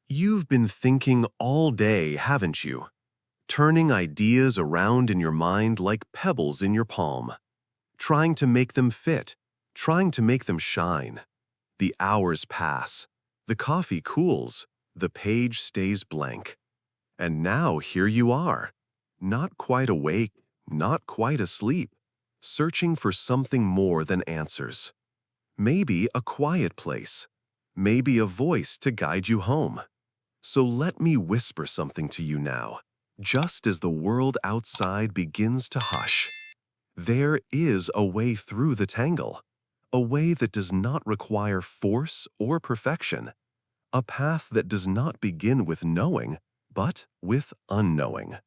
You've been thinking all day, haven't you? Turning ideas around in your mind like pebbles in your palm, trying to make them fit, trying to make them shine. The hours pass, the coffee cools, the page stays blank. And now here you are, not quite awake, not quite asleep, searching for something more than answers. Maybe a quiet place, maybe a voice to guide you home. So let me whisper something to you now, just as the world outside begins to hush. There is a way through the tangle, a way that does not require force or perfection, a path that does not begin with knowing, but with unknowing.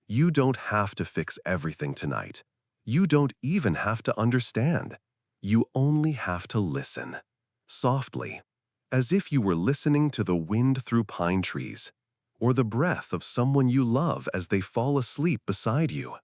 You don't have to fix everything tonight. You don't even have to understand. You only have to listen, softly, as if you were listening to the wind through pine trees, or the breath of someone you love as they fall asleep beside you.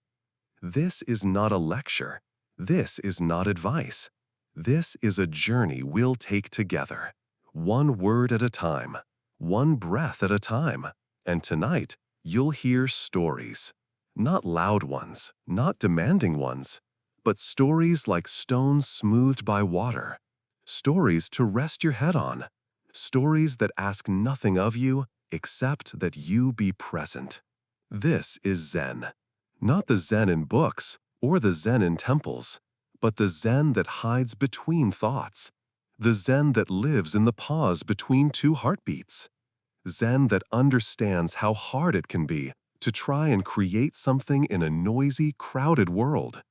This is not a lecture. This is not advice. This is a journey we'll take together, one word at a time, one breath at a time. And tonight, you'll hear stories. Not loud ones, not demanding ones, but stories like stones smoothed by water. Stories to rest your head on. Stories that ask nothing of you except that you be present. This is Zen. Not the Zen in books or the Zen in temples, but the Zen that hides between thoughts. The Zen that lives in the pause between two heartbeats. Zen that understands how hard it can be to try and create something in a noisy, crowded world.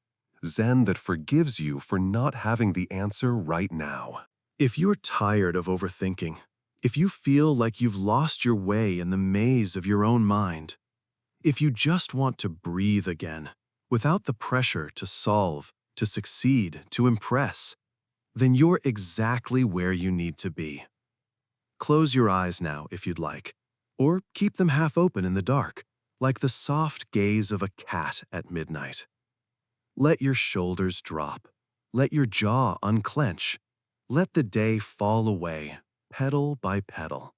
Zen that forgives you for not having the answer right now. If you're tired of overthinking, if you feel like you've lost your way in the maze of your own mind, if you just want to breathe again, without the pressure to solve, to succeed, to impress, then you're exactly where you need to be. Close your eyes now if you'd like, or keep them half open in the dark, like the soft gaze of a cat at midnight. Let your shoulders drop. Let your jaw unclench. Let the day fall away, petal by petal.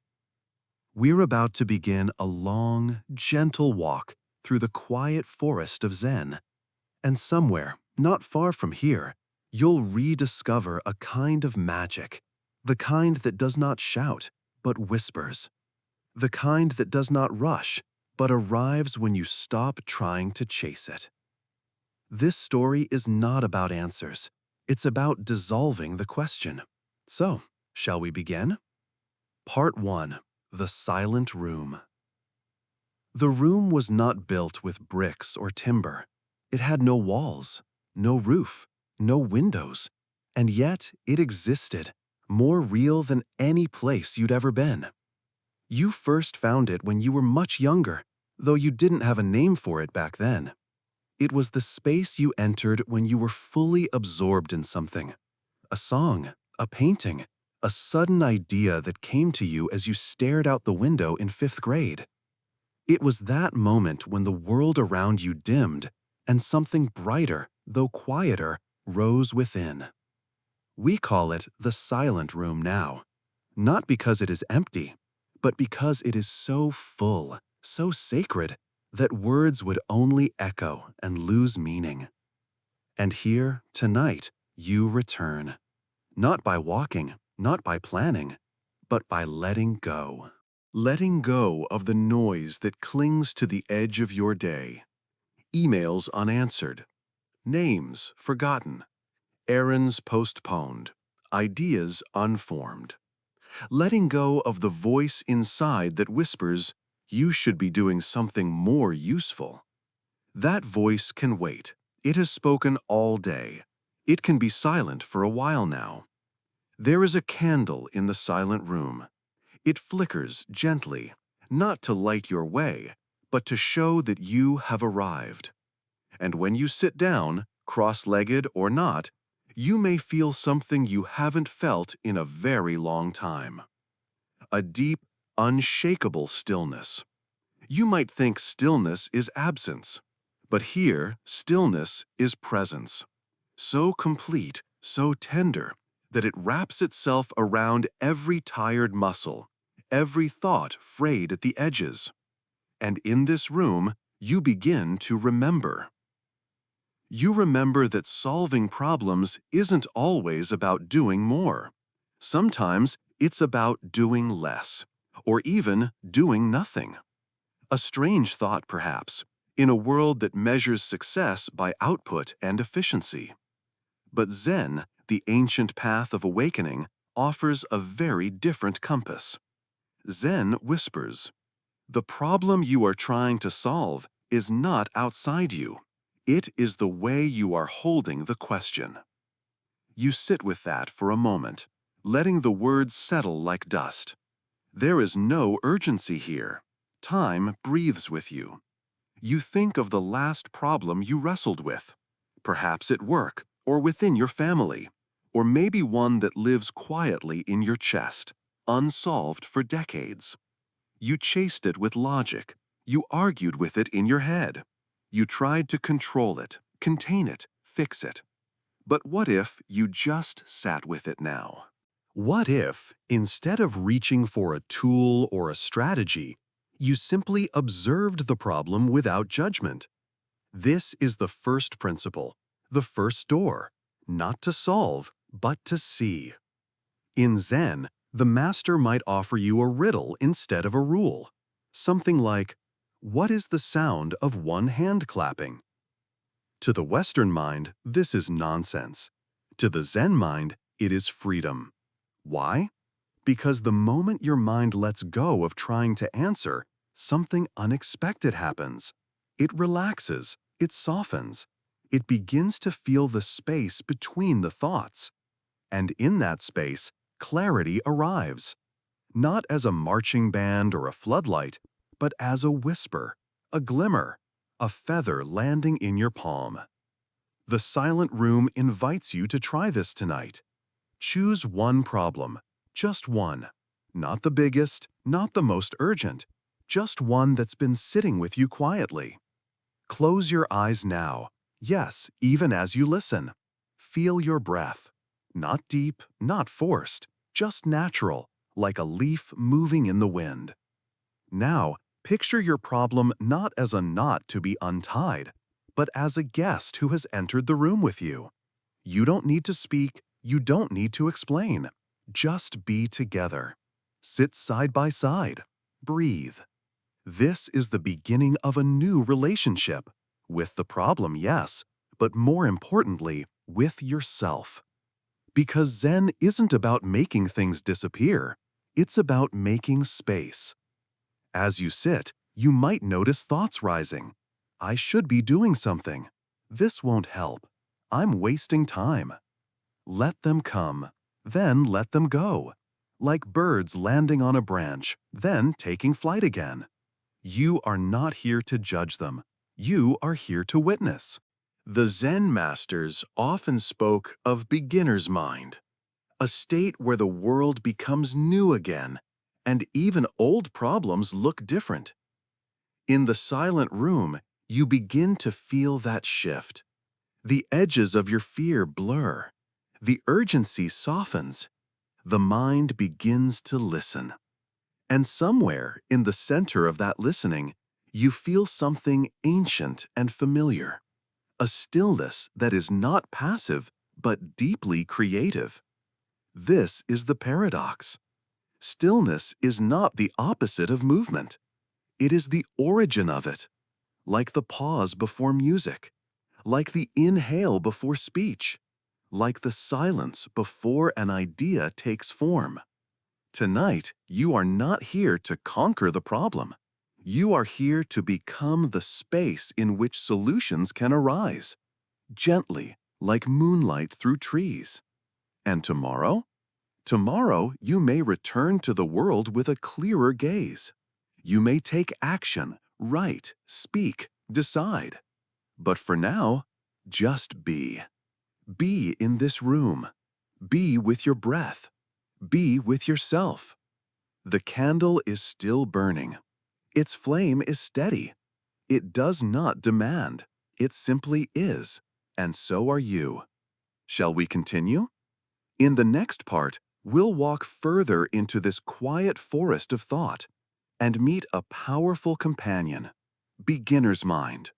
We're about to begin a long, gentle walk through the quiet forest of Zen. And somewhere, not far from here, you'll rediscover a kind of magic, the kind that does not shout, but whispers. The kind that does not rush, but arrives when you stop trying to chase it. This story is not about answers. It's about dissolving the question. So, shall we begin? Part 1. The Silent Room. The room was not built with bricks or timber. It had no walls, no roof, no windows, and yet it existed, more real than any place you'd ever been. You first found it when you were much younger, though you didn't have a name for it back then. It was the space you entered when you were fully absorbed in something. A song, a painting, a sudden idea that came to you as you stared out the window in 5th grade. It was that moment when the world around you dimmed and something brighter, though quieter, rose within. We call it the silent room now, not because it is empty, but because it is so full, so sacred, that words would only echo and lose meaning. And here, tonight, you return. Not by walking, not by planning, but by letting go. Letting go of the noise that clings to the edge of your day. Emails unanswered. Names forgotten. Errands postponed. Ideas unformed. Letting go of the voice inside that whispers, you should be doing something more useful. That voice can wait. It has spoken all day. It can be silent for a while now. There is a candle in the silent room. It flickers gently, not to light your way, but to show that you have arrived. And when you sit down, cross-legged or not, you may feel something you haven't felt in a very long time. A deep, unshakable stillness. You might think stillness is absence, but here stillness is presence. So complete, so tender, that it wraps itself around every tired muscle, every thought frayed at the edges. And in this room, you begin to remember. You remember that solving problems isn't always about doing more. Sometimes it's about doing less, or even doing nothing. A strange thought, perhaps, in a world that measures success by output and efficiency. But Zen, the ancient path of awakening, offers a very different compass. Zen whispers, "The problem you are trying to solve is not outside you. It is the way you are holding the question." You sit with that for a moment, letting the words settle like dust. There is no urgency here. Time breathes with you. You think of the last problem you wrestled with, perhaps at work or within your family, or maybe one that lives quietly in your chest, unsolved for decades. You chased it with logic. You argued with it in your head. You tried to control it, contain it, fix it. But what if you just sat with it now? What if, instead of reaching for a tool or a strategy, you simply observed the problem without judgment? This is the first principle, the first door, not to solve, but to see. In Zen, the master might offer you a riddle instead of a rule. Something like, what is the sound of one hand clapping? To the Western mind, this is nonsense. To the Zen mind, it is freedom. Why? Because the moment your mind lets go of trying to answer, something unexpected happens. It relaxes, it softens, it begins to feel the space between the thoughts. And in that space, clarity arrives. Not as a marching band or a floodlight, but as a whisper, a glimmer, a feather landing in your palm. The silent room invites you to try this tonight. Choose one problem, just one. Not the biggest, not the most urgent, just one that's been sitting with you quietly. Close your eyes now, yes, even as you listen. Feel your breath. Not deep, not forced, just natural, like a leaf moving in the wind. Now, picture your problem not as a knot to be untied, but as a guest who has entered the room with you. You don't need to speak, you don't need to explain. Just be together. Sit side by side. Breathe. This is the beginning of a new relationship. With the problem, yes, but more importantly, with yourself. Because Zen isn't about making things disappear. It's about making space. As you sit, you might notice thoughts rising. I should be doing something. This won't help. I'm wasting time. Let them come, then let them go. Like birds landing on a branch, then taking flight again. You are not here to judge them. You are here to witness. The Zen masters often spoke of beginner's mind, a state where the world becomes new again, and even old problems look different. In the silent room, you begin to feel that shift. The edges of your fear blur. The urgency softens. The mind begins to listen. And somewhere in the center of that listening, you feel something ancient and familiar. A stillness that is not passive, but deeply creative. This is the paradox. Stillness is not the opposite of movement. It is the origin of it, like the pause before music, like the inhale before speech, like the silence before an idea takes form. Tonight, you are not here to conquer the problem. You are here to become the space in which solutions can arise, gently, like moonlight through trees. And tomorrow? Tomorrow, you may return to the world with a clearer gaze. You may take action, write, speak, decide. But for now, just be. Be in this room. Be with your breath. Be with yourself. The candle is still burning. Its flame is steady. It does not demand. It simply is. And so are you. Shall we continue? In the next part, We'll walk further into this quiet forest of thought and meet a powerful companion, beginner's mind.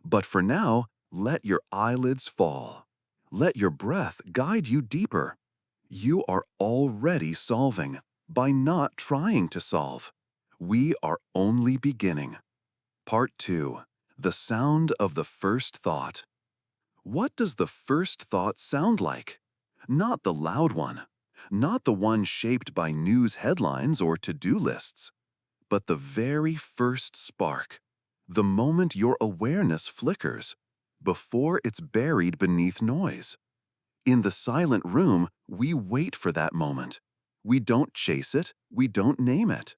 But for now, let your eyelids fall. Let your breath guide you deeper. You are already solving by not trying to solve. We are only beginning. Part 2. The sound of the first thought. What does the first thought sound like? Not the loud one, not the one shaped by news headlines or to-do lists, but the very first spark, the moment your awareness flickers, before it's buried beneath noise. In the silent room, we wait for that moment. We don't chase it, we don't name it.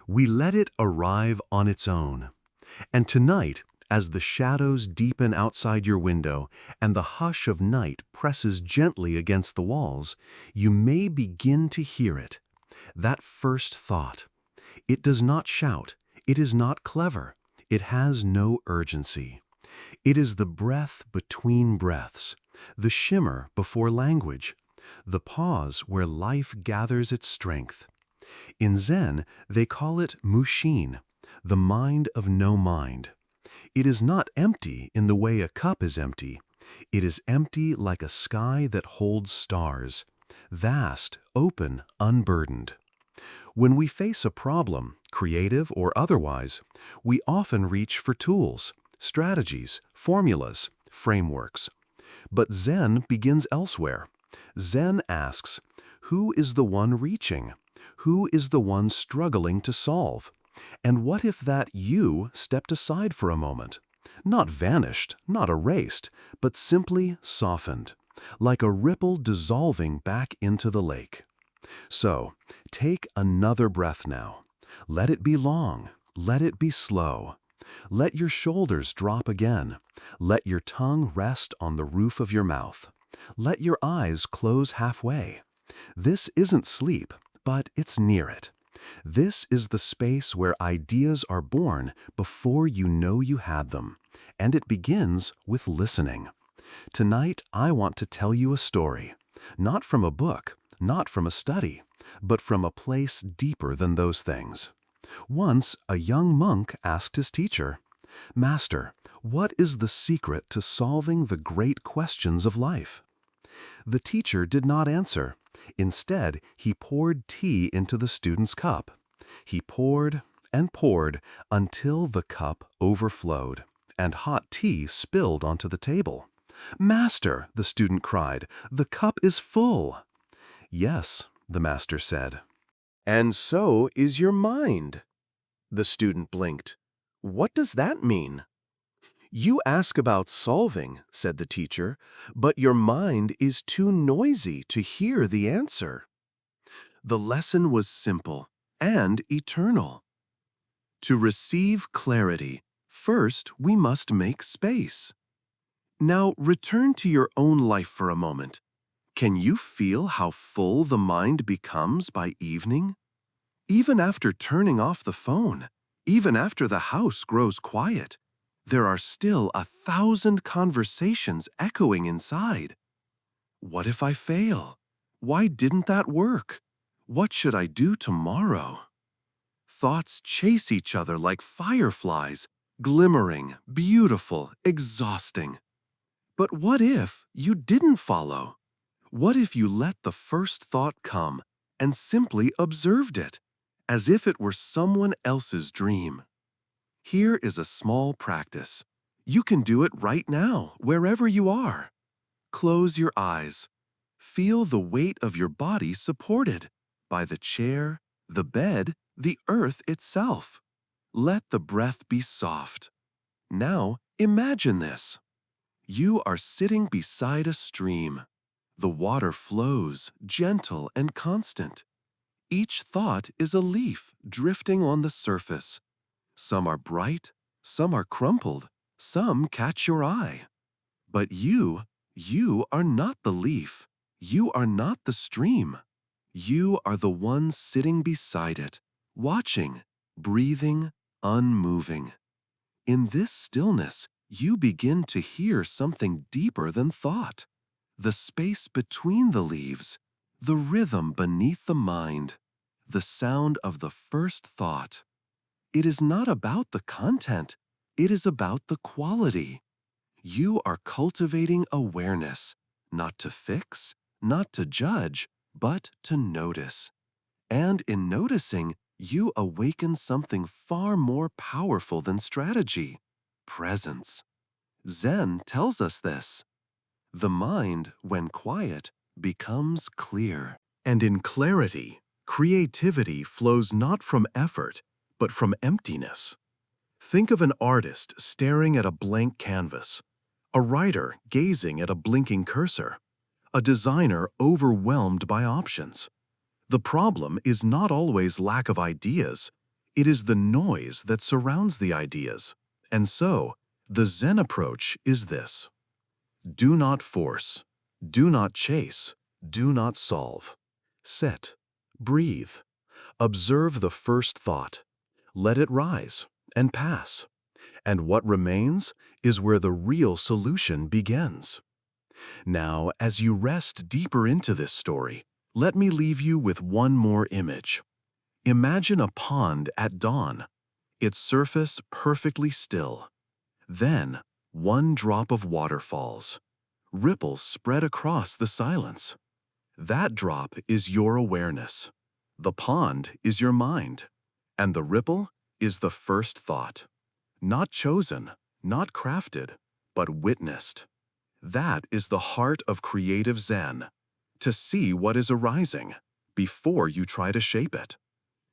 We let it arrive on its own. And tonight, as the shadows deepen outside your window and the hush of night presses gently against the walls, you may begin to hear it. That first thought. It does not shout. It is not clever. It has no urgency. It is the breath between breaths, the shimmer before language, the pause where life gathers its strength. In Zen, they call it mushin, the mind of no mind. It is not empty in the way a cup is empty. It is empty like a sky that holds stars, vast, open, unburdened. When we face a problem, creative or otherwise, we often reach for tools, strategies, formulas, frameworks. But Zen begins elsewhere. Zen asks, who is the one reaching? Who is the one struggling to solve? And what if that you stepped aside for a moment? Not vanished, not erased, but simply softened, like a ripple dissolving back into the lake. So, take another breath now. Let it be long. Let it be slow. Let your shoulders drop again. Let your tongue rest on the roof of your mouth. Let your eyes close halfway. This isn't sleep, but it's near it. This is the space where ideas are born before you know you had them, and it begins with listening. Tonight, I want to tell you a story, not from a book, not from a study, but from a place deeper than those things. Once, a young monk asked his teacher, "Master, what is the secret to solving the great questions of life?" The teacher did not answer. Instead, he poured tea into the student's cup. He poured and poured until the cup overflowed, and hot tea spilled onto the table. "Master," the student cried, "the cup is full." "Yes," the master said. "And so is your mind." The student blinked. "What does that mean?" "You ask about solving," said the teacher, "but your mind is too noisy to hear the answer." The lesson was simple and eternal. To receive clarity, first we must make space. Now return to your own life for a moment. Can you feel how full the mind becomes by evening? Even after turning off the phone, even after the house grows quiet, there are still 1,000 conversations echoing inside. What if I fail? Why didn't that work? What should I do tomorrow? Thoughts chase each other like fireflies, glimmering, beautiful, exhausting. But what if you didn't follow? What if you let the first thought come and simply observed it, as if it were someone else's dream? Here is a small practice. You can do it right now, wherever you are. Close your eyes. Feel the weight of your body supported by the chair, the bed, the earth itself. Let the breath be soft. Now, imagine this. You are sitting beside a stream. The water flows, gentle and constant. Each thought is a leaf drifting on the surface. Some are bright, some are crumpled, some catch your eye. But you are not the leaf. You are not the stream. You are the one sitting beside it, watching, breathing, unmoving. In this stillness, you begin to hear something deeper than thought. The space between the leaves, The rhythm beneath the mind, the sound of the first thought. It is not about the content, it is about the quality. You are cultivating awareness, not to fix, not to judge, but to notice. And in noticing, you awaken something far more powerful than strategy: presence. Zen tells us this. The mind, when quiet, becomes clear. And in clarity, creativity flows not from effort, but from emptiness. Think of an artist staring at a blank canvas, a writer gazing at a blinking cursor, a designer overwhelmed by options. The problem is not always lack of ideas, it is the noise that surrounds the ideas. And so, the Zen approach is this. Do not force, do not chase, do not solve. Sit, breathe, observe the first thought, let it rise and pass. And what remains is where the real solution begins. Now, as you rest deeper into this story, let me leave you with one more image. Imagine a pond at dawn, its surface perfectly still. Then, one drop of water falls. Ripples spread across the silence. That drop is your awareness. The pond is your mind. And the ripple is the first thought. Not chosen, not crafted, but witnessed. That is the heart of creative Zen, to see what is arising before you try to shape it.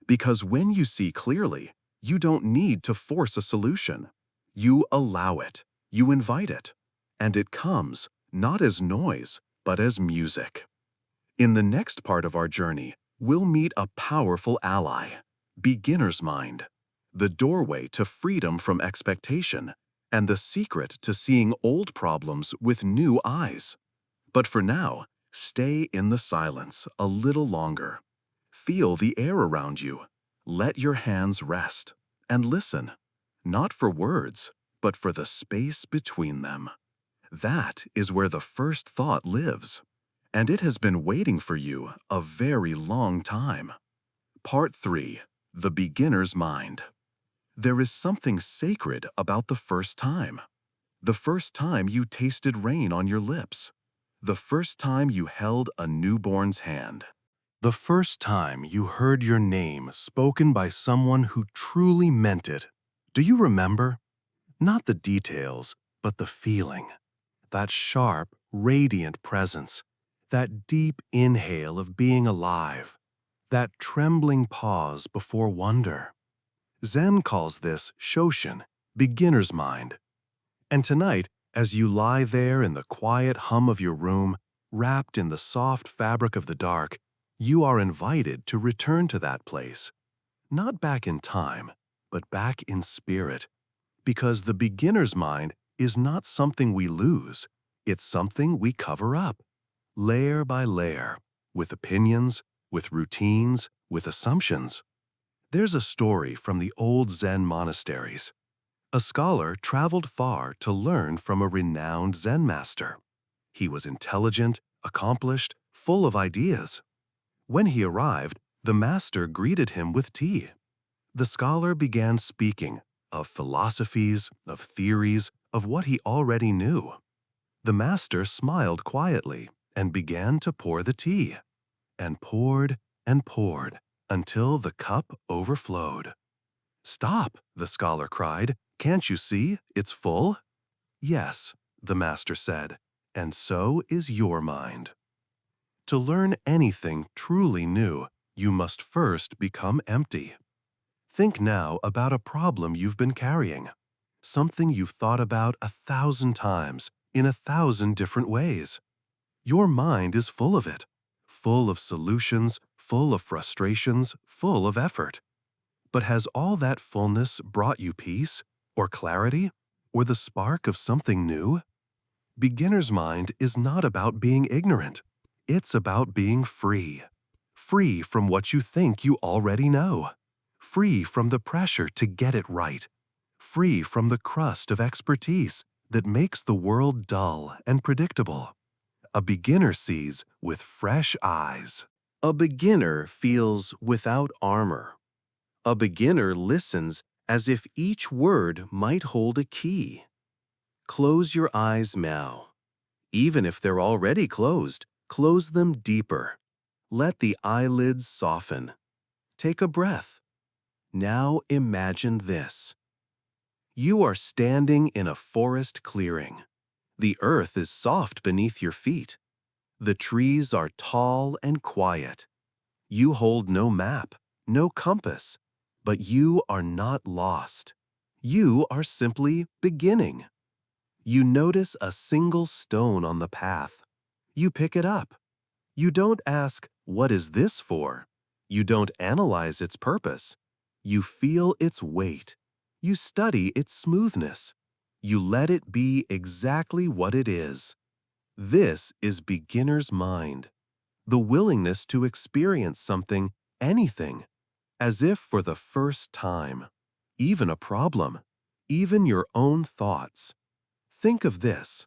Because when you see clearly, you don't need to force a solution. You allow it, you invite it, and it comes not as noise, but as music. In the next part of our journey, we'll meet a powerful ally, beginner's mind, the doorway to freedom from expectation, and the secret to seeing old problems with new eyes. But for now, stay in the silence a little longer. Feel the air around you. Let your hands rest and listen, not for words, but for the space between them. That is where the first thought lives, and it has been waiting for you a very long time. Part 3. The Beginner's Mind. There is something sacred about the first time. The first time you tasted rain on your lips. The first time you held a newborn's hand. The first time you heard your name spoken by someone who truly meant it. Do you remember? Not the details, but the feeling. That sharp, radiant presence. That deep inhale of being alive. That trembling pause before wonder. Zen calls this Shoshin, beginner's mind. And tonight, as you lie there in the quiet hum of your room, wrapped in the soft fabric of the dark, you are invited to return to that place. Not back in time, but back in spirit. Because the beginner's mind is not something we lose, it's something we cover up, layer by layer, with opinions, with routines, with assumptions. There's a story from the old Zen monasteries. A scholar traveled far to learn from a renowned Zen master. He was intelligent, accomplished, full of ideas. When he arrived, the master greeted him with tea. The scholar began speaking of philosophies, of theories, of what he already knew. The master smiled quietly and began to pour the tea, and poured until the cup overflowed. "Stop," the scholar cried. "Can't you see? It's full." "Yes," the master said, "and so is your mind." To learn anything truly new, you must first become empty. Think now about a problem you've been carrying, something you've thought about 1,000 times in 1,000 different ways. Your mind is full of it, full of solutions, full of frustrations, full of effort. But has all that fullness brought you peace, or clarity, or the spark of something new? Beginner's mind is not about being ignorant. It's about being free. Free from what you think you already know. Free from the pressure to get it right. Free from the crust of expertise that makes the world dull and predictable. A beginner sees with fresh eyes. A beginner feels without armor. A beginner listens as if each word might hold a key. Close your eyes now. Even if they're already closed, close them deeper. Let the eyelids soften. Take a breath. Now imagine this. You are standing in a forest clearing. The earth is soft beneath your feet. The trees are tall and quiet. You hold no map, no compass, but you are not lost. You are simply beginning. You notice a single stone on the path. You pick it up. You don't ask, "What is this for?" You don't analyze its purpose. You feel its weight. You study its smoothness. You let it be exactly what it is. This is beginner's mind. The willingness to experience something, anything, as if for the first time. Even a problem, even your own thoughts. Think of this.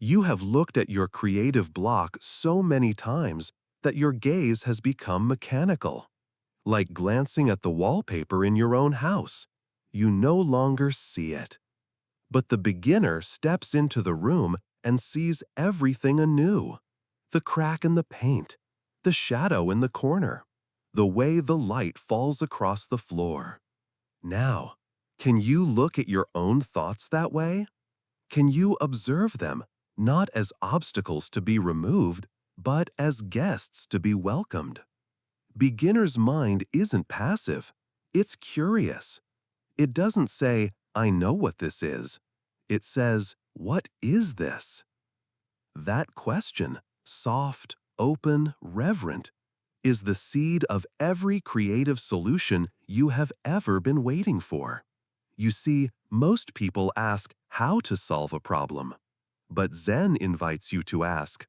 You have looked at your creative block so many times that your gaze has become mechanical. Like glancing at the wallpaper in your own house. You no longer see it. But the beginner steps into the room and sees everything anew. The crack in the paint, the shadow in the corner, the way the light falls across the floor. Now, can you look at your own thoughts that way? Can you observe them, not as obstacles to be removed, but as guests to be welcomed? Beginner's mind isn't passive. It's curious. It doesn't say, "I know what this is." It says, "What is this?" That question, soft, open, reverent, is the seed of every creative solution you have ever been waiting for. You see, most people ask how to solve a problem. But Zen invites you to ask,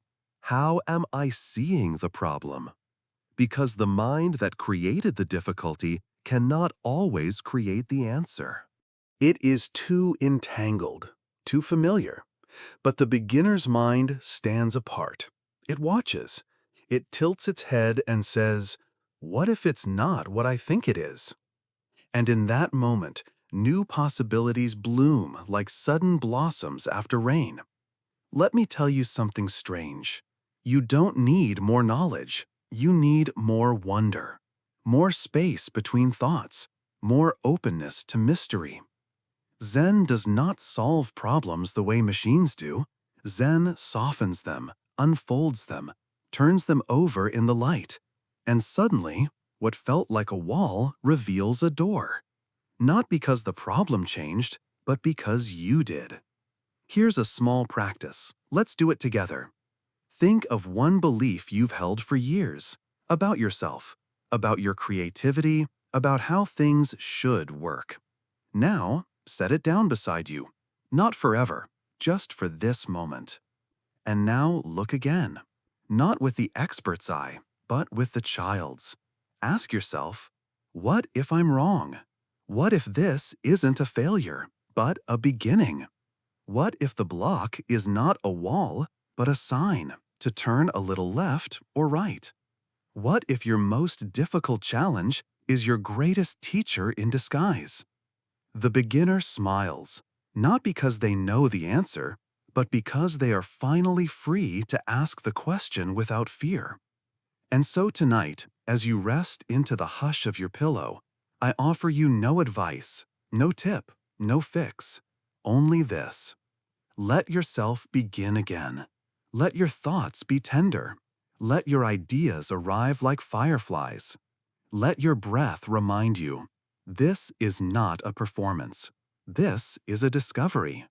how am I seeing the problem? Because the mind that created the difficulty cannot always create the answer. It is too entangled, too familiar. But the beginner's mind stands apart. It watches. It tilts its head and says, "What if it's not what I think it is?" And in that moment, new possibilities bloom like sudden blossoms after rain. Let me tell you something strange. You don't need more knowledge. You need more wonder, more space between thoughts, more openness to mystery. Zen does not solve problems the way machines do. Zen softens them, unfolds them, turns them over in the light. And suddenly, what felt like a wall reveals a door. Not because the problem changed, but because you did. Here's a small practice. Let's do it together. Think of one belief you've held for years about yourself, about your creativity, about how things should work. Now, set it down beside you. Not forever, just for this moment. And now look again. Not with the expert's eye, but with the child's. Ask yourself, what if I'm wrong? What if this isn't a failure, but a beginning? What if the block is not a wall, but a sign to turn a little left or right? What if your most difficult challenge is your greatest teacher in disguise? The beginner smiles, not because they know the answer, but because they are finally free to ask the question without fear. And so tonight, as you rest into the hush of your pillow, I offer you no advice, no tip, no fix, only this. Let yourself begin again. Let your thoughts be tender. Let your ideas arrive like fireflies. Let your breath remind you, this is not a performance. This is a discovery.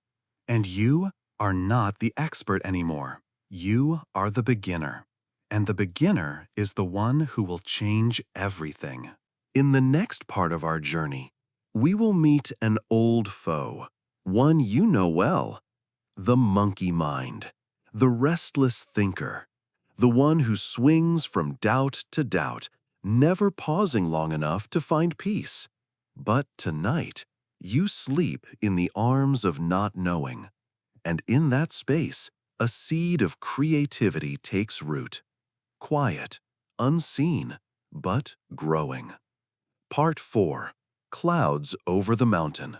And you are not the expert anymore. You are the beginner. And the beginner is the one who will change everything. In the next part of our journey, we will meet an old foe, one you know well, the monkey mind, the restless thinker, the one who swings from doubt to doubt, never pausing long enough to find peace. But tonight, you sleep in the arms of not knowing. And in that space, a seed of creativity takes root. Quiet, unseen, but growing. Part 4. Clouds over the mountain.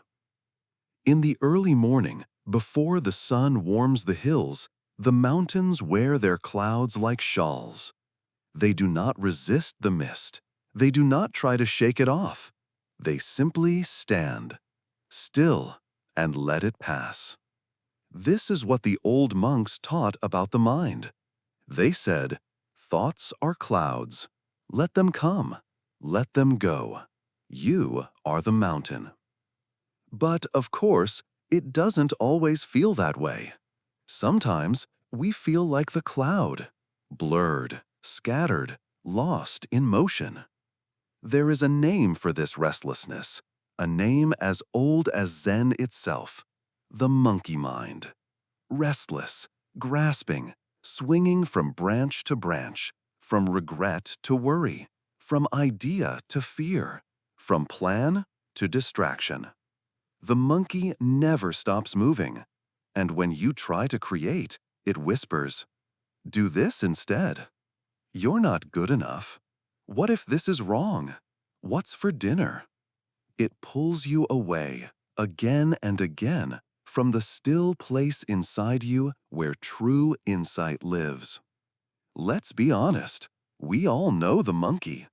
In the early morning, before the sun warms the hills, the mountains wear their clouds like shawls. They do not resist the mist. They do not try to shake it off. They simply stand, still, and let it pass. This is what the old monks taught about the mind. They said, "Thoughts are clouds. Let them come. Let them go. You are the mountain." But, of course, it doesn't always feel that way. Sometimes we feel like the cloud, blurred, scattered, lost in motion. There is a name for this restlessness, a name as old as Zen itself, the monkey mind. Restless, grasping, swinging from branch to branch, from regret to worry, from idea to fear, from plan to distraction. The monkey never stops moving, and when you try to create, it whispers, "Do this instead. You're not good enough. What if this is wrong? What's for dinner?" It pulls you away, again and again, from the still place inside you where true insight lives. Let's be honest, we all know the monkey.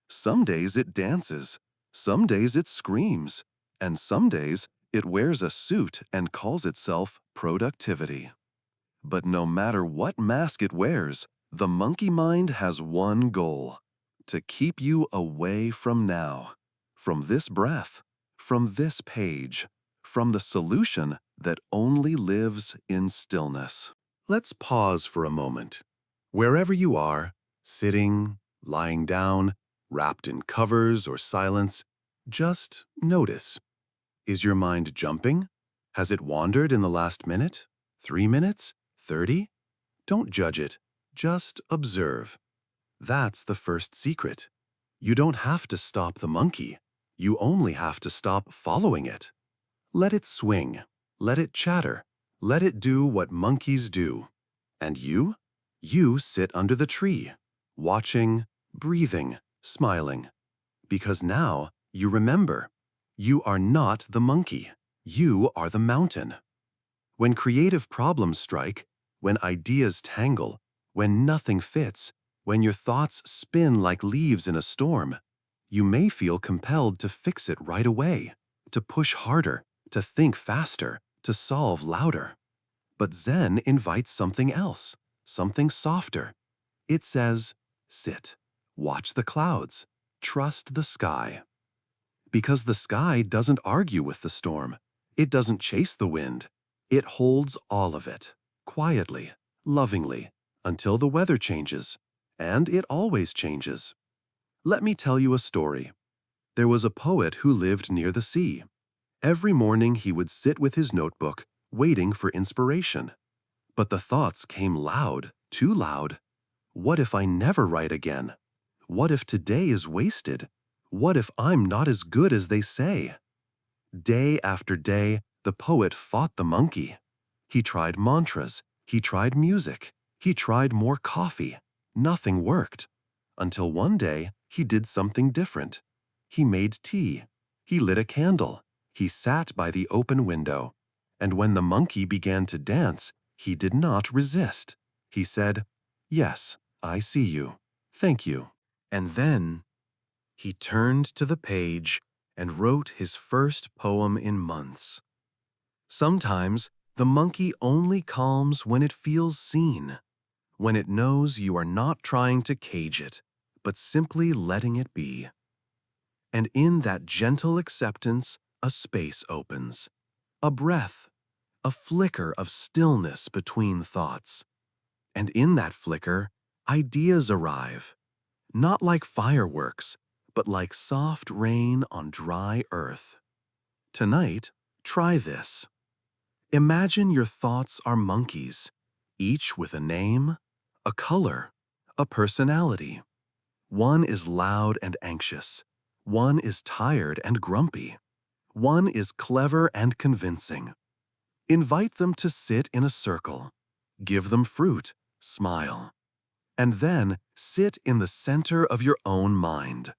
Some days it dances, some days it screams, and some days it wears a suit and calls itself productivity. But no matter what mask it wears, the monkey mind has one goal: to keep you away from now, from this breath, from this page, from the solution that only lives in stillness. Let's pause for a moment. Wherever you are, sitting, lying down, wrapped in covers or silence, just notice. Is your mind jumping? Has it wandered in the last minute? 3 minutes? 30? Don't judge it. Just observe. That's the first secret. You don't have to stop the monkey. You only have to stop following it. Let it swing. Let it chatter. Let it do what monkeys do. And you? You sit under the tree, watching, breathing, smiling. Because now you remember, you are not the monkey. You are the mountain. When creative problems strike, when ideas tangle, when nothing fits, when your thoughts spin like leaves in a storm, you may feel compelled to fix it right away, to push harder, to think faster, to solve louder. But Zen invites something else, something softer. It says, sit, watch the clouds, trust the sky. Because the sky doesn't argue with the storm. It doesn't chase the wind. It holds all of it, quietly, lovingly, until the weather changes. And it always changes. Let me tell you a story. There was a poet who lived near the sea. Every morning he would sit with his notebook, waiting for inspiration. But the thoughts came loud, too loud. What if I never write again? What if today is wasted? What if I'm not as good as they say? Day after day, the poet fought the monkey. He tried mantras. He tried music. He tried more coffee. Nothing worked. Until one day, he did something different. He made tea. He lit a candle. He sat by the open window. And when the monkey began to dance, he did not resist. He said, "Yes, I see you. Thank you." And then he turned to the page and wrote his first poem in months. Sometimes the monkey only calms when it feels seen, when it knows you are not trying to cage it, but simply letting it be. And in that gentle acceptance, a space opens, a breath, a flicker of stillness between thoughts. And in that flicker, ideas arrive, not like fireworks, but like soft rain on dry earth. Tonight, try this. Imagine your thoughts are monkeys, each with a name, a color, a personality. One is loud and anxious. One is tired and grumpy. One is clever and convincing. Invite them to sit in a circle. Give them fruit, smile. And then sit in the center of your own mind.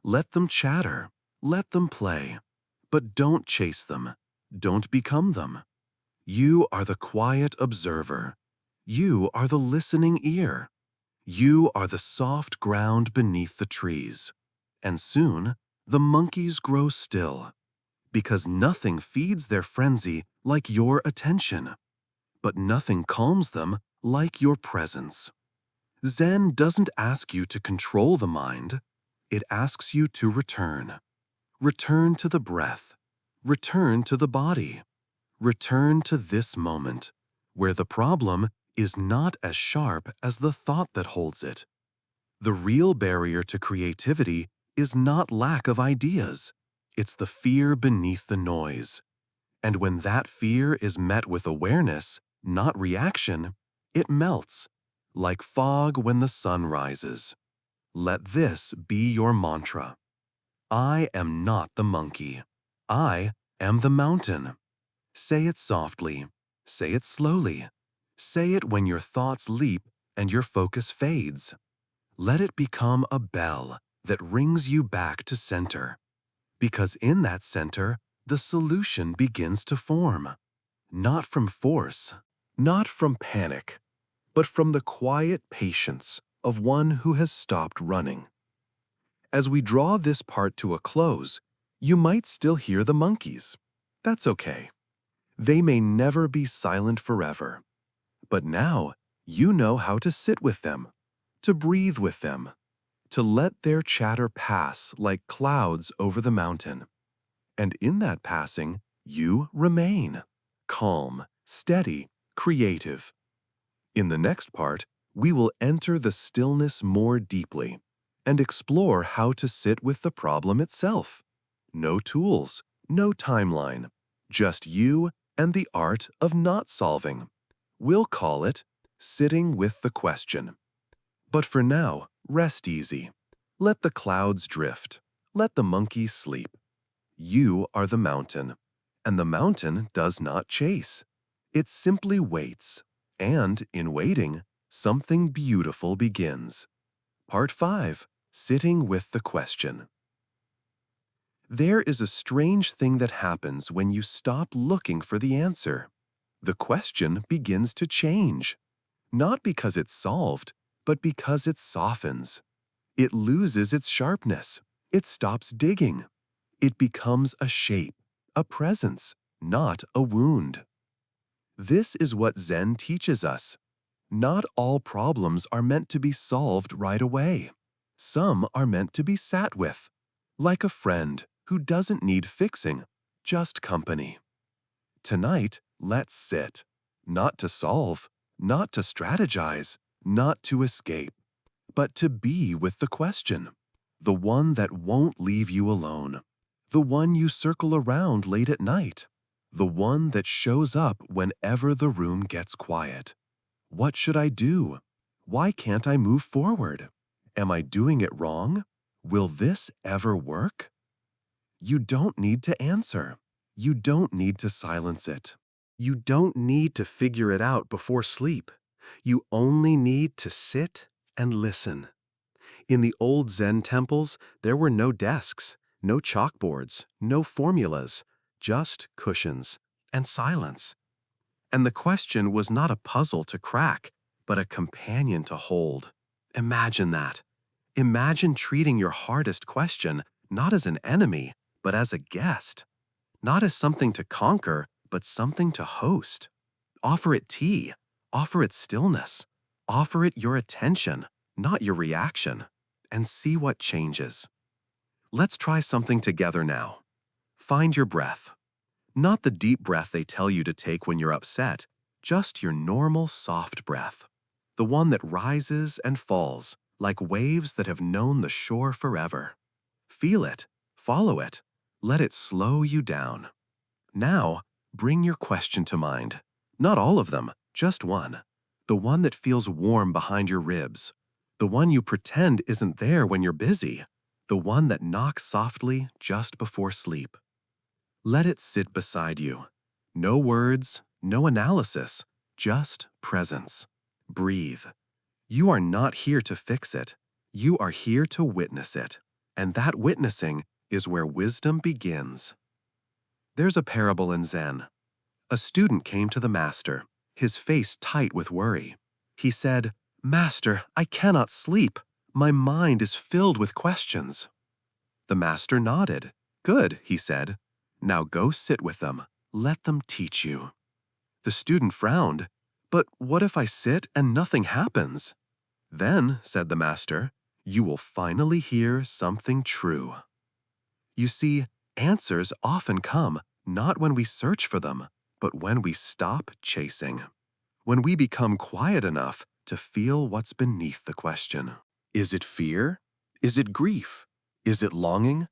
Let them chatter, let them play, but don't chase them, don't become them. You are the quiet observer. You are the listening ear. You are the soft ground beneath the trees. And soon, the monkeys grow still, because nothing feeds their frenzy like your attention, but nothing calms them like your presence. Zen doesn't ask you to control the mind. It asks you to return. Return to the breath. Return to the body. Return to this moment, where the problem is not as sharp as the thought that holds it. The real barrier to creativity is not lack of ideas. It's the fear beneath the noise. And when that fear is met with awareness, not reaction, it melts, like fog when the sun rises. Let this be your mantra. I am not the monkey. I am the mountain. Say it softly. Say it slowly. Say it when your thoughts leap and your focus fades. Let it become a bell that rings you back to center. Because in that center, the solution begins to form. Not from force, not from panic, but from the quiet patience of one who has stopped running. As we draw this part to a close, you might still hear the monkeys. That's okay. They may never be silent forever. But now, you know how to sit with them, to breathe with them, to let their chatter pass like clouds over the mountain. And in that passing, you remain, calm, steady, creative. In the next part, we will enter the stillness more deeply and explore how to sit with the problem itself. No tools, no timeline, just you and the art of not solving. We'll call it sitting with the question. But for now, rest easy. Let the clouds drift. Let the monkeys sleep. You are the mountain, and the mountain does not chase. It simply waits, and in waiting, something beautiful begins. Part 5, Sitting with the Question. There is a strange thing that happens when you stop looking for the answer. The question begins to change, not because it's solved, but because it softens. It loses its sharpness. It stops digging. It becomes a shape, a presence, not a wound. This is what Zen teaches us. Not all problems are meant to be solved right away. Some are meant to be sat with, like a friend who doesn't need fixing, just company. Tonight, let's sit, not to solve, not to strategize, not to escape, but to be with the question, the one that won't leave you alone, the one you circle around late at night, the one that shows up whenever the room gets quiet. What should I do? Why can't I move forward? Am I doing it wrong? Will this ever work? You don't need to answer. You don't need to silence it. You don't need to figure it out before sleep. You only need to sit and listen. In the old Zen temples, there were no desks, no chalkboards, no formulas, just cushions and silence. And the question was not a puzzle to crack, but a companion to hold. Imagine that. Imagine treating your hardest question not as an enemy, but as a guest. Not as something to conquer, but something to host. Offer it tea. Offer it stillness. Offer it your attention, not your reaction, and see what changes. Let's try something together now. Find your breath. Not the deep breath they tell you to take when you're upset, just your normal soft breath. The one that rises and falls like waves that have known the shore forever. Feel it, follow it, let it slow you down. Now, bring your question to mind. Not all of them, just one. The one that feels warm behind your ribs. The one you pretend isn't there when you're busy. The one that knocks softly just before sleep. Let it sit beside you. No words, no analysis, just presence. Breathe. You are not here to fix it. You are here to witness it. And that witnessing is where wisdom begins. There's a parable in Zen. A student came to the master, his face tight with worry. He said, "Master, I cannot sleep. My mind is filled with questions." The master nodded. "Good," he said. "Now go sit with them. Let them teach you." The student frowned. "But what if I sit and nothing happens?" "Then," said the master, "you will finally hear something true." You see, answers often come not when we search for them, but when we stop chasing. When we become quiet enough to feel what's beneath the question. Is it fear? Is it grief? Is it longing?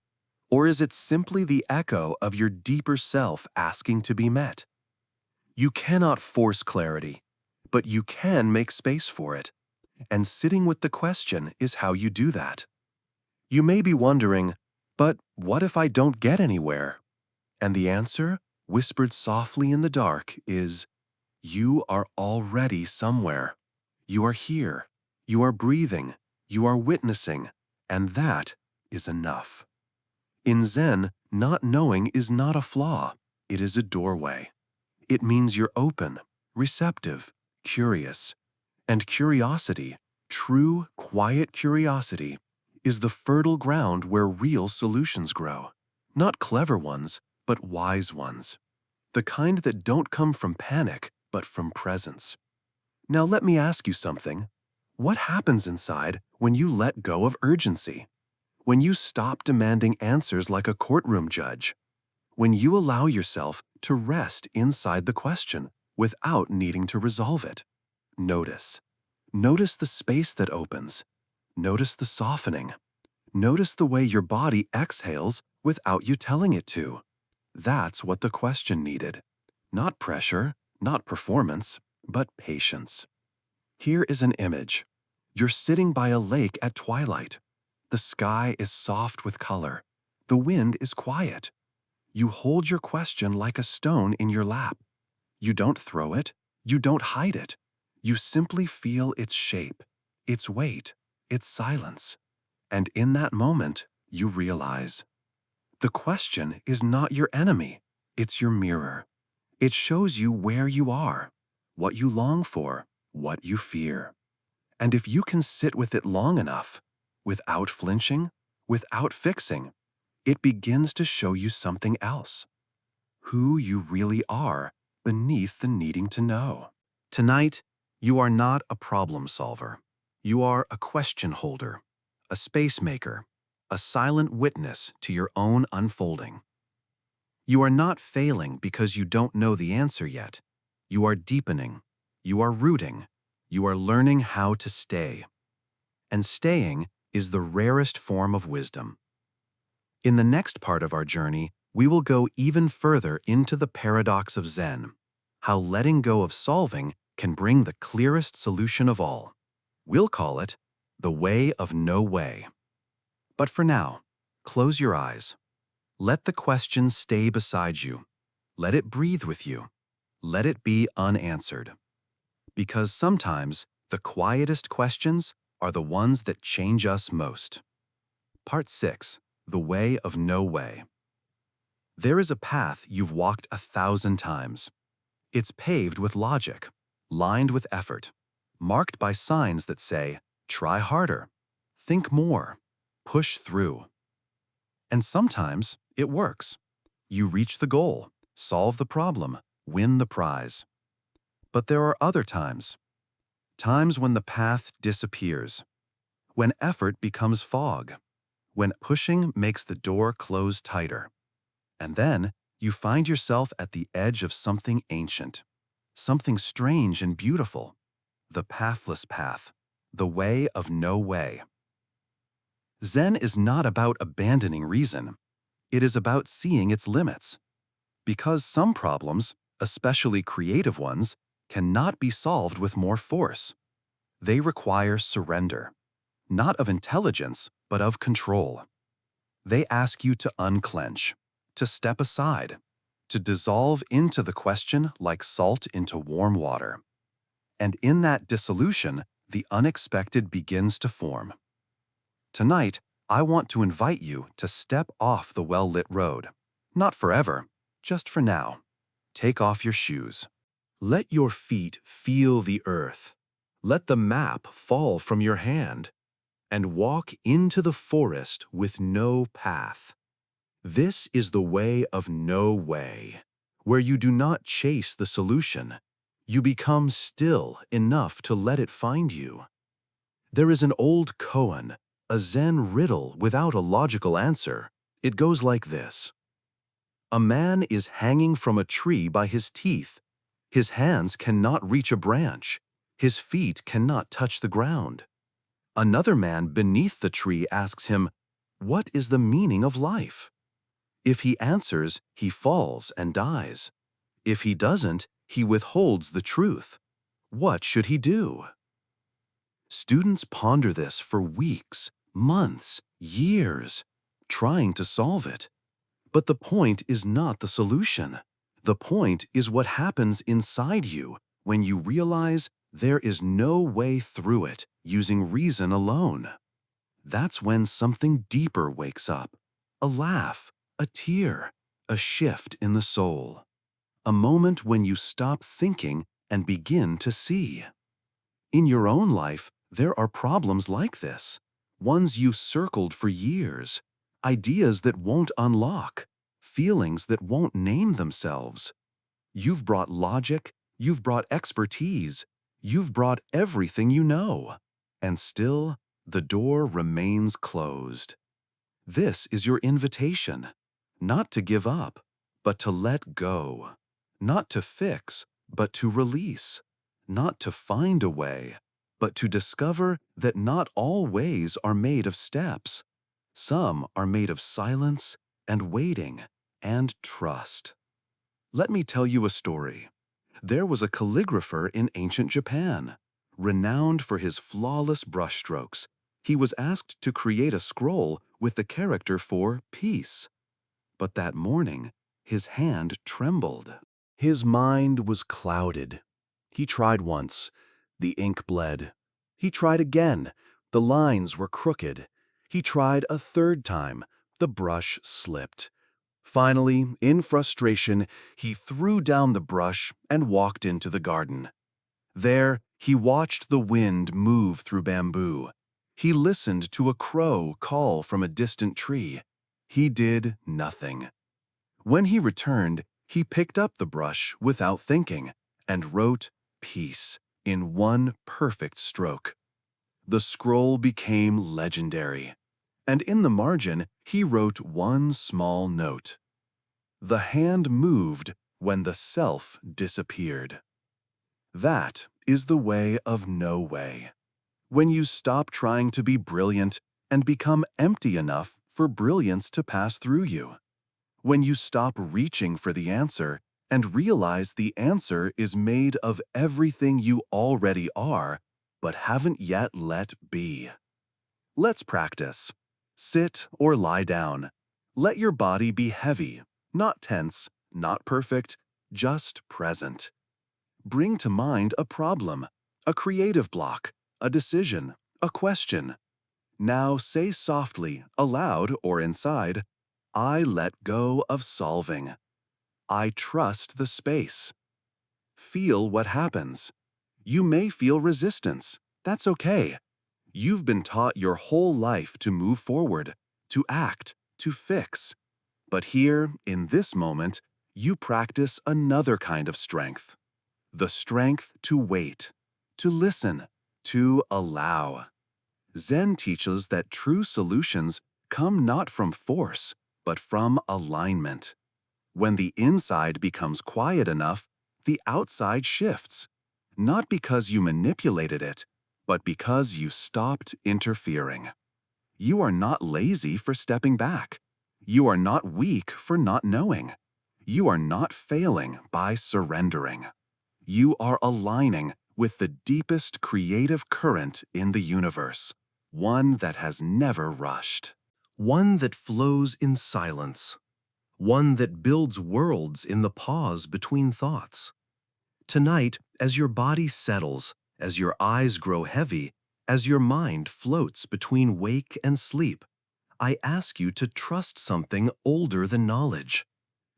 Or is it simply the echo of your deeper self asking to be met? You cannot force clarity, but you can make space for it. And sitting with the question is how you do that. You may be wondering, but what if I don't get anywhere? And the answer, whispered softly in the dark, is you are already somewhere. You are here. You are breathing. You are witnessing. And that is enough. In Zen, not knowing is not a flaw. It is a doorway. It means you're open, receptive, curious. And curiosity, true, quiet curiosity, is the fertile ground where real solutions grow. Not clever ones, but wise ones. The kind that don't come from panic, but from presence. Now let me ask you something. What happens inside when you let go of urgency? When you stop demanding answers like a courtroom judge? When you allow yourself to rest inside the question without needing to resolve it? Notice. Notice the space that opens. Notice the softening. Notice the way your body exhales without you telling it to. That's what the question needed. Not pressure, not performance, but patience. Here is an image. You're sitting by a lake at twilight. The sky is soft with color. The wind is quiet. You hold your question like a stone in your lap. You don't throw it. You don't hide it. You simply feel its shape, its weight, its silence. And in that moment, you realize the question is not your enemy. It's your mirror. It shows you where you are, what you long for, what you fear. And if you can sit with it long enough, without flinching, without fixing, it begins to show you something else. Who you really are beneath the needing to know. Tonight, you are not a problem solver. You are a question holder, a space maker, a silent witness to your own unfolding. You are not failing because you don't know the answer yet. You are deepening. You are rooting. You are learning how to stay. And staying is the rarest form of wisdom. In the next part of our journey, we will go even further into the paradox of Zen, how letting go of solving can bring the clearest solution of all. We'll call it the way of no way. But for now, close your eyes. Let the question stay beside you. Let it breathe with you. Let it be unanswered. Because sometimes the quietest questions are the ones that change us most. Part 6. The Way of No Way. There is a path you've walked 1,000 times. It's paved with logic, lined with effort, marked by signs that say, try harder, think more, push through. And sometimes it works. You reach the goal, solve the problem, win the prize. But there are other times when the path disappears, when effort becomes fog, when pushing makes the door close tighter. And then you find yourself at the edge of something ancient, something strange and beautiful, the pathless path, the way of no way. Zen is not about abandoning reason. It is about seeing its limits. Because some problems, especially creative ones, cannot be solved with more force. They require surrender, not of intelligence, but of control. They ask you to unclench, to step aside, to dissolve into the question like salt into warm water. And in that dissolution, the unexpected begins to form. Tonight, I want to invite you to step off the well-lit road. Not forever, just for now. Take off your shoes. Let your feet feel the earth. Let the map fall from your hand, and walk into the forest with no path. This is the way of no way, where you do not chase the solution. You become still enough to let it find you. There is an old koan, a Zen riddle without a logical answer. It goes like this. A man is hanging from a tree by his teeth. His hands cannot reach a branch. His feet cannot touch the ground. Another man beneath the tree asks him, "What is the meaning of life?" If he answers, he falls and dies. If he doesn't, he withholds the truth. What should he do? Students ponder this for weeks, months, years, trying to solve it. But the point is not the solution. The point is what happens inside you when you realize there is no way through it using reason alone. That's when something deeper wakes up. A laugh, a tear, a shift in the soul. A moment when you stop thinking and begin to see. In your own life, there are problems like this, ones you circled for years, ideas that won't unlock, feelings that won't name themselves. You've brought logic, you've brought expertise, you've brought everything you know, and still the door remains closed. This is your invitation, not to give up, but to let go, not to fix, but to release, not to find a way, but to discover that not all ways are made of steps. Some are made of silence and waiting and trust. Let me tell you a story. There was a calligrapher in ancient Japan, renowned for his flawless brushstrokes. He was asked to create a scroll with the character for peace. But that morning, his hand trembled. His mind was clouded. He tried once. The ink bled. He tried again. The lines were crooked. He tried a third time. The brush slipped. Finally, in frustration, he threw down the brush and walked into the garden. There, he watched the wind move through bamboo. He listened to a crow call from a distant tree. He did nothing. When he returned, he picked up the brush without thinking and wrote peace in one perfect stroke. The scroll became legendary, and in the margin he wrote one small note. The hand moved when the self disappeared. That is the way of no way. When you stop trying to be brilliant and become empty enough for brilliance to pass through you. When you stop reaching for the answer and realize the answer is made of everything you already are, but haven't yet let be. Let's practice. Sit or lie down. Let your body be heavy, not tense, not perfect, just present. Bring to mind a problem, a creative block, a decision, a question. Now say softly, aloud or inside, I let go of solving. I trust the space. Feel what happens. You may feel resistance. That's okay. You've been taught your whole life to move forward, to act, to fix. But here, in this moment, you practice another kind of strength. The strength to wait, to listen, to allow. Zen teaches that true solutions come not from force, but from alignment. When the inside becomes quiet enough, the outside shifts, not because you manipulated it, but because you stopped interfering. You are not lazy for stepping back. You are not weak for not knowing. You are not failing by surrendering. You are aligning with the deepest creative current in the universe, one that has never rushed, one that flows in silence, one that builds worlds in the pause between thoughts. Tonight, as your body settles, as your eyes grow heavy, as your mind floats between wake and sleep, I ask you to trust something older than knowledge.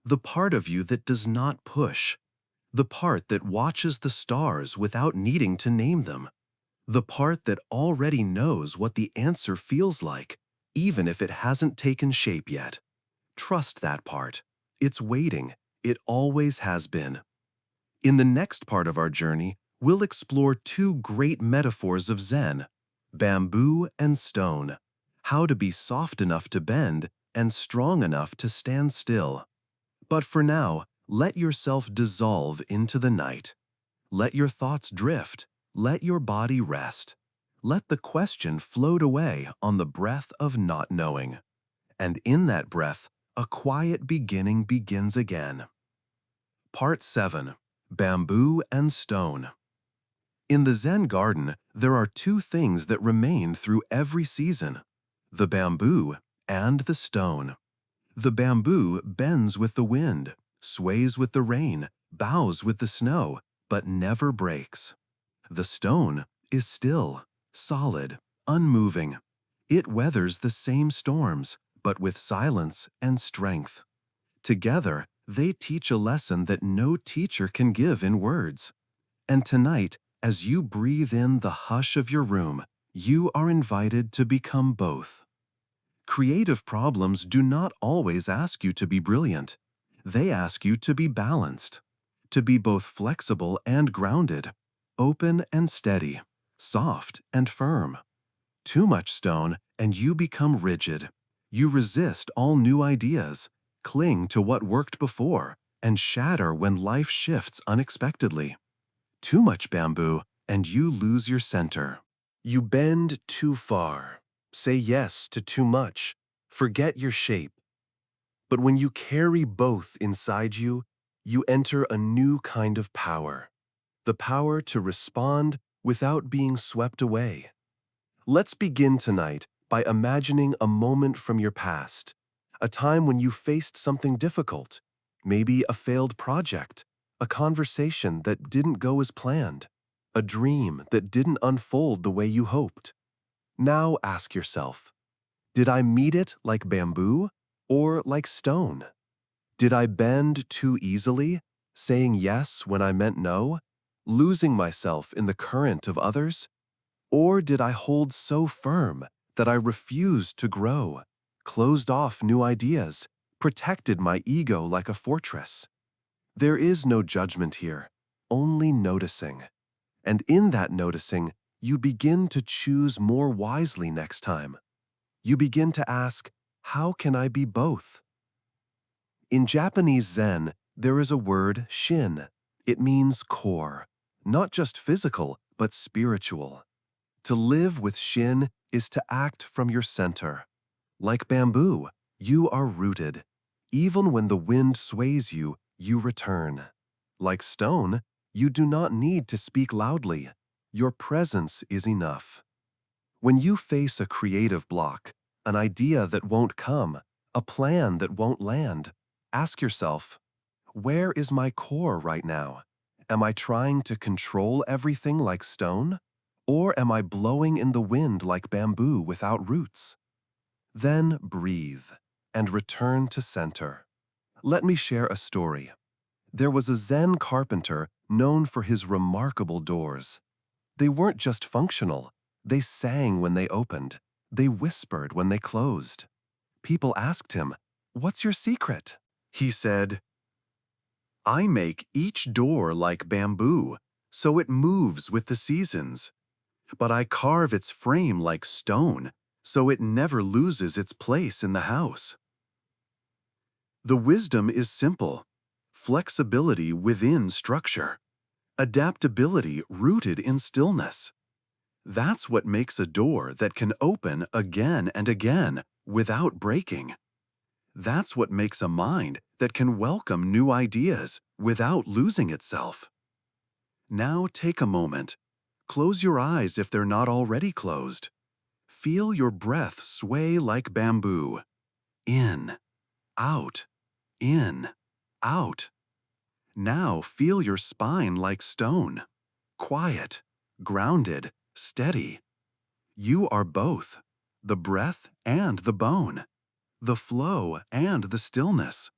The part of you that does not push. The part that watches the stars without needing to name them. The part that already knows what the answer feels like, even if it hasn't taken shape yet. Trust that part. It's waiting. It always has been. In the next part of our journey, we'll explore two great metaphors of Zen: bamboo and stone. How to be soft enough to bend and strong enough to stand still. But for now, let yourself dissolve into the night. Let your thoughts drift. Let your body rest. Let the question float away on the breath of not knowing. And in that breath, a quiet beginning begins again. Part 7. Bamboo and Stone. In the Zen garden, there are two things that remain through every season: the bamboo and the stone. The bamboo bends with the wind, sways with the rain, bows with the snow, but never breaks. The stone is still, solid, unmoving. It weathers the same storms, but with silence and strength. Together, they teach a lesson that no teacher can give in words. And tonight, as you breathe in the hush of your room, you are invited to become both. Creative problems do not always ask you to be brilliant. They ask you to be balanced, to be both flexible and grounded, open and steady, soft and firm. Too much stone, and you become rigid. You resist all new ideas, cling to what worked before, and shatter when life shifts unexpectedly. Too much bamboo, and you lose your center. You bend too far, say yes to too much, forget your shape. But when you carry both inside you, you enter a new kind of power. The power to respond without being swept away. Let's begin tonight by imagining a moment from your past, a time when you faced something difficult, maybe a failed project, a conversation that didn't go as planned, a dream that didn't unfold the way you hoped. Now ask yourself, did I meet it like bamboo or like stone? Did I bend too easily, saying yes when I meant no, losing myself in the current of others? Or did I hold so firm that I refused to grow, closed off new ideas, protected my ego like a fortress? There is no judgment here, only noticing. And in that noticing, you begin to choose more wisely next time. You begin to ask, how can I be both? In Japanese Zen, there is a word shin. It means core, not just physical, but spiritual. To live with shin is to act from your center. Like bamboo, you are rooted. Even when the wind sways you, you return. Like stone, you do not need to speak loudly. Your presence is enough. When you face a creative block, an idea that won't come, a plan that won't land, ask yourself, where is my core right now? Am I trying to control everything like stone? Or am I blowing in the wind like bamboo without roots? Then breathe and return to center. Let me share a story. There was a Zen carpenter known for his remarkable doors. They weren't just functional. They sang when they opened. They whispered when they closed. People asked him, "What's your secret?" He said, "I make each door like bamboo, so it moves with the seasons. But I carve its frame like stone, so it never loses its place in the house." The wisdom is simple: flexibility within structure, adaptability rooted in stillness. That's what makes a door that can open again and again without breaking. That's what makes a mind that can welcome new ideas without losing itself. Now take a moment. Close your eyes if they're not already closed. Feel your breath sway like bamboo. In, out, in, out. Now feel your spine like stone. Quiet, grounded, steady. You are both, the breath and the bone, the flow and the stillness,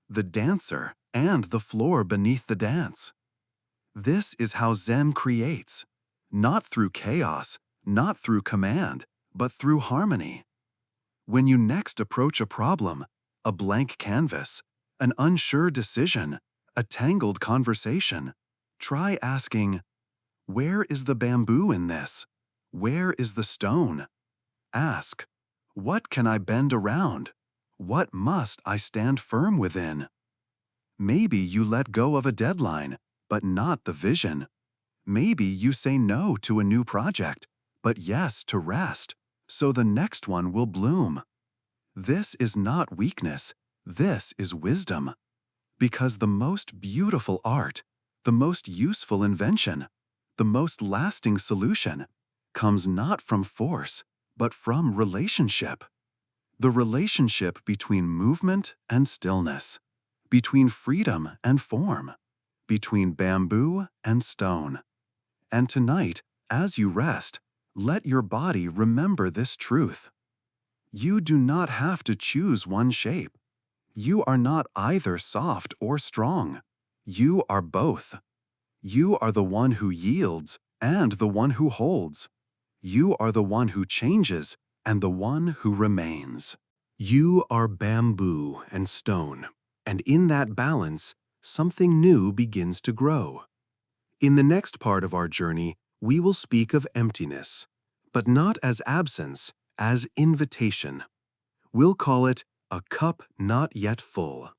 the dancer and the floor beneath the dance. This is how Zen creates, not through chaos, not through command, but through harmony. When you next approach a problem, a blank canvas, an unsure decision, a tangled conversation, try asking, where is the bamboo in this? Where is the stone? Ask, what can I bend around? What must I stand firm within? Maybe you let go of a deadline, but not the vision. Maybe you say no to a new project, but yes to rest, so the next one will bloom. This is not weakness, this is wisdom. Because the most beautiful art, the most useful invention, the most lasting solution comes not from force, but from relationship. The relationship between movement and stillness, between freedom and form, between bamboo and stone. And tonight, as you rest, let your body remember this truth. You do not have to choose one shape. You are not either soft or strong. You are both. You are the one who yields and the one who holds. You are the one who changes and the one who remains. You are bamboo and stone, and in that balance, something new begins to grow. In the next part of our journey, we will speak of emptiness, but not as absence, as invitation. We'll call it a cup not yet full.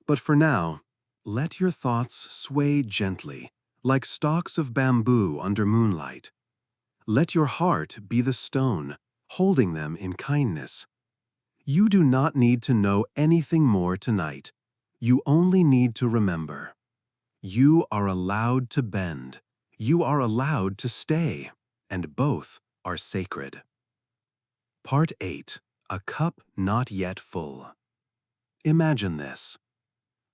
But for now, let your thoughts sway gently, like stalks of bamboo under moonlight. Let your heart be the stone, holding them in kindness. You do not need to know anything more tonight. You only need to remember. You are allowed to bend. You are allowed to stay, and both are sacred. Part 8. A cup not yet full. Imagine this.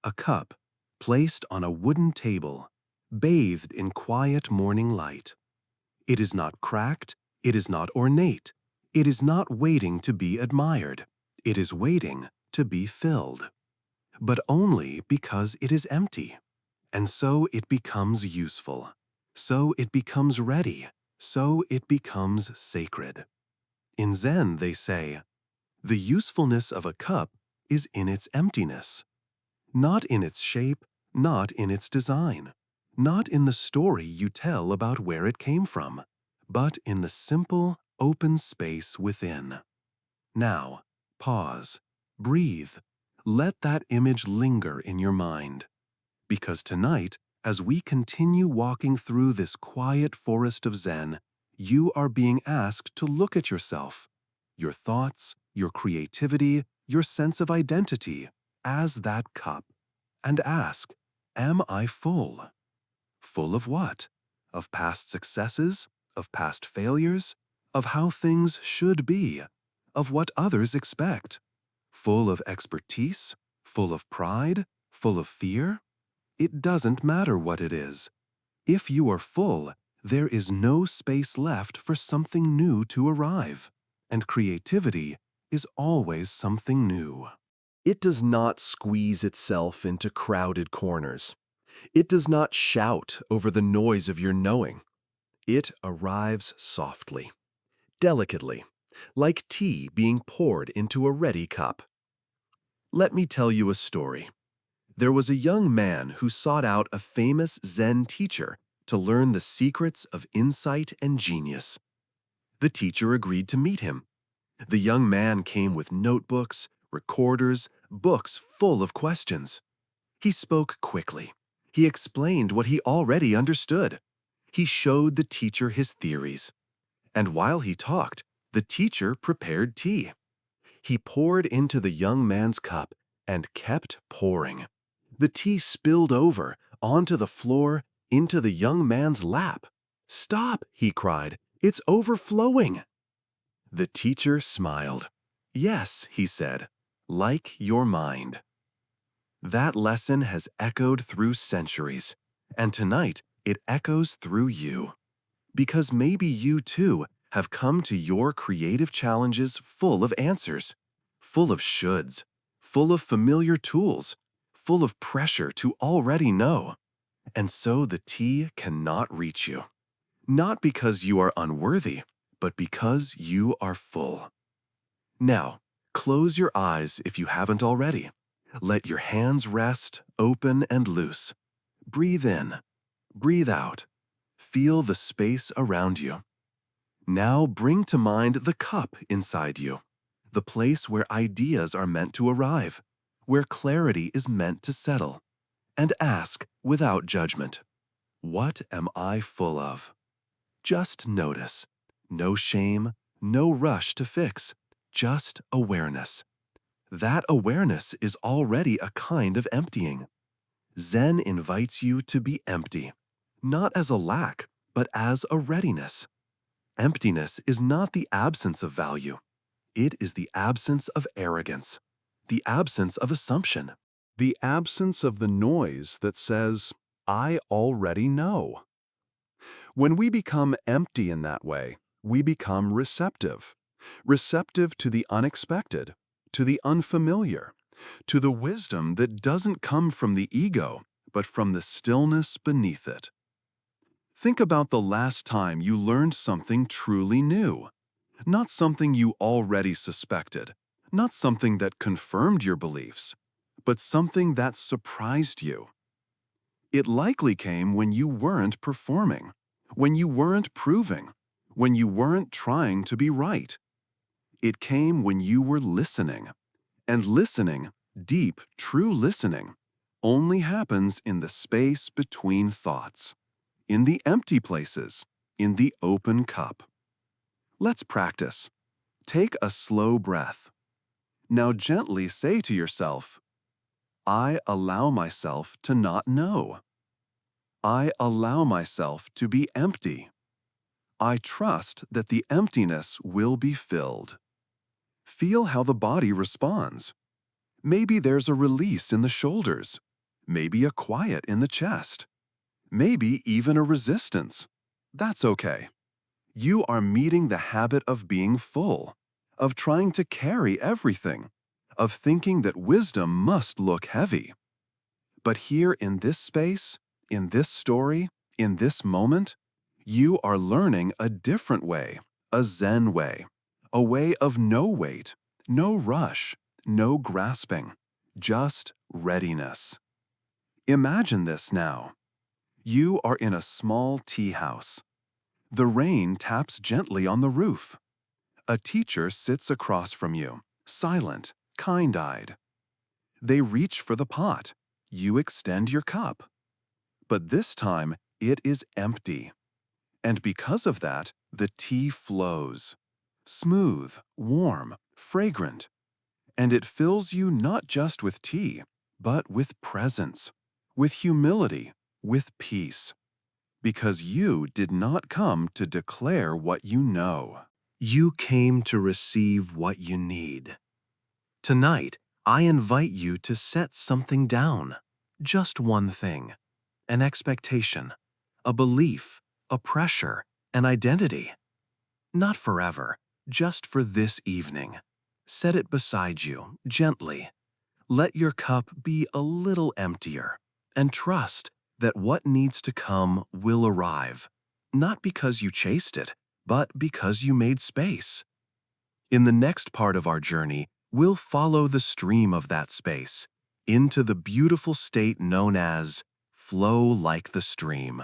A cup placed on a wooden table, bathed in quiet morning light. It is not cracked, it is not ornate, it is not waiting to be admired. It is waiting to be filled. But only because it is empty. And so it becomes useful. So it becomes ready. So it becomes sacred. In Zen, they say, the usefulness of a cup is in its emptiness. Not in its shape, not in its design, not in the story you tell about where it came from, but in the simple, open space within. Now, pause, breathe, let that image linger in your mind. Because tonight, as we continue walking through this quiet forest of Zen, you are being asked to look at yourself, your thoughts, your creativity, your sense of identity, as that cup, and ask, am I full? Full of what? Of past successes? Of past failures? Of how things should be? Of what others expect? Full of expertise? Full of pride? Full of fear? It doesn't matter what it is. If you are full, there is no space left for something new to arrive, and creativity is always something new. It does not squeeze itself into crowded corners. It does not shout over the noise of your knowing. It arrives softly, delicately, like tea being poured into a ready cup. Let me tell you a story. There was a young man who sought out a famous Zen teacher to learn the secrets of insight and genius. The teacher agreed to meet him. The young man came with notebooks, recorders, books full of questions. He spoke quickly. He explained what he already understood. He showed the teacher his theories. And while he talked, the teacher prepared tea. He poured into the young man's cup and kept pouring. The tea spilled over, onto the floor, into the young man's lap. "Stop," he cried, "it's overflowing." The teacher smiled. "Yes," he said, "like your mind." That lesson has echoed through centuries, and tonight it echoes through you. Because maybe you too have come to your creative challenges full of answers, full of shoulds, full of familiar tools, full of pressure to already know. And so the tea cannot reach you. Not because you are unworthy, but because you are full. Now, close your eyes if you haven't already. Let your hands rest, open and loose. Breathe in, breathe out. Feel the space around you. Now bring to mind the cup inside you, the place where ideas are meant to arrive, where clarity is meant to settle. And ask without judgment, what am I full of? Just notice. No shame, no rush to fix, just awareness. That awareness is already a kind of emptying. Zen invites you to be empty, not as a lack, but as a readiness. Emptiness is not the absence of value. It is the absence of arrogance, the absence of assumption, the absence of the noise that says, I already know. When we become empty in that way, we become receptive. Receptive to the unexpected, to the unfamiliar, to the wisdom that doesn't come from the ego, but from the stillness beneath it. Think about the last time you learned something truly new. Not something you already suspected, not something that confirmed your beliefs, but something that surprised you. It likely came when you weren't performing, when you weren't proving, when you weren't trying to be right. It came when you were listening. And listening, deep, true listening, only happens in the space between thoughts, in the empty places, in the open cup. Let's practice. Take a slow breath. Now gently say to yourself, I allow myself to not know. I allow myself to be empty. I trust that the emptiness will be filled. Feel how the body responds. Maybe there's a release in the shoulders, maybe a quiet in the chest, maybe even a resistance. That's okay. You are meeting the habit of being full, of trying to carry everything, of thinking that wisdom must look heavy. But here in this space, in this story, in this moment, you are learning a different way, a Zen way, a way of no weight, no rush, no grasping, just readiness. Imagine this now. You are in a small tea house. The rain taps gently on the roof. A teacher sits across from you, silent, kind-eyed. They reach for the pot. You extend your cup. But this time, it is empty. And because of that, the tea flows. Smooth, warm, fragrant. And it fills you not just with tea, but with presence, with humility, with peace. Because you did not come to declare what you know. You came to receive what you need. Tonight, I invite you to set something down. Just one thing. An expectation, a belief, a pressure, an identity. Not forever, just for this evening. Set it beside you, gently. Let your cup be a little emptier, and trust that what needs to come will arrive, not because you chased it, but because you made space. In the next part of our journey, we'll follow the stream of that space into the beautiful state known as flow like the stream.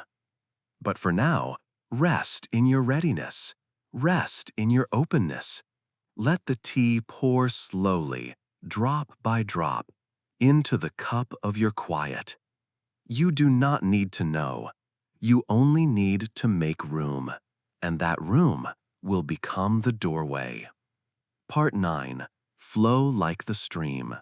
But for now, rest in your readiness. Rest in your openness. Let the tea pour slowly, drop by drop, into the cup of your quiet. You do not need to know. You only need to make room, and that room will become the doorway. Part 9. Flow like the stream.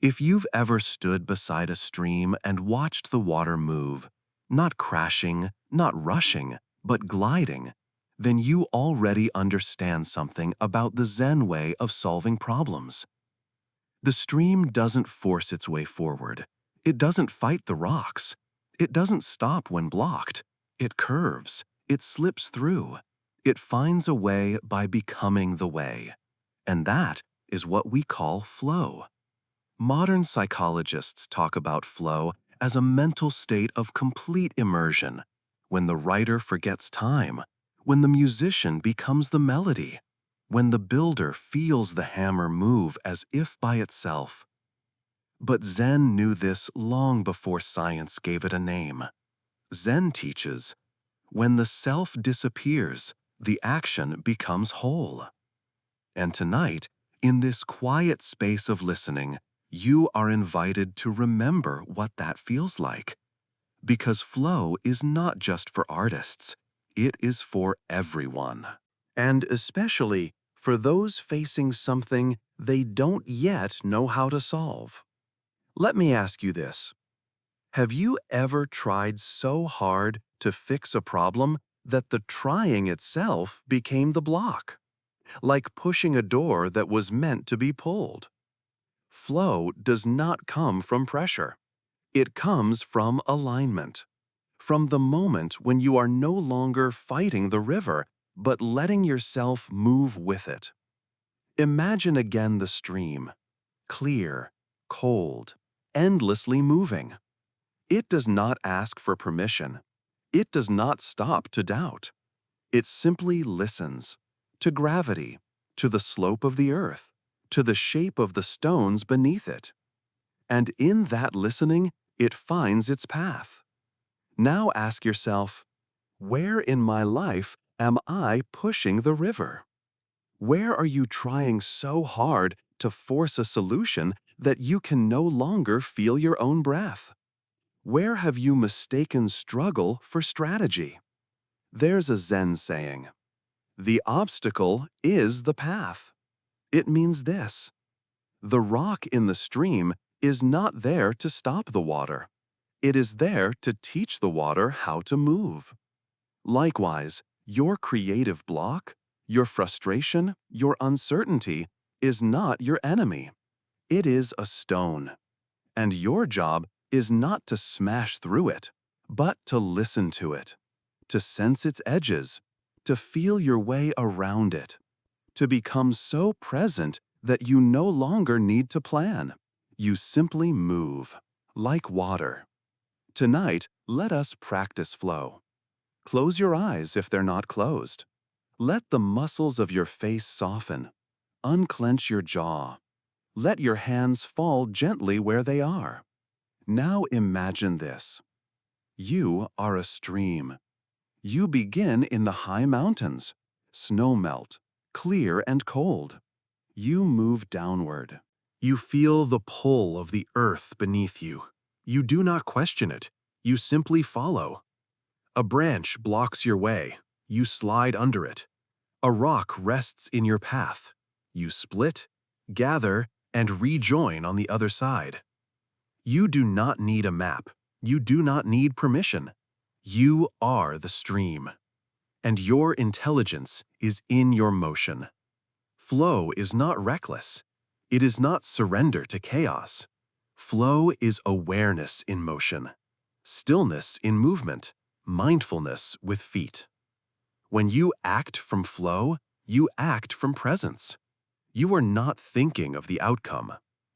If you've ever stood beside a stream and watched the water move, not crashing, not rushing, but gliding, then you already understand something about the Zen way of solving problems. The stream doesn't force its way forward. It doesn't fight the rocks. It doesn't stop when blocked. It curves. It slips through. It finds a way by becoming the way. And that is what we call flow. Modern psychologists talk about flow as a mental state of complete immersion, when the writer forgets time, when the musician becomes the melody, when the builder feels the hammer move as if by itself. But Zen knew this long before science gave it a name. Zen teaches, when the self disappears, the action becomes whole. And tonight, in this quiet space of listening, you are invited to remember what that feels like. Because flow is not just for artists, it is for everyone. And especially for those facing something they don't yet know how to solve. Let me ask you this. Have you ever tried so hard to fix a problem that the trying itself became the block? Like pushing a door that was meant to be pulled. Flow does not come from pressure. It comes from alignment. From the moment when you are no longer fighting the river, but letting yourself move with it. Imagine again the stream, clear, cold, endlessly moving. It does not ask for permission. It does not stop to doubt. It simply listens to gravity, to the slope of the earth, to the shape of the stones beneath it. And in that listening, it finds its path. Now ask yourself, where in my life am I pushing the river? Where are you trying so hard to force a solution that you can no longer feel your own breath? Where have you mistaken struggle for strategy? There's a Zen saying, the obstacle is the path. It means this: the rock in the stream is not there to stop the water. It is there to teach the water how to move. Likewise, your creative block, your frustration, your uncertainty is not your enemy. It is a stone. And your job is not to smash through it, but to listen to it, to sense its edges, to feel your way around it, to become so present that you no longer need to plan. You simply move, like water. Tonight, let us practice flow. Close your eyes if they're not closed. Let the muscles of your face soften. Unclench your jaw. Let your hands fall gently where they are. Now imagine this. You are a stream. You begin in the high mountains, snowmelt, clear and cold. You move downward. You feel the pull of the earth beneath you. You do not question it. You simply follow. A branch blocks your way. You slide under it. A rock rests in your path. You split, gather, and rejoin on the other side. You do not need a map. You do not need permission. You are the stream. And your intelligence is in your motion. Flow is not reckless. It is not surrender to chaos. Flow is awareness in motion, stillness in movement, mindfulness with feet. When you act from flow, you act from presence. You are not thinking of the outcome.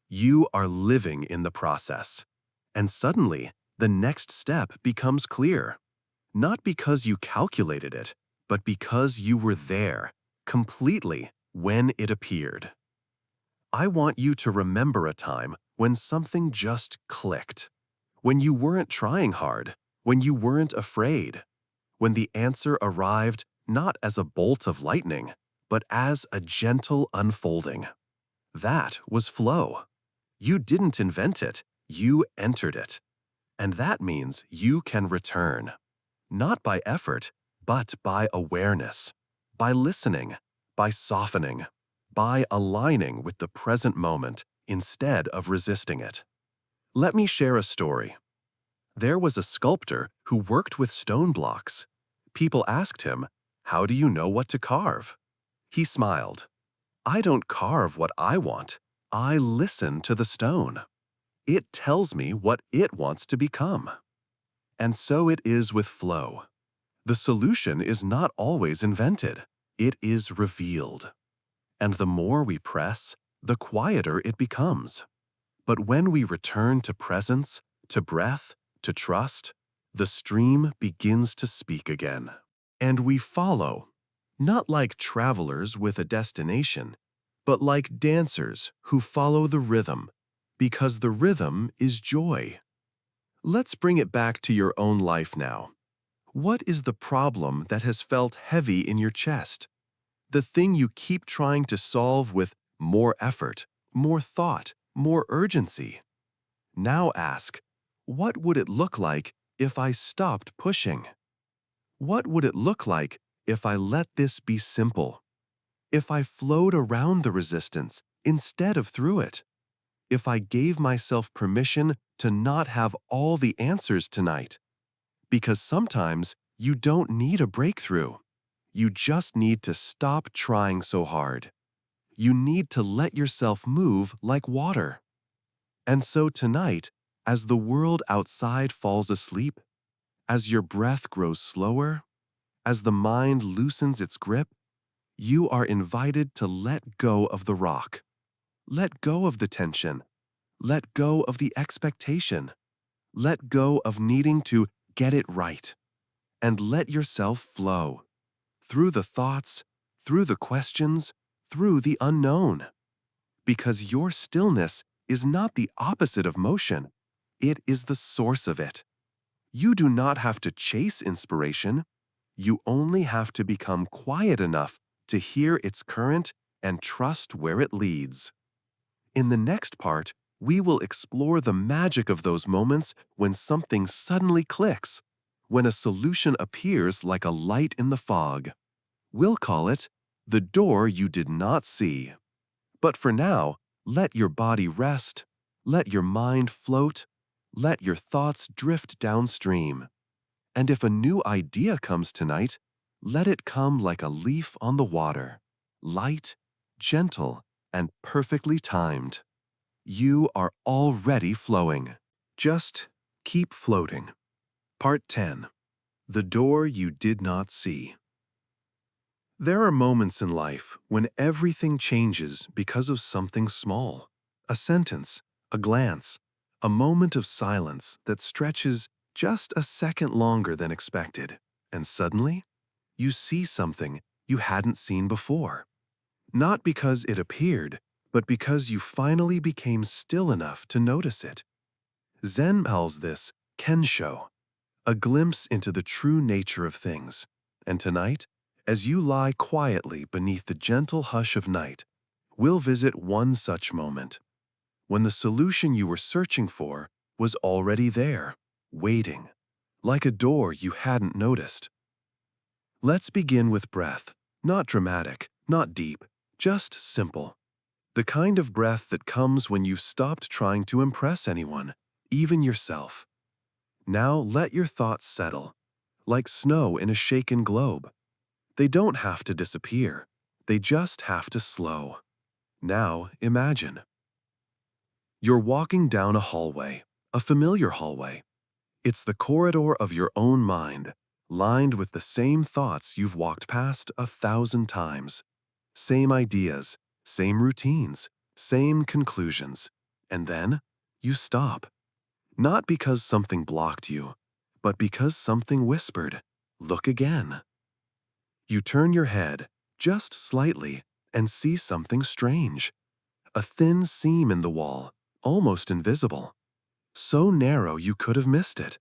You are living in the process. And suddenly, the next step becomes clear. Not because you calculated it, but because you were there, completely, when it appeared. I want you to remember a time when something just clicked. When you weren't trying hard, when you weren't afraid, when the answer arrived not as a bolt of lightning, but as a gentle unfolding. That was flow. You didn't invent it, you entered it. And that means you can return. Not by effort, but by awareness, by listening, by softening, by aligning with the present moment instead of resisting it. Let me share a story. There was a sculptor who worked with stone blocks. People asked him, "How do you know what to carve?" He smiled. "I don't carve what I want. I listen to the stone. It tells me what it wants to become. And so it is with flow. The solution is not always invented. It is revealed. And the more we press, the quieter it becomes. But when we return to presence, to breath, to trust, the stream begins to speak again. And we follow, not like travelers with a destination, but like dancers who follow the rhythm, because the rhythm is joy. Let's bring it back to your own life now. What is the problem that has felt heavy in your chest? The thing you keep trying to solve with more effort, more thought, more urgency. Now ask, what would it look like if I stopped pushing? What would it look like if I let this be simple? If I flowed around the resistance instead of through it? If I gave myself permission to not have all the answers tonight? Because sometimes you don't need a breakthrough. You just need to stop trying so hard. You need to let yourself move like water. And so tonight, as the world outside falls asleep, as your breath grows slower, as the mind loosens its grip, you are invited to let go of the rock. Let go of the tension. Let go of the expectation. Let go of needing to get it right. And let yourself flow. Through the thoughts, through the questions, through the unknown. Because your stillness is not the opposite of motion. It is the source of it. You do not have to chase inspiration. You only have to become quiet enough to hear its current and trust where it leads. In the next part, we will explore the magic of those moments when something suddenly clicks, when a solution appears like a light in the fog. We'll call it the door you did not see. But for now, let your body rest, let your mind float, let your thoughts drift downstream. And if a new idea comes tonight, let it come like a leaf on the water, light, gentle, and perfectly timed. You are already flowing. Just keep floating. Part 10. The door you did not see. There are moments in life when everything changes because of something small. A sentence, a glance, a moment of silence that stretches just a second longer than expected. And suddenly, you see something you hadn't seen before. Not because it appeared, but because you finally became still enough to notice it. Zen calls this kensho, a glimpse into the true nature of things. And tonight, as you lie quietly beneath the gentle hush of night, we'll visit one such moment, when the solution you were searching for was already there, waiting, like a door you hadn't noticed. Let's begin with breath, not dramatic, not deep, just simple. The kind of breath that comes when you've stopped trying to impress anyone, even yourself. Now let your thoughts settle, like snow in a shaken globe. They don't have to disappear. They just have to slow. Now imagine. You're walking down a hallway, a familiar hallway. It's the corridor of your own mind, lined with the same thoughts you've walked past 1,000 times. Same ideas, same routines, same conclusions. And then you stop. Not because something blocked you, but because something whispered, "Look again." You turn your head, just slightly, and see something strange. A thin seam in the wall, almost invisible. So narrow you could have missed it.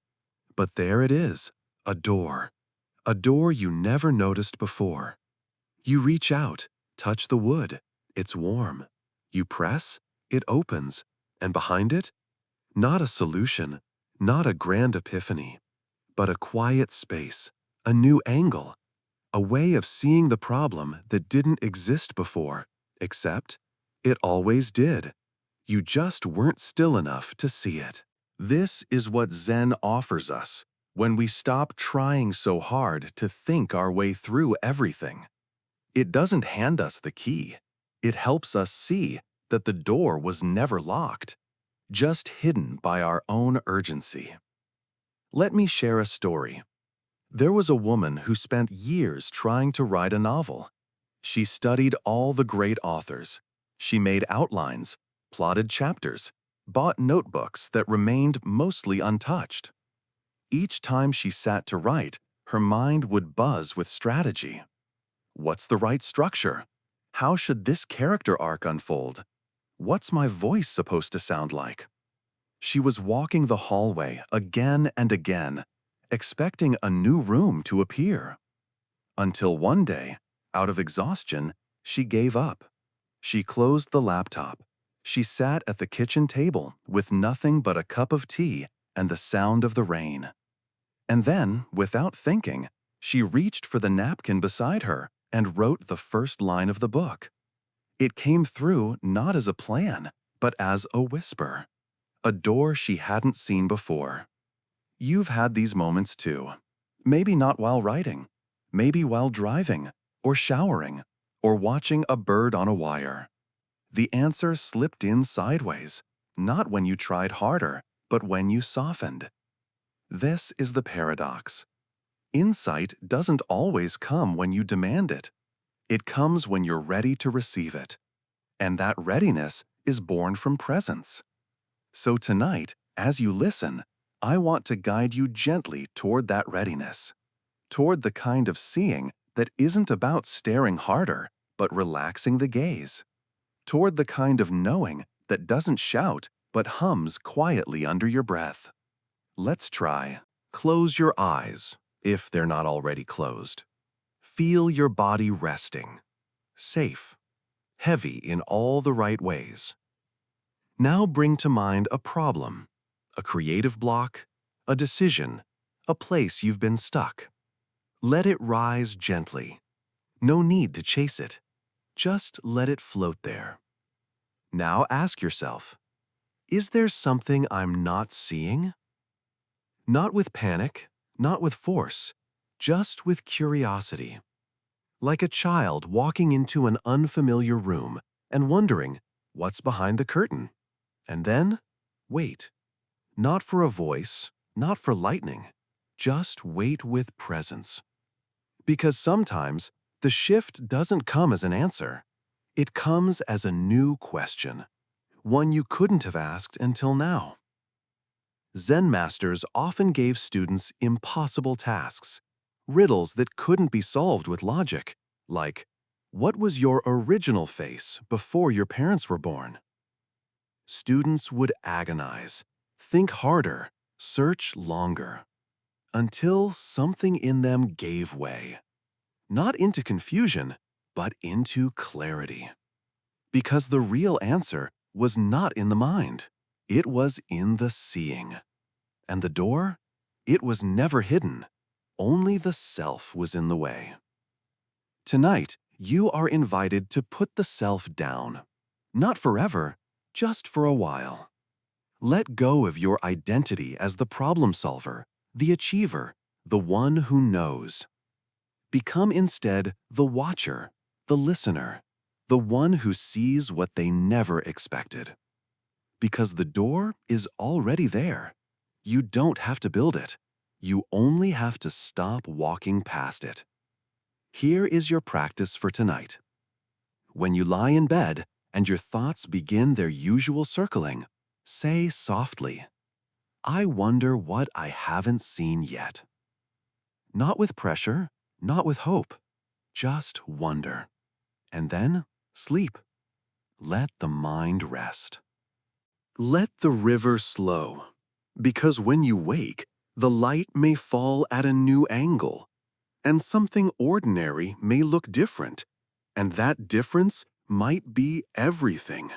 But there it is, a door. A door you never noticed before. You reach out, touch the wood. It's warm. You press, it opens. And behind it, not a solution, not a grand epiphany, but a quiet space, a new angle, a way of seeing the problem that didn't exist before, except it always did. You just weren't still enough to see it. This is what Zen offers us when we stop trying so hard to think our way through everything. It doesn't hand us the key. It helps us see that the door was never locked, just hidden by our own urgency. Let me share a story. There was a woman who spent years trying to write a novel. She studied all the great authors. She made outlines, plotted chapters, bought notebooks that remained mostly untouched. Each time she sat to write, her mind would buzz with strategy. What's the right structure? How should this character arc unfold? What's my voice supposed to sound like? She was walking the hallway again and again, expecting a new room to appear. Until one day, out of exhaustion, she gave up. She closed the laptop. She sat at the kitchen table with nothing but a cup of tea and the sound of the rain. And then, without thinking, she reached for the napkin beside her and wrote the first line of the book. It came through not as a plan, but as a whisper, a door she hadn't seen before. You've had these moments too. Maybe not while writing, maybe while driving, or showering, or watching a bird on a wire. The answer slipped in sideways, not when you tried harder, but when you softened. This is the paradox. Insight doesn't always come when you demand it. It comes when you're ready to receive it. And that readiness is born from presence. So tonight, as you listen, I want to guide you gently toward that readiness, toward the kind of seeing that isn't about staring harder, but relaxing the gaze, toward the kind of knowing that doesn't shout, but hums quietly under your breath. Let's try. Close your eyes, if they're not already closed. Feel your body resting, safe, heavy in all the right ways. Now bring to mind a problem, a creative block, a decision, a place you've been stuck. Let it rise gently. No need to chase it. Just let it float there. Now ask yourself, is there something I'm not seeing? Not with panic, not with force, just with curiosity. Like a child walking into an unfamiliar room and wondering, what's behind the curtain? And then, wait. Not for a voice, not for lightning, just wait with presence. Because sometimes the shift doesn't come as an answer. It comes as a new question, one you couldn't have asked until now. Zen masters often gave students impossible tasks, riddles that couldn't be solved with logic, like, what was your original face before your parents were born? Students would agonize, think harder, search longer, until something in them gave way. Not into confusion, but into clarity. Because the real answer was not in the mind, it was in the seeing. And the door? It was never hidden. Only the self was in the way. Tonight, you are invited to put the self down. Not forever, just for a while. Let go of your identity as the problem solver, the achiever, the one who knows. Become instead the watcher, the listener, the one who sees what they never expected. Because the door is already there. You don't have to build it. You only have to stop walking past it. Here is your practice for tonight. When you lie in bed and your thoughts begin their usual circling, say softly, I wonder what I haven't seen yet. Not with pressure, not with hope, just wonder. And then sleep. Let the mind rest. Let the river slow, because when you wake, the light may fall at a new angle, and something ordinary may look different, and that difference might be everything.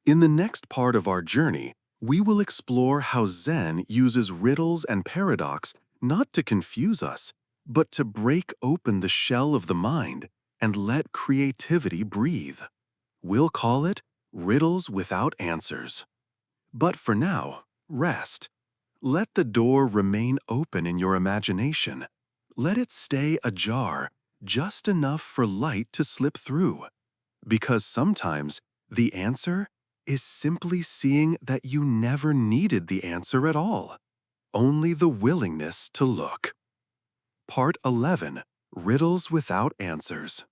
In the next part of our journey, we will explore how Zen uses riddles and paradox not to confuse us, but to break open the shell of the mind and let creativity breathe. We'll call it Riddles Without Answers. But for now, rest. Let the door remain open in your imagination. Let it stay ajar, just enough for light to slip through. Because sometimes The answer is simply seeing that you never needed the answer at all, only the willingness to look. Part 11. Riddles without answers.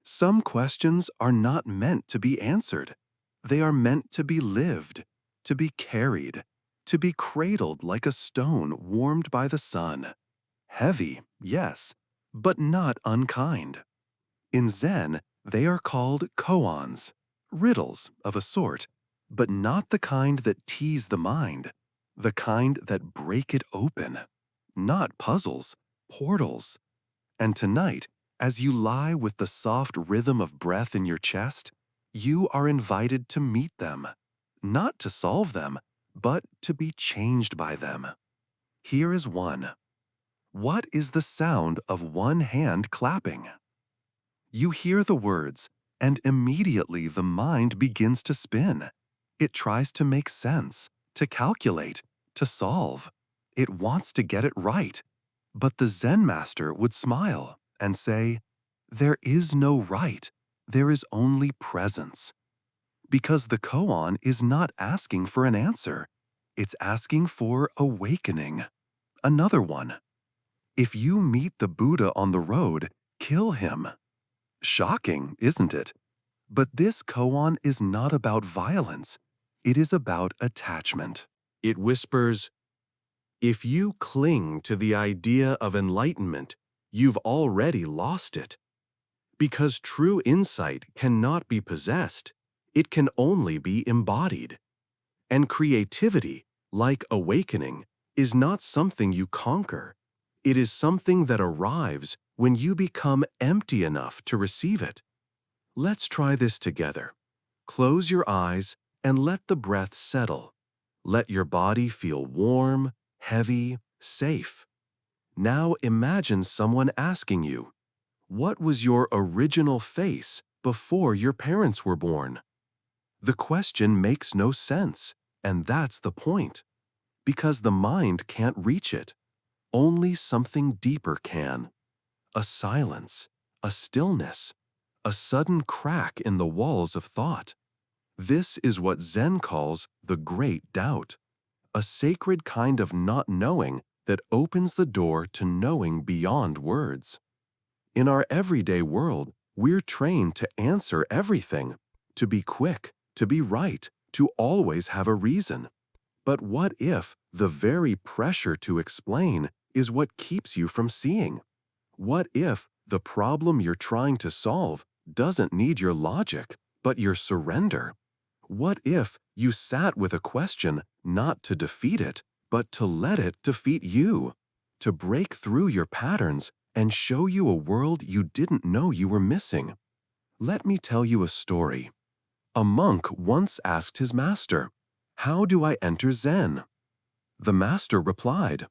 Some questions are not meant to be answered. They are meant to be lived, to be carried, to be cradled like a stone warmed by the sun. Heavy, yes, but not unkind. In Zen, they are called koans, riddles of a sort, but not the kind that tease the mind, the kind that break it open. Not puzzles, portals. And tonight, as you lie with the soft rhythm of breath in your chest, you are invited to meet them, not to solve them, but to be changed by them. Here is one. What is the sound of one hand clapping? You hear the words, and immediately the mind begins to spin. It tries to make sense, to calculate, to solve. It wants to get it right. But the Zen master would smile and say, "There is no right, there is only presence." Because the koan is not asking for an answer, it's asking for awakening. Another one. If you meet the Buddha on the road, kill him. Shocking, isn't it? But this koan is not about violence. It is about attachment. It whispers, if you cling to the idea of enlightenment, you've already lost it. Because true insight cannot be possessed, it can only be embodied. And creativity, like awakening, is not something you conquer. It is something that arrives when you become empty enough to receive it. Let's try this together. Close your eyes and let the breath settle. Let your body feel warm, heavy, safe. Now imagine someone asking you, what was your original face before your parents were born? The question makes no sense, and that's the point. Because the mind can't reach it. Only something deeper can. A silence, a stillness, a sudden crack in the walls of thought. This is what Zen calls the great doubt, a sacred kind of not knowing that opens the door to knowing beyond words. In our everyday world, we're trained to answer everything, to be quick, to be right, to always have a reason. But what if the very pressure to explain is what keeps you from seeing? What if the problem you're trying to solve doesn't need your logic, but your surrender? What if you sat with a question not to defeat it, but to let it defeat you? To break through your patterns and show you a world you didn't know you were missing? Let me tell you a story. A monk once asked his master, "How do I enter Zen?" The master replied,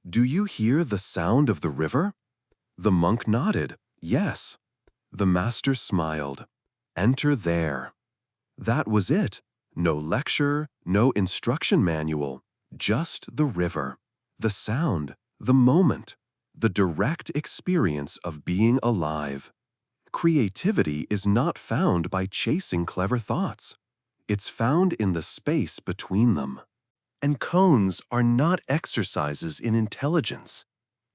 "Do you hear the sound of the river?" The monk nodded, "Yes." The master smiled, "Enter there." That was it. No lecture, no instruction manual, just the river, the sound, the moment, the direct experience of being alive. Creativity is not found by chasing clever thoughts. It's found in the space between them. And koans are not exercises in intelligence.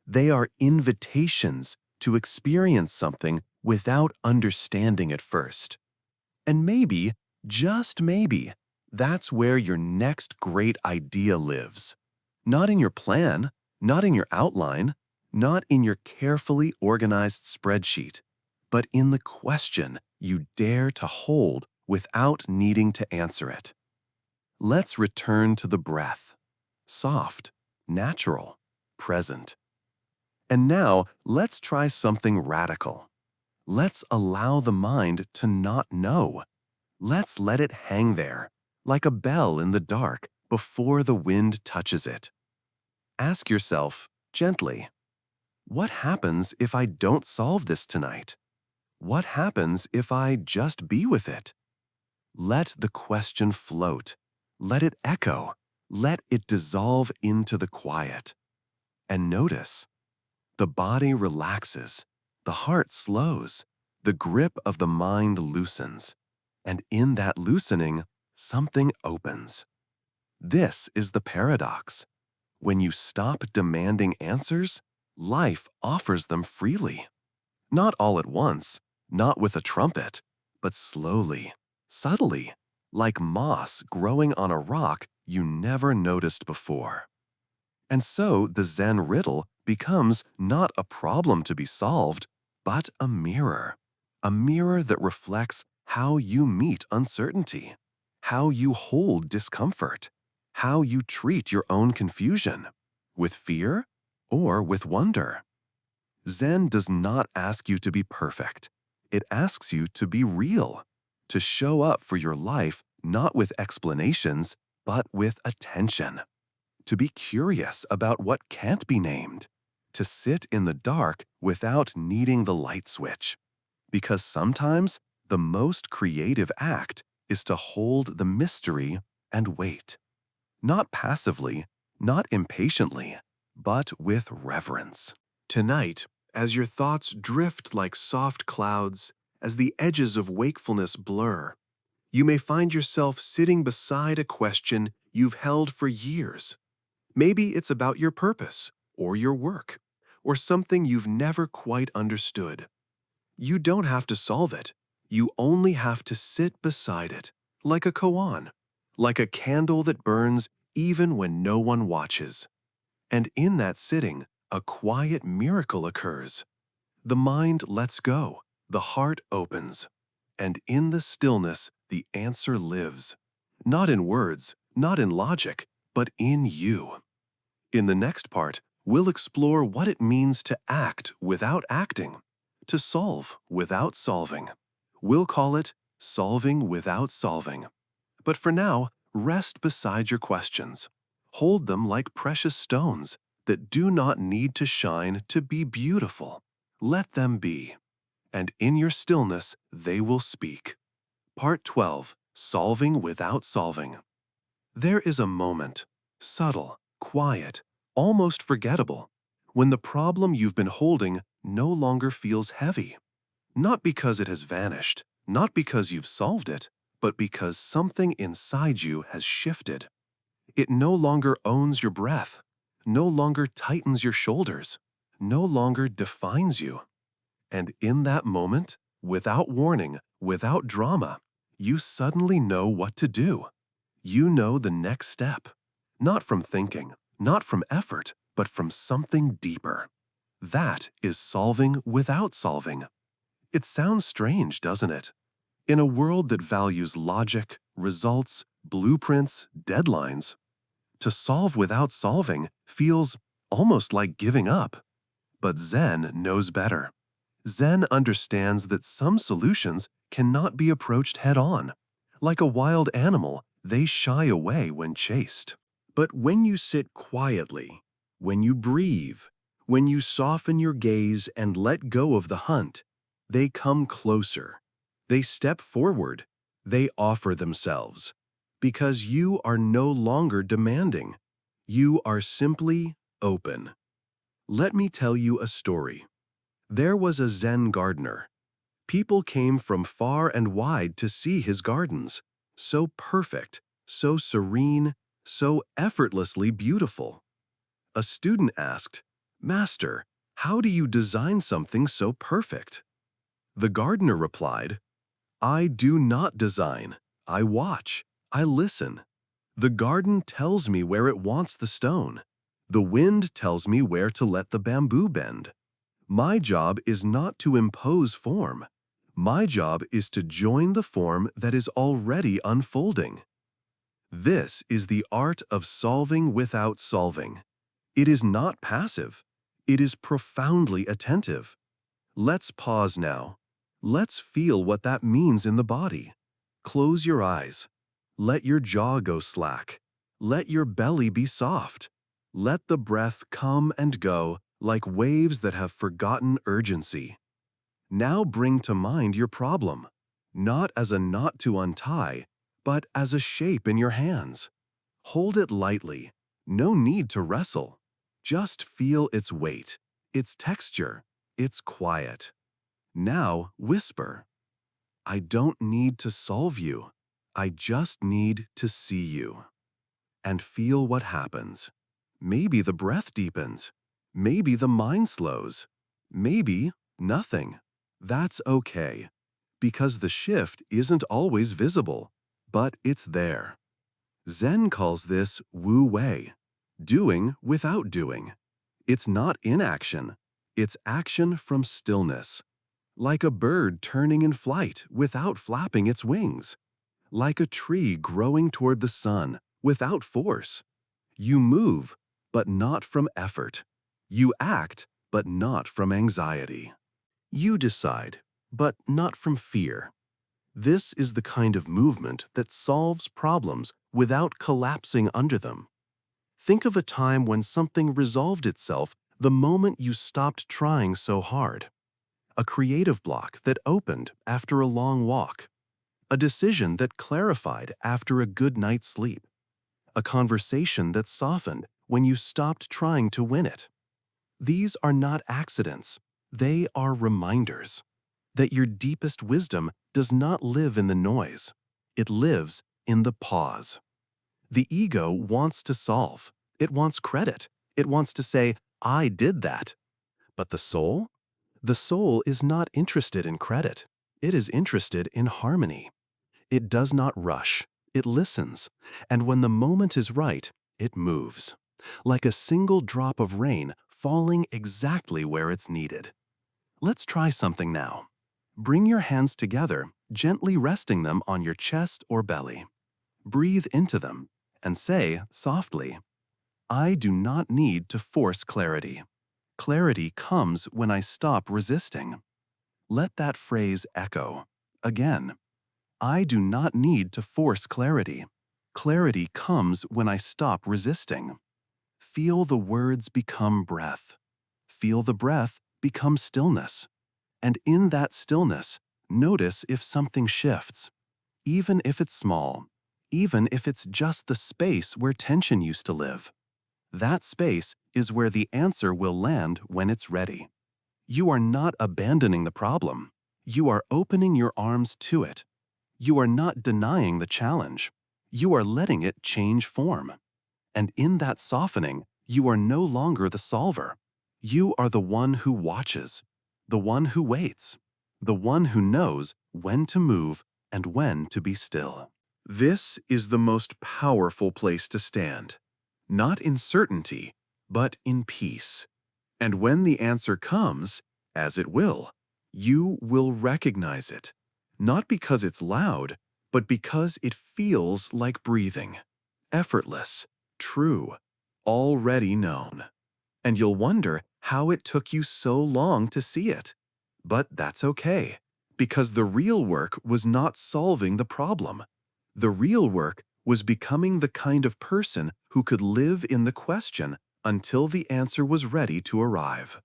They are invitations to experience something without understanding it first. And maybe, just maybe, that's where your next great idea lives. Not in your plan, not in your outline, not in your carefully organized spreadsheet, but in the question you dare to hold without needing to answer it. Let's return to the breath. Soft, natural, present. And now, let's try something radical. Let's allow the mind to not know. Let's let it hang there, like a bell in the dark before the wind touches it. Ask yourself, gently, what happens if I don't solve this tonight? What happens if I just be with it? Let the question float. Let it echo. Let it dissolve into the quiet. And notice, the body relaxes, the heart slows, the grip of the mind loosens, And in that loosening, something opens. This is the paradox. When you stop demanding answers, life offers them freely. Not all at once, not with a trumpet, but slowly, subtly, like moss growing on a rock you never noticed before. And so the Zen riddle becomes not a problem to be solved, but a mirror that reflects how you meet uncertainty, how you hold discomfort, how you treat your own confusion, with fear or with wonder. Zen does not ask you to be perfect. It asks you to be real, to show up for your life not with explanations, but with attention, to be curious about what can't be named, to sit in the dark without needing the light switch. Because sometimes the most creative act is to hold the mystery and wait. Not passively, not impatiently, but with reverence. Tonight, as your thoughts drift like soft clouds, as the edges of wakefulness blur, you may find yourself sitting beside a question you've held for years. Maybe it's about your purpose, or your work, or something you've never quite understood. You don't have to solve it. You only have to sit beside it, like a koan, like a candle that burns even when no one watches. And in that sitting, a quiet miracle occurs. The mind lets go, the heart opens, and in the stillness, the answer lives. Not in words, not in logic, but in you. In the next part, we'll explore what it means to act without acting, to solve without solving. We'll call it solving without solving. But for now, rest beside your questions. Hold them like precious stones that do not need to shine to be beautiful. Let them be. And in your stillness, they will speak. Part 12, Solving Without Solving. There is a moment, subtle, quiet, almost forgettable, when the problem you've been holding no longer feels heavy. Not because it has vanished, not because you've solved it, but because something inside you has shifted. It no longer owns your breath, no longer tightens your shoulders, no longer defines you. And in that moment, without warning, without drama, you suddenly know what to do. You know the next step, not from thinking, not from effort, but from something deeper. That is solving without solving. It sounds strange, doesn't it? In a world that values logic, results, blueprints, deadlines, to solve without solving feels almost like giving up. But Zen knows better. Zen understands that some solutions cannot be approached head-on. Like a wild animal, they shy away when chased. But when you sit quietly, when you breathe, when you soften your gaze and let go of the hunt, they come closer. They step forward. They offer themselves. Because you are no longer demanding. You are simply open. Let me tell you a story. There was a Zen gardener. People came from far and wide to see his gardens. So perfect, so serene, so effortlessly beautiful. A student asked, "Master, how do you design something so perfect?" The gardener replied, "I do not design. I watch. I listen. The garden tells me where it wants the stone. The wind tells me where to let the bamboo bend. My job is not to impose form. My job is to join the form that is already unfolding." This is the art of solving without solving. It is not passive. It is profoundly attentive. Let's pause now. Let's feel what that means in the body. Close your eyes. Let your jaw go slack. Let your belly be soft. Let the breath come and go like waves that have forgotten urgency. Now bring to mind your problem, not as a knot to untie, but as a shape in your hands. Hold it lightly. No need to wrestle. Just feel its weight, its texture, its quiet. Now whisper, I don't need to solve you. I just need to see you. And feel what happens. Maybe the breath deepens. Maybe the mind slows. Maybe nothing. That's okay. Because the shift isn't always visible, but it's there. Zen calls this Wu Wei, doing without doing. It's not inaction, it's action from stillness. Like a bird turning in flight without flapping its wings. Like a tree growing toward the sun without force. You move, but not from effort. You act, but not from anxiety. You decide, but not from fear. This is the kind of movement that solves problems without collapsing under them. Think of a time when something resolved itself the moment you stopped trying so hard. A creative block that opened after a long walk. A decision that clarified after a good night's sleep. A conversation that softened when you stopped trying to win it. These are not accidents. They are reminders that your deepest wisdom does not live in the noise. It lives in the pause. The ego wants to solve. It wants credit. It wants to say, I did that. But the soul? The soul is not interested in credit. It is interested in harmony. It does not rush. It listens. And when the moment is right, it moves. Like a single drop of rain falling exactly where it's needed. Let's try something now. Bring your hands together, gently resting them on your chest or belly. Breathe into them and say softly, I do not need to force clarity. Clarity comes when I stop resisting. Let that phrase echo. Again, I do not need to force clarity. Clarity comes when I stop resisting. Feel the words become breath. Feel the breath become stillness. And in that stillness, notice if something shifts. Even if it's small. Even if it's just the space where tension used to live. That space is where the answer will land when it's ready. You are not abandoning the problem. You are opening your arms to it. You are not denying the challenge. You are letting it change form. And in that softening, you are no longer the solver. You are the one who watches, the one who waits, the one who knows when to move and when to be still. This is the most powerful place to stand, not in certainty, but in peace. And when the answer comes, as it will, you will recognize it, not because it's loud, but because it feels like breathing, effortless, true, already known. And you'll wonder how it took you so long to see it. But that's okay, because the real work was not solving the problem. The real work was becoming the kind of person who could live in the question until the answer was ready to arrive.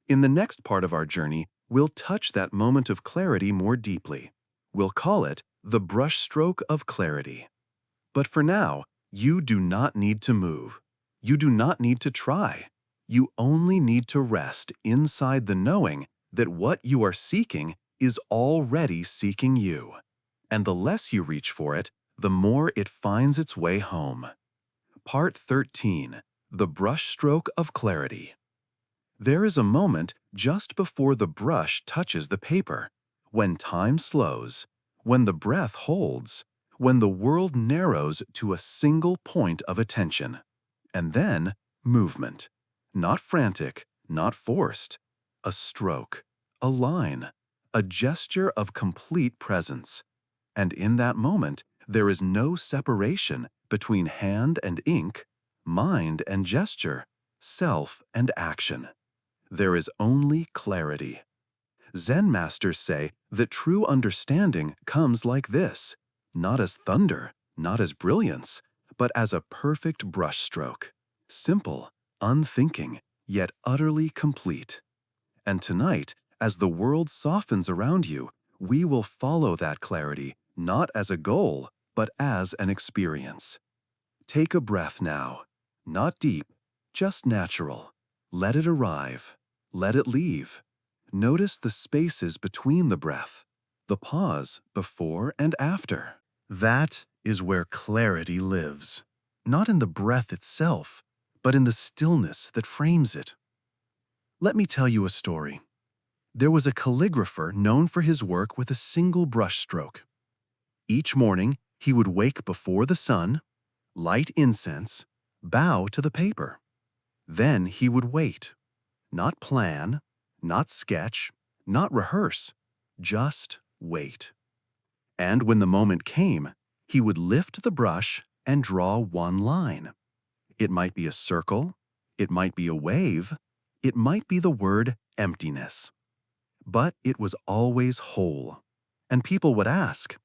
In the next part of our journey, we'll touch that moment of clarity more deeply. We'll call it the brushstroke of clarity. But for now, you do not need to move. You do not need to try. You only need to rest inside the knowing that what you are seeking is already seeking you. And the less you reach for it, the more it finds its way home. Part 13. The brushstroke of clarity. There is a moment just before the brush touches the paper, when time slows, when the breath holds, when the world narrows to a single point of attention. And then, movement. Not frantic, not forced. A stroke, a line, a gesture of complete presence. And in that moment, there is no separation between hand and ink, mind and gesture, self and action. There is only clarity. Zen masters say that true understanding comes like this, not as thunder, not as brilliance, but as a perfect brushstroke, simple, unthinking, yet utterly complete. And tonight, as the world softens around you, we will follow that clarity not as a goal, but as an experience. Take a breath now, not deep, just natural. Let it arrive. Let it leave. Notice the spaces between the breath, the pause before and after. That is where clarity lives, not in the breath itself, but in the stillness that frames it. Let me tell you a story. There was a calligrapher known for his work with a single brushstroke. Each morning, he would wake before the sun, light incense, bow to the paper. Then he would wait. Not plan, not sketch, not rehearse, just wait. And when the moment came, he would lift the brush and draw one line. It might be a circle, it might be a wave, it might be the word emptiness. But it was always whole. And people would ask,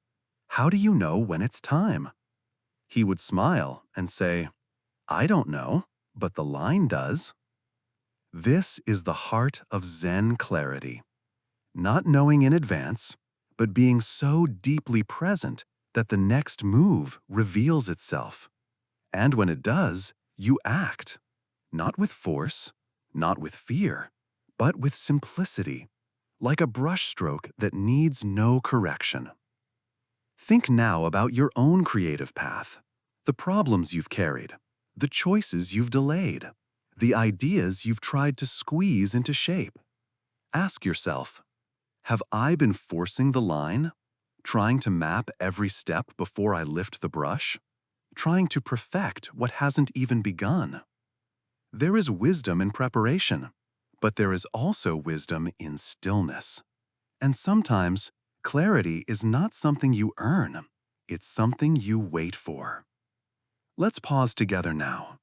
"How do you know when it's time?" He would smile and say, "I don't know, but the line does." This is the heart of Zen clarity. Not knowing in advance, but being so deeply present that the next move reveals itself. And when it does, you act, not with force, not with fear, but with simplicity, like a brushstroke that needs no correction. Think now about your own creative path, the problems you've carried, the choices you've delayed, the ideas you've tried to squeeze into shape. Ask yourself, have I been forcing the line? Trying to map every step before I lift the brush? Trying to perfect what hasn't even begun? There is wisdom in preparation, but there is also wisdom in stillness. And sometimes, clarity is not something you earn, it's something you wait for. Let's pause together now.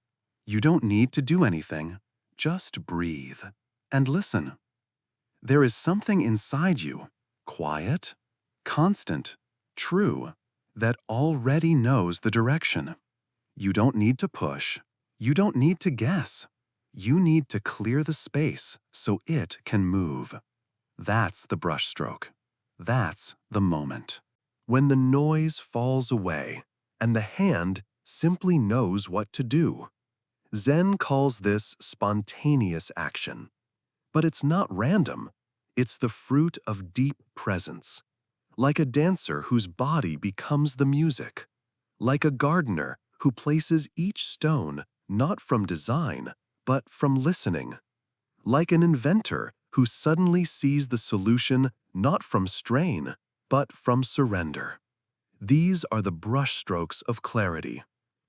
You don't need to do anything, just breathe and listen. There is something inside you, quiet, constant, true, that already knows the direction. You don't need to push. You don't need to guess. You need to clear the space so it can move. That's the brushstroke. That's the moment. When the noise falls away and the hand simply knows what to do. Zen calls this spontaneous action. But it's not random. It's the fruit of deep presence. Like a dancer whose body becomes the music. Like a gardener who places each stone not from design, but from listening. Like an inventor who suddenly sees the solution not from strain, but from surrender. These are the brushstrokes of clarity.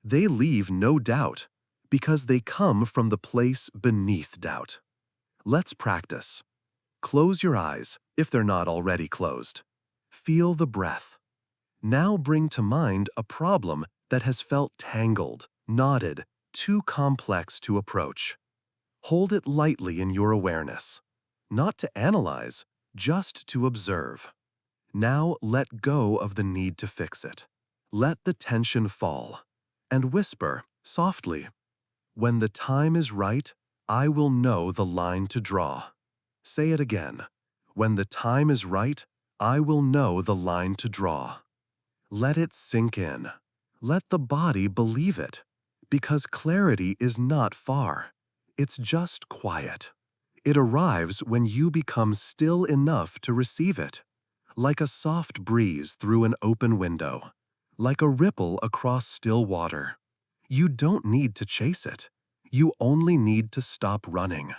They leave no doubt because they come from the place beneath doubt. Let's practice. Close your eyes if they're not already closed. Feel the breath. Now bring to mind a problem that has felt tangled, knotted, too complex to approach. Hold it lightly in your awareness, not to analyze, just to observe. Now let go of the need to fix it. Let the tension fall, and whisper softly, "When the time is right, I will know the line to draw." Say it again. "When the time is right, I will know the line to draw." Let it sink in. Let the body believe it, because clarity is not far. It's just quiet. It arrives when you become still enough to receive it, like a soft breeze through an open window, like a ripple across still water. You don't need to chase it. You only need to stop running.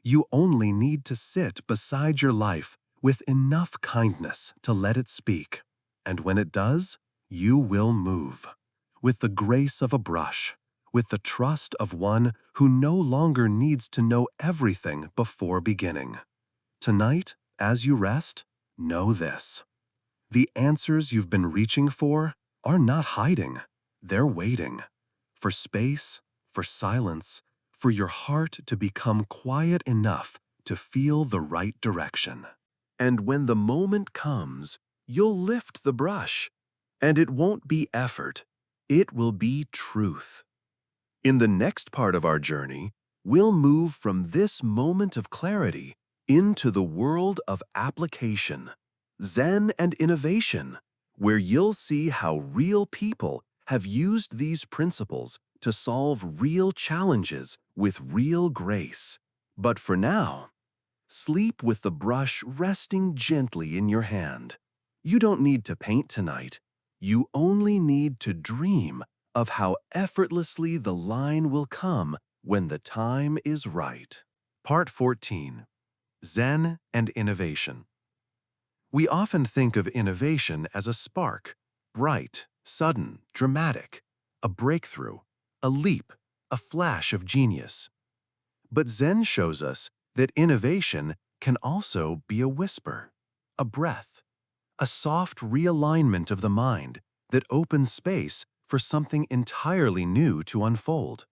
You only need to sit beside your life with enough kindness to let it speak. And when it does, you will move. With the grace of a brush, with the trust of one who no longer needs to know everything before beginning. Tonight, as you rest, know this. The answers you've been reaching for are not hiding. They're waiting. For space, for silence, for your heart to become quiet enough to feel the right direction. And when the moment comes, you'll lift the brush. And it won't be effort. It will be truth. In the next part of our journey, we'll move from this moment of clarity into the world of application, Zen and innovation, where you'll see how real people have used these principles to solve real challenges with real grace. But for now, sleep with the brush resting gently in your hand. You don't need to paint tonight. You only need to dream of how effortlessly the line will come when the time is right. Part 14. Zen and Innovation. We often think of innovation as a spark, bright, sudden, dramatic, a breakthrough, a leap, a flash of genius. But Zen shows us that innovation can also be a whisper, a breath, a soft realignment of the mind that opens space for something entirely new to unfold,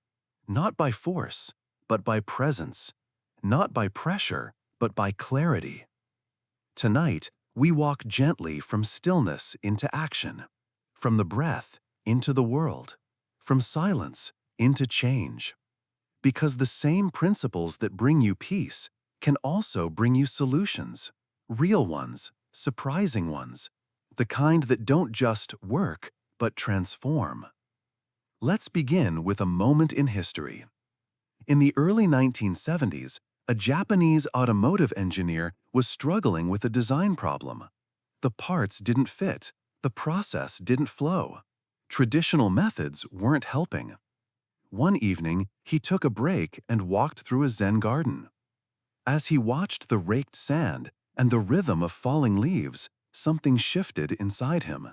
not by force, but by presence, not by pressure, but by clarity. Tonight, we walk gently from stillness into action, from the breath into the world, from silence into change. Because the same principles that bring you peace can also bring you solutions, real ones, surprising ones, the kind that don't just work, but transform. Let's begin with a moment in history. In the early 1970s, a Japanese automotive engineer was struggling with a design problem. The parts didn't fit, the process didn't flow. Traditional methods weren't helping. One evening, he took a break and walked through a Zen garden. As he watched the raked sand and the rhythm of falling leaves, something shifted inside him.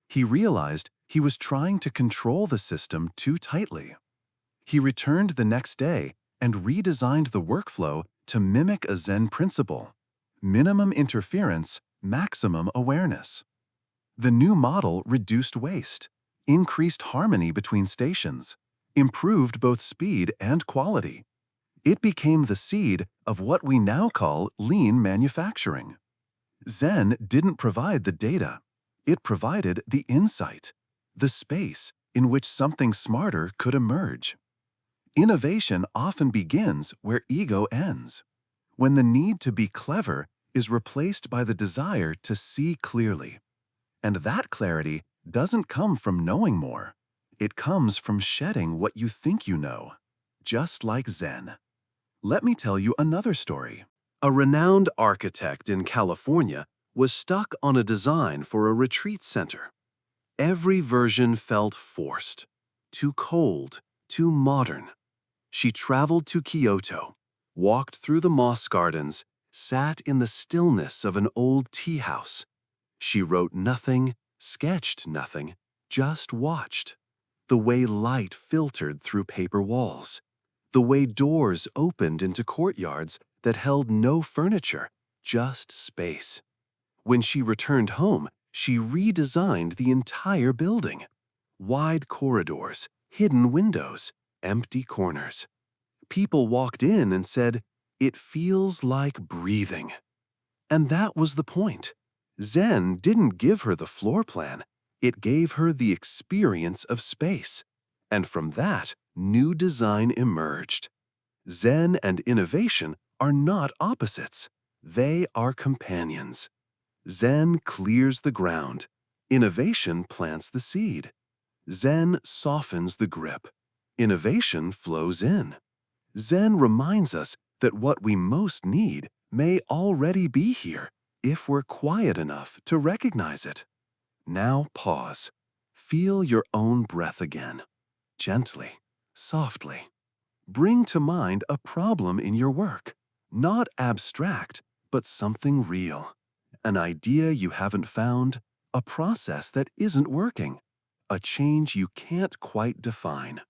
He realized he was trying to control the system too tightly. He returned the next day and redesigned the workflow to mimic a Zen principle: minimum interference, maximum awareness. The new model reduced waste, increased harmony between stations, improved both speed and quality. It became the seed of what we now call lean manufacturing. Zen didn't provide the data. It provided the insight, the space in which something smarter could emerge. Innovation often begins where ego ends, when the need to be clever is replaced by the desire to see clearly. And that clarity doesn't come from knowing more. It comes from shedding what you think you know, just like Zen. Let me tell you another story. A renowned architect in California was stuck on a design for a retreat center. Every version felt forced, too cold, too modern. She traveled to Kyoto, walked through the moss gardens, sat in the stillness of an old tea house. She wrote nothing, sketched nothing, just watched. The way light filtered through paper walls, the way doors opened into courtyards that held no furniture, just space. When she returned home, she redesigned the entire building. Wide corridors, hidden windows, empty corners. People walked in and said, "It feels like breathing." And that was the point. Zen didn't give her the floor plan. It gave her the experience of space. And from that, new design emerged. Zen and innovation are not opposites. They are companions. Zen clears the ground. Innovation plants the seed. Zen softens the grip. Innovation flows in. Zen reminds us that what we most need may already be here if we're quiet enough to recognize it. Now pause. Feel your own breath again. Gently, softly. Bring to mind a problem in your work. Not abstract, but something real. An idea you haven't found, a process that isn't working, a change you can't quite define.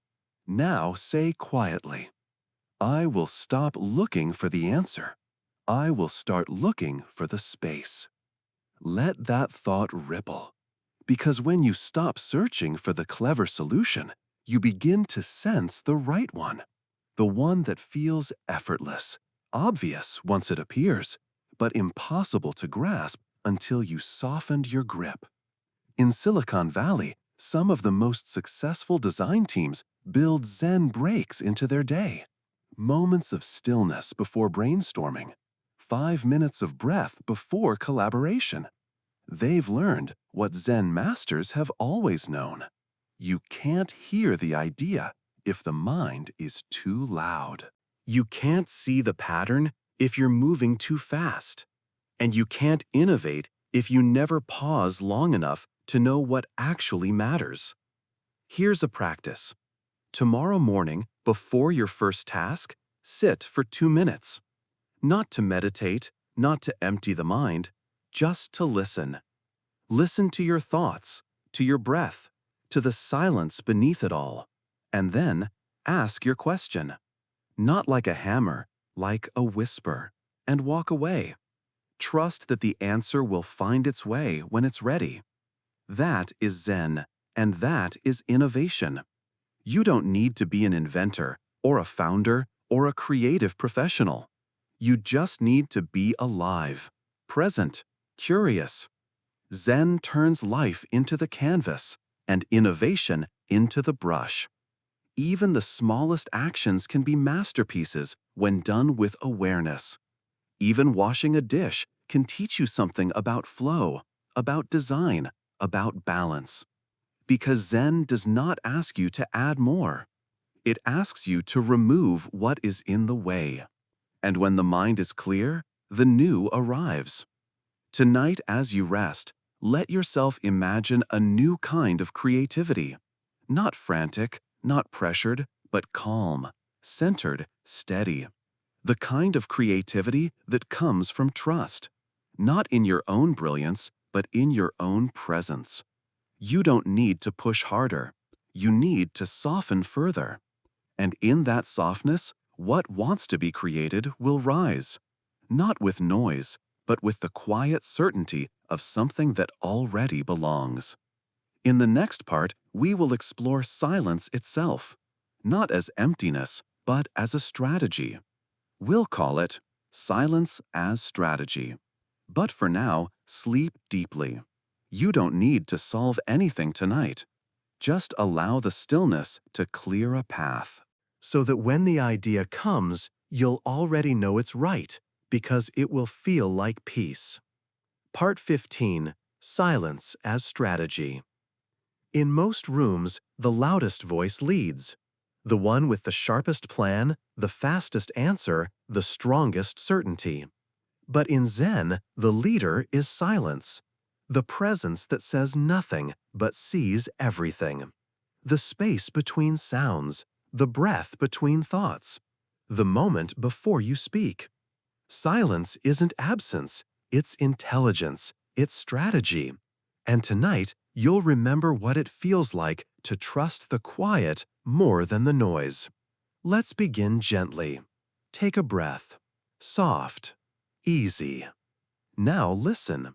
Now say quietly, "I will stop looking for the answer. I will start looking for the space." Let that thought ripple. Because when you stop searching for the clever solution, you begin to sense the right one. The one that feels effortless, obvious once it appears, but impossible to grasp until you softened your grip. In Silicon Valley, some of the most successful design teams build Zen breaks into their day. Moments of stillness before brainstorming. 5 minutes of breath before collaboration. They've learned what Zen masters have always known. You can't hear the idea if the mind is too loud. You can't see the pattern if you're moving too fast. And you can't innovate if you never pause long enough to know what actually matters. Here's a practice. Tomorrow morning, before your first task, sit for 2 minutes. Not to meditate, not to empty the mind, just to listen. Listen to your thoughts, to your breath, to the silence beneath it all. And then, ask your question. Not like a hammer, like a whisper, and walk away. Trust that the answer will find its way when it's ready. That is Zen, and that is innovation. You don't need to be an inventor, or a founder, or a creative professional. You just need to be alive, present, curious. Zen turns life into the canvas, and innovation into the brush. Even the smallest actions can be masterpieces when done with awareness. Even washing a dish can teach you something about flow, about design, about balance. Because Zen does not ask you to add more. It asks you to remove what is in the way. And when the mind is clear, the new arrives. Tonight, as you rest, let yourself imagine a new kind of creativity. Not frantic, not pressured, but calm, centered, steady. The kind of creativity that comes from trust. Not in your own brilliance, but in your own presence. You don't need to push harder. You need to soften further. And in that softness, what wants to be created will rise. Not with noise, but with the quiet certainty of something that already belongs. In the next part, we will explore silence itself, not as emptiness, but as a strategy. We'll call it silence as strategy. But for now, sleep deeply. You don't need to solve anything tonight. Just allow the stillness to clear a path. So that when the idea comes, you'll already know it's right, because it will feel like peace. Part 15. Silence as Strategy. In most rooms, the loudest voice leads. The one with the sharpest plan, the fastest answer, the strongest certainty. But in Zen, the leader is silence. The presence that says nothing but sees everything. The space between sounds, the breath between thoughts, the moment before you speak. Silence isn't absence, it's intelligence, it's strategy. And tonight, you'll remember what it feels like to trust the quiet more than the noise. Let's begin gently. Take a breath. Soft. Easy. Now listen.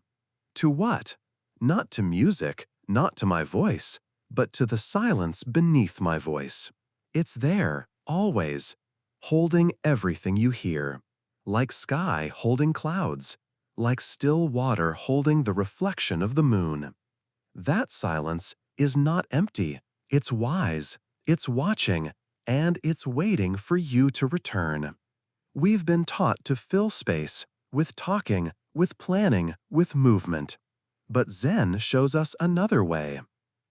To what? Not to music, not to my voice, but to the silence beneath my voice. It's there, always, holding everything you hear, like sky holding clouds, like still water holding the reflection of the moon. That silence is not empty, it's wise, it's watching, and it's waiting for you to return. We've been taught to fill space with talking, with planning, with movement. But Zen shows us another way.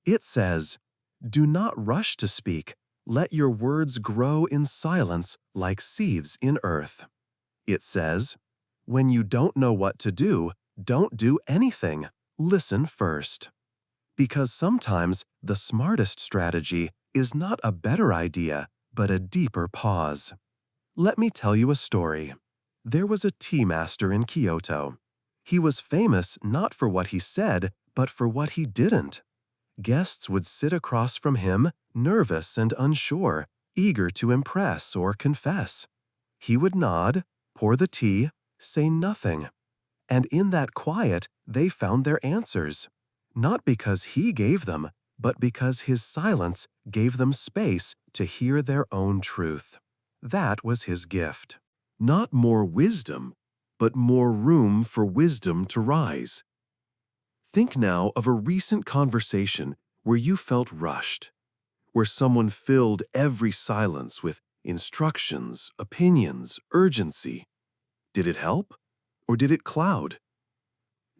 It says, do not rush to speak. Let your words grow in silence like seeds in earth. It says, when you don't know what to do, don't do anything. Listen first. Because sometimes the smartest strategy is not a better idea, but a deeper pause. Let me tell you a story. There was a tea master in Kyoto. He was famous not for what he said, but for what he didn't. Guests would sit across from him, nervous and unsure, eager to impress or confess. He would nod, pour the tea, say nothing. And in that quiet, they found their answers. Not because he gave them, but because his silence gave them space to hear their own truth. That was his gift. Not more wisdom, but more room for wisdom to rise. Think now of a recent conversation where you felt rushed, where someone filled every silence with instructions, opinions, urgency. Did it help, or did it cloud?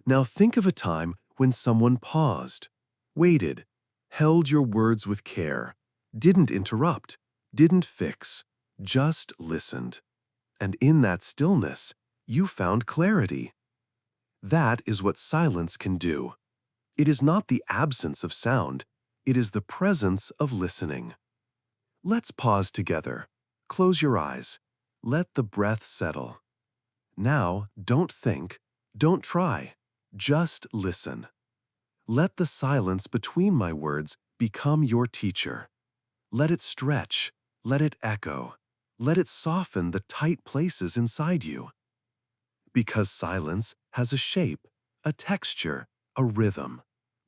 Now think of a time when someone paused, waited, held your words with care, didn't interrupt, didn't fix, just listened. And in that stillness, you found clarity. That is what silence can do. It is not the absence of sound, it is the presence of listening. Let's pause together. Close your eyes. Let the breath settle. Now, don't think, don't try, just listen. Let the silence between my words become your teacher. Let it stretch, let it echo, let it soften the tight places inside you. Because silence has a shape, a texture, a rhythm.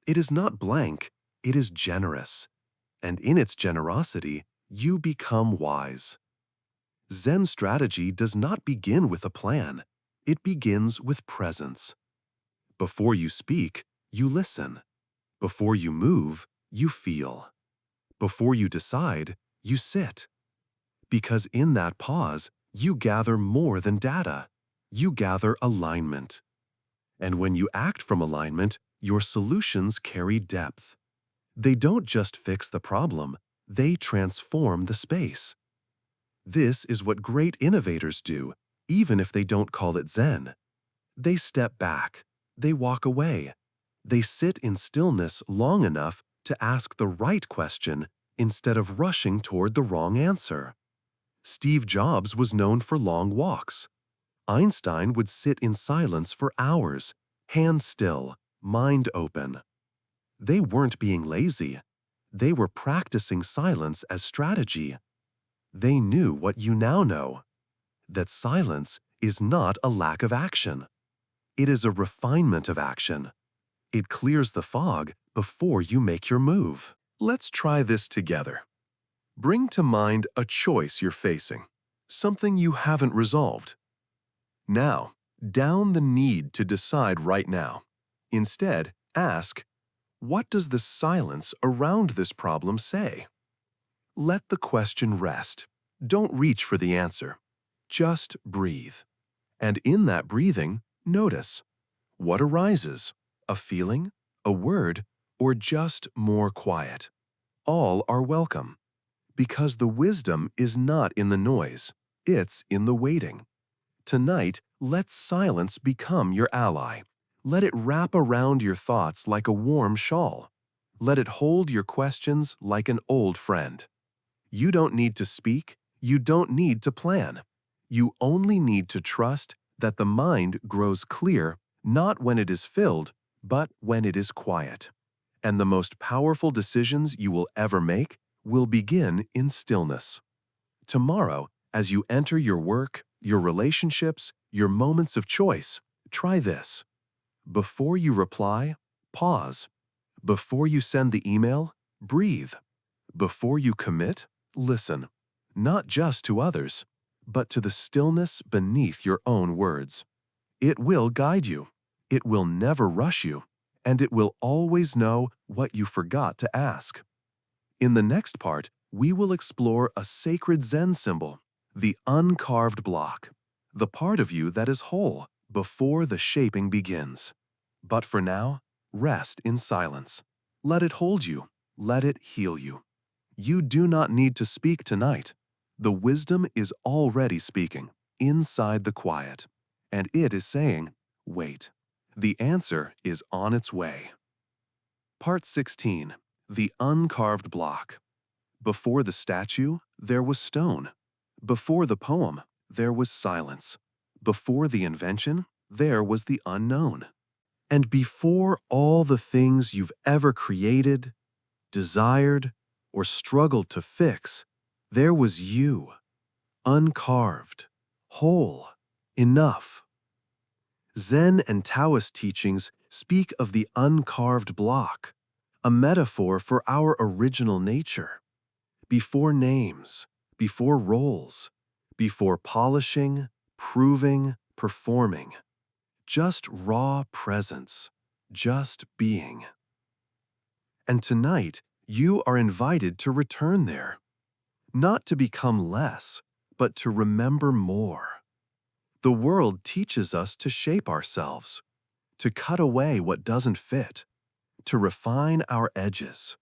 It is not blank, it is generous. And in its generosity, you become wise. Zen strategy does not begin with a plan. It begins with presence. Before you speak, you listen. Before you move, you feel. Before you decide, you sit. Because in that pause, you gather more than data. You gather alignment. And when you act from alignment, your solutions carry depth. They don't just fix the problem, they transform the space. This is what great innovators do, even if they don't call it Zen. They step back. They walk away. They sit in stillness long enough to ask the right question instead of rushing toward the wrong answer. Steve Jobs was known for long walks. Einstein would sit in silence for hours, hands still, mind open. They weren't being lazy. They were practicing silence as strategy. They knew what you now know, that silence is not a lack of action. It is a refinement of action. It clears the fog before you make your move. Let's try this together. Bring to mind a choice you're facing, something you haven't resolved. Now, down the need to decide right now. Instead, ask, what does the silence around this problem say? Let the question rest. Don't reach for the answer. Just breathe. And in that breathing, notice what arises, a feeling, a word, or just more quiet. All are welcome, because the wisdom is not in the noise, it's in the waiting. Tonight, let silence become your ally. Let it wrap around your thoughts like a warm shawl. Let it hold your questions like an old friend. You don't need to speak, you don't need to plan. You only need to trust that the mind grows clear not when it is filled, but when it is quiet. And the most powerful decisions you will ever make will begin in stillness. Tomorrow, as you enter your work, your relationships, your moments of choice, try this. Before you reply, pause. Before you send the email, breathe. Before you commit, listen. Not just to others, but to the stillness beneath your own words. It will guide you. It will never rush you. And it will always know what you forgot to ask. In the next part, we will explore a sacred Zen symbol, the uncarved block, the part of you that is whole before the shaping begins. But for now, rest in silence. Let it hold you. Let it heal you. You do not need to speak tonight. The wisdom is already speaking, inside the quiet. And it is saying, wait. The answer is on its way. Part 16. The uncarved block. Before the statue, there was stone. Before the poem, there was silence. Before the invention, there was the unknown. And before all the things you've ever created, desired, or struggled to fix, there was you, uncarved, whole, enough. Zen and Taoist teachings speak of the uncarved block, a metaphor for our original nature. Before names, before roles, before polishing, proving, performing. Just raw presence, just being. And tonight, you are invited to return there. Not to become less, but to remember more. The world teaches us to shape ourselves, to cut away what doesn't fit, to refine our edges,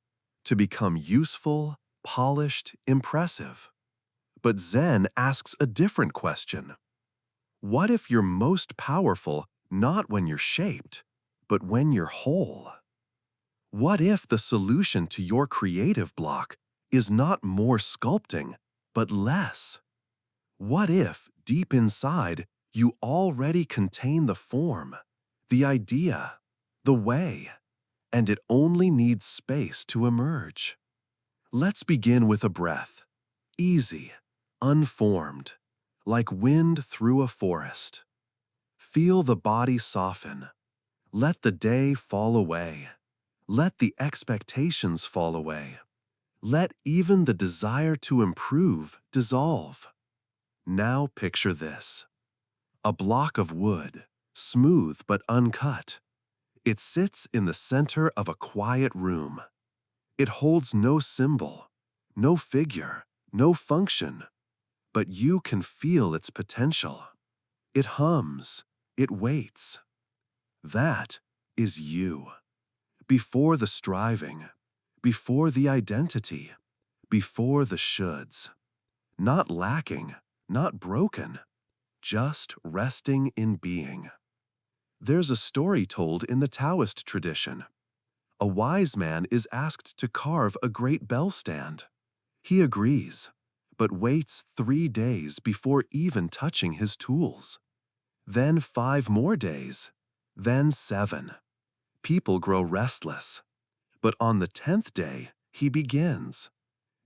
to become useful, polished, impressive. But Zen asks a different question. What if your most powerful, not when you're shaped, but when you're whole. What if the solution to your creative block is not more sculpting, but less? What if, deep inside, you already contain the form, the idea, the way, and it only needs space to emerge? Let's begin with a breath, easy, unformed, like wind through a forest. Feel the body soften. Let the day fall away. Let the expectations fall away. Let even the desire to improve dissolve. Now picture this. A block of wood, smooth but uncut. It sits in the center of a quiet room. It holds no symbol, no figure, no function, but you can feel its potential. It hums, it waits. That is you. Before the striving, before the identity, before the shoulds. Not lacking, not broken, just resting in being. There's a story told in the Taoist tradition. A wise man is asked to carve a great bell stand. He agrees, but waits 3 days before even touching his tools. Then 5 more days, then 7. People grow restless, but on the 10th day, he begins,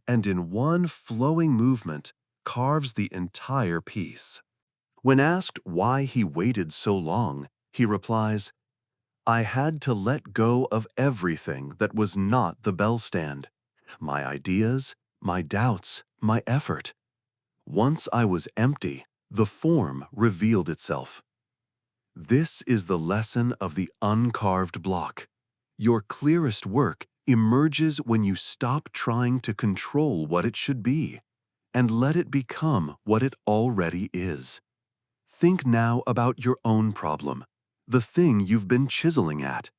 and in one flowing movement carves the entire piece. When asked why he waited so long, he replies, "I had to let go of everything that was not the bell stand. My ideas, my doubts, my effort. Once I was empty, the form revealed itself." This is the lesson of the uncarved block. Your clearest work emerges when you stop trying to control what it should be and let it become what it already is. Think now about your own problem, the thing you've been chiseling at,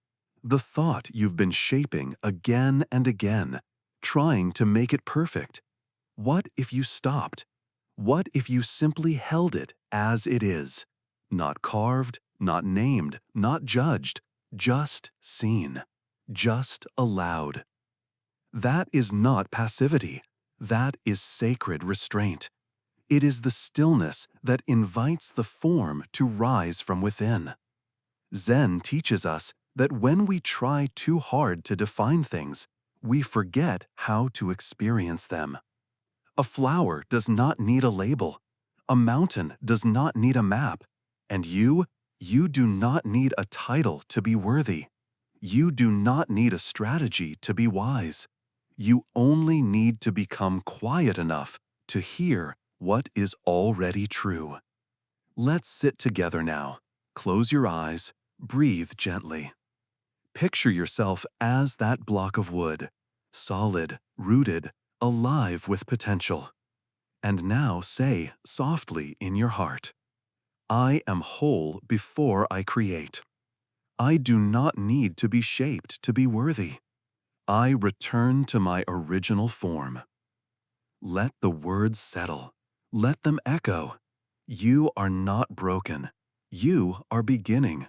the thought you've been shaping again and again, trying to make it perfect. What if you stopped? What if you simply held it as it is? Not carved, not named, not judged, just seen, just allowed. That is not passivity. That is sacred restraint. It is the stillness that invites the form to rise from within. Zen teaches us that when we try too hard to define things, we forget how to experience them. A flower does not need a label. A mountain does not need a map. And you do not need a title to be worthy. You do not need a strategy to be wise. You only need to become quiet enough to hear what is already true. Let's sit together now. Close your eyes, breathe gently. Picture yourself as that block of wood, solid, rooted, alive with potential. And now say softly in your heart, "I am whole before I create. I do not need to be shaped to be worthy. I return to my original form." Let the words settle. Let them echo. You are not broken. You are beginning.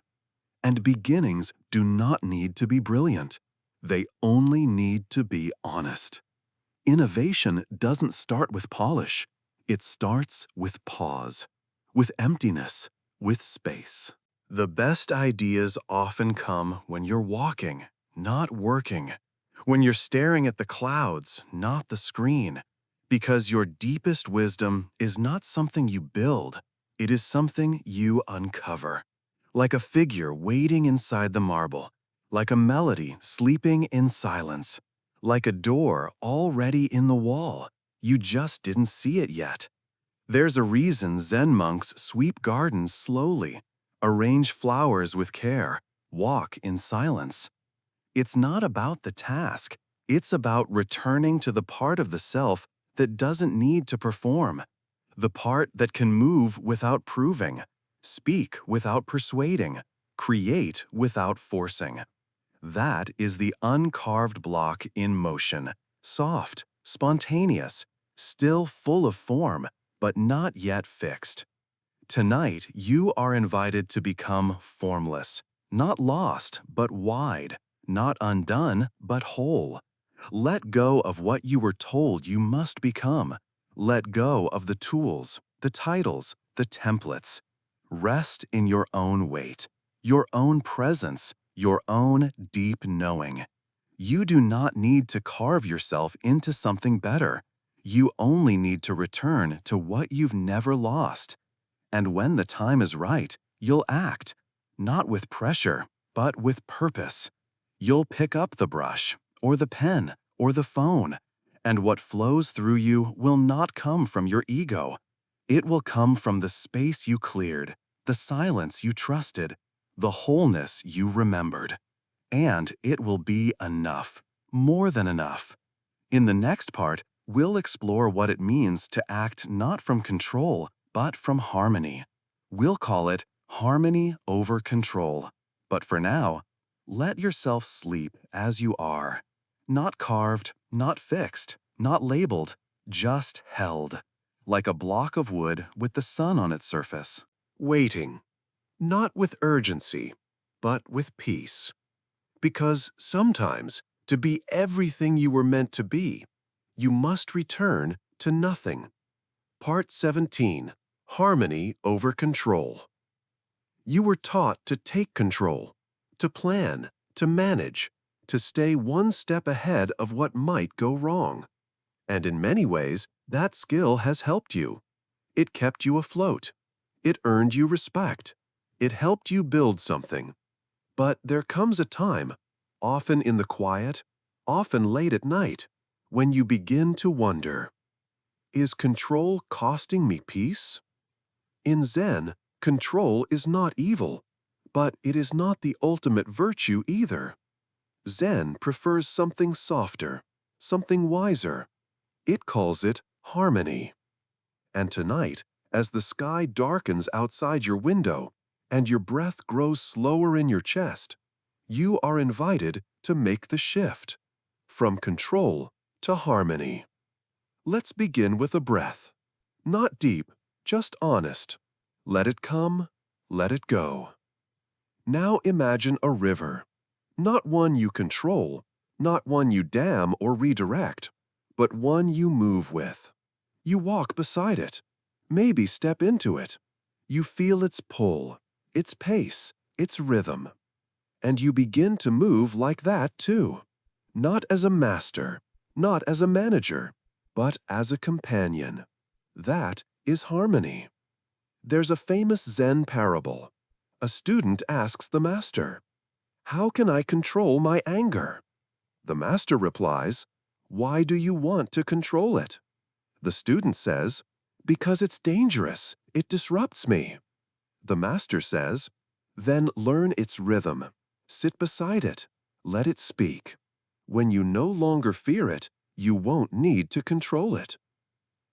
And beginnings do not need to be brilliant. They only need to be honest. Innovation doesn't start with polish. It starts with pause, with emptiness, with space. The best ideas often come when you're walking, not working. When you're staring at the clouds, not the screen. Because your deepest wisdom is not something you build. It is something you uncover. Like a figure waiting inside the marble. Like a melody sleeping in silence. Like a door already in the wall. You just didn't see it yet. There's a reason Zen monks sweep gardens slowly, arrange flowers with care, walk in silence. It's not about the task. It's about returning to the part of the self that doesn't need to perform, the part that can move without proving, speak without persuading, create without forcing. That is the uncarved block in motion, soft, spontaneous, still full of form, but not yet fixed. Tonight, you are invited to become formless, not lost, but wide, not undone, but whole. Let go of what you were told you must become. Let go of the tools, the titles, the templates. Rest in your own weight, your own presence, your own deep knowing. You do not need to carve yourself into something better. You only need to return to what you've never lost. And when the time is right, you'll act, not with pressure, but with purpose. You'll pick up the brush, or the pen, or the phone, and what flows through you will not come from your ego. It will come from the space you cleared, the silence you trusted, the wholeness you remembered. And it will be enough, more than enough. In the next part, we'll explore what it means to act not from control, but from harmony. We'll call it harmony over control. But for now, let yourself sleep as you are. Not carved, not fixed, not labeled, just held. Like a block of wood with the sun on its surface. Waiting, not with urgency, but with peace. Because sometimes, to be everything you were meant to be, you must return to nothing. Part 17. Harmony over control. You were taught to take control, to plan, to manage, to stay one step ahead of what might go wrong. And in many ways, that skill has helped you. It kept you afloat. It earned you respect. It helped you build something. But there comes a time, often in the quiet, often late at night, when you begin to wonder, is control costing me peace? In Zen, control is not evil, but it is not the ultimate virtue either. Zen prefers something softer, something wiser. It calls it harmony. And tonight, as the sky darkens outside your window and your breath grows slower in your chest, you are invited to make the shift from control to harmony. Let's begin with a breath. Not deep, just honest. Let it come, let it go. Now imagine a river. Not one you control, not one you dam or redirect, but one you move with. You walk beside it, maybe step into it. You feel its pull, its pace, its rhythm. And you begin to move like that too. Not as a master, not as a manager, but as a companion. That is harmony. There's a famous Zen parable. A student asks the master, "How can I control my anger?" The master replies, "Why do you want to control it?" The student says, "Because it's dangerous. It disrupts me." The master says, "Then learn its rhythm. Sit beside it. Let it speak. When you no longer fear it, you won't need to control it."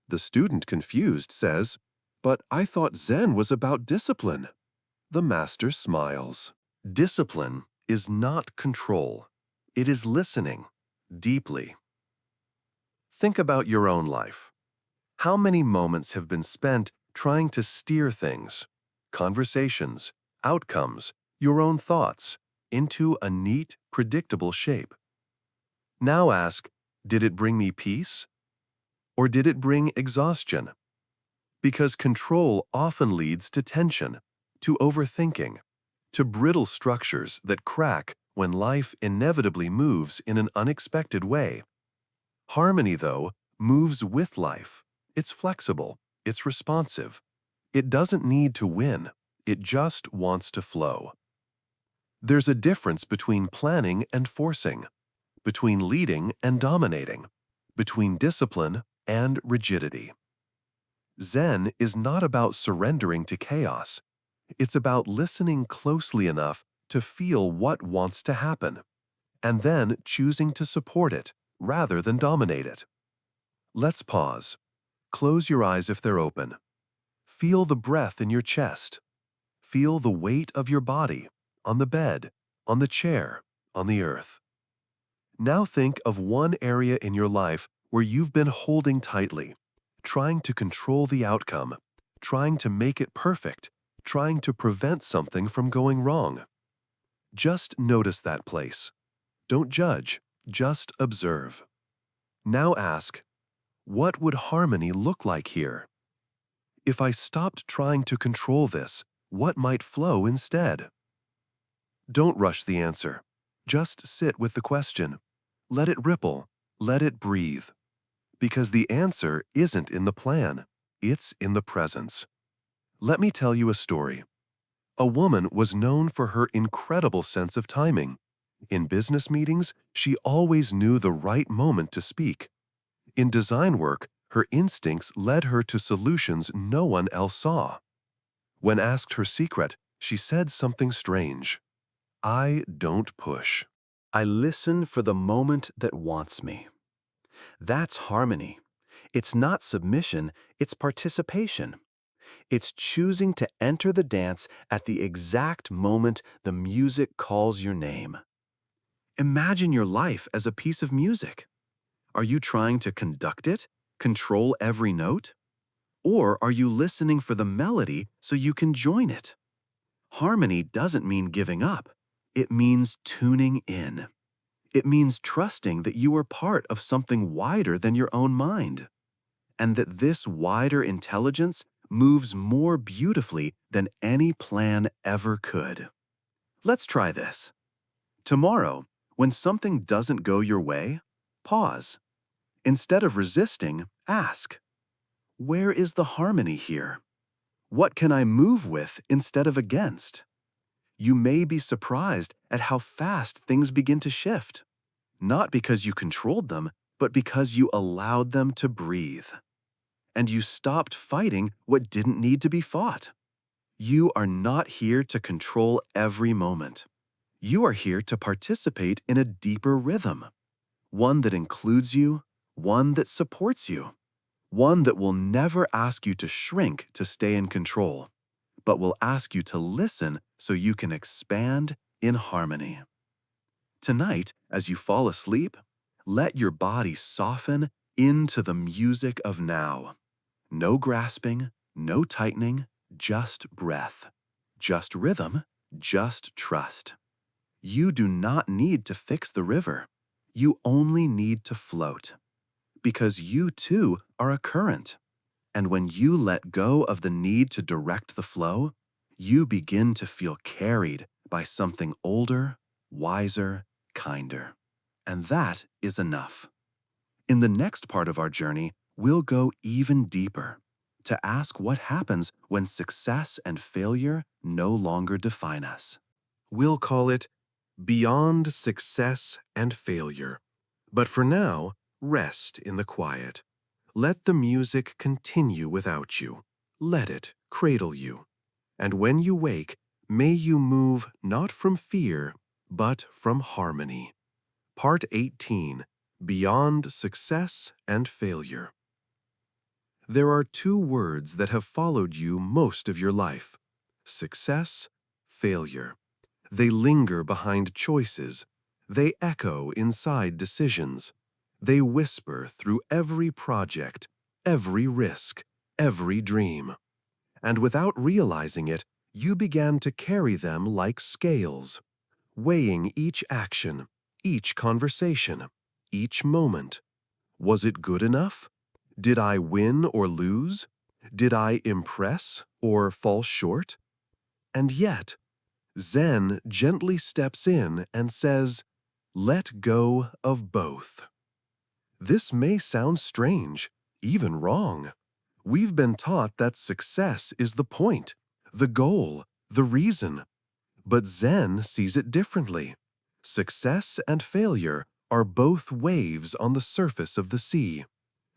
The student, confused, says, "But I thought Zen was about discipline." The master smiles. Discipline is not control. It is listening deeply. Think about your own life. How many moments have been spent trying to steer things, conversations, outcomes, your own thoughts, into a neat, predictable shape? Now ask, did it bring me peace? Or did it bring exhaustion? Because control often leads to tension, to overthinking, to brittle structures that crack when life inevitably moves in an unexpected way. Harmony, though, moves with life. It's flexible, it's responsive. It doesn't need to win, it just wants to flow. There's a difference between planning and forcing, between leading and dominating, between discipline and rigidity. Zen is not about surrendering to chaos. It's about listening closely enough to feel what wants to happen, and then choosing to support it rather than dominate it. Let's pause. Close your eyes if they're open. Feel the breath in your chest. Feel the weight of your body on the bed, on the chair, on the earth. Now think of one area in your life where you've been holding tightly, trying to control the outcome, trying to make it perfect, trying to prevent something from going wrong. Just notice that place. Don't judge, just observe. Now ask, what would harmony look like here? If I stopped trying to control this, what might flow instead? Don't rush the answer. Just sit with the question. Let it ripple. Let it breathe. Because the answer isn't in the plan. It's in the presence. Let me tell you a story. A woman was known for her incredible sense of timing. In business meetings, she always knew the right moment to speak. In design work, her instincts led her to solutions no one else saw. When asked her secret, she said something strange. I don't push. I listen for the moment that wants me. That's harmony. It's not submission, it's participation. It's choosing to enter the dance at the exact moment the music calls your name. Imagine your life as a piece of music. Are you trying to conduct it, control every note? Or are you listening for the melody so you can join it? Harmony doesn't mean giving up. It means tuning in. It means trusting that you are part of something wider than your own mind, and that this wider intelligence moves more beautifully than any plan ever could. Let's try this. Tomorrow, when something doesn't go your way, pause. Instead of resisting, ask, where is the harmony here? What can I move with instead of against? You may be surprised at how fast things begin to shift. Not because you controlled them, but because you allowed them to breathe. And you stopped fighting what didn't need to be fought. You are not here to control every moment. You are here to participate in a deeper rhythm. One that includes you, one that supports you, one that will never ask you to shrink to stay in control, but will ask you to listen so you can expand in harmony. Tonight, as you fall asleep, let your body soften into the music of now. No grasping, no tightening, just breath, just rhythm, just trust. You do not need to fix the river. You only need to float. Because you too are a current. And when you let go of the need to direct the flow, you begin to feel carried by something older, wiser, kinder. And that is enough. In the next part of our journey, we'll go even deeper to ask what happens when success and failure no longer define us. We'll call it Beyond Success and Failure. But for now, rest in the quiet. Let the music continue without you. Let it cradle you. And when you wake, may you move not from fear, but from harmony. Part 18, Beyond Success and Failure. There are two words that have followed you most of your life: success, failure. They linger behind choices. They echo inside decisions. They whisper through every project, every risk, every dream. And without realizing it, you began to carry them like scales, weighing each action, each conversation, each moment. Was it good enough? Did I win or lose? Did I impress or fall short? And yet, Zen gently steps in and says, let go of both. This may sound strange, even wrong. We've been taught that success is the point, the goal, the reason. But Zen sees it differently. Success and failure are both waves on the surface of the sea.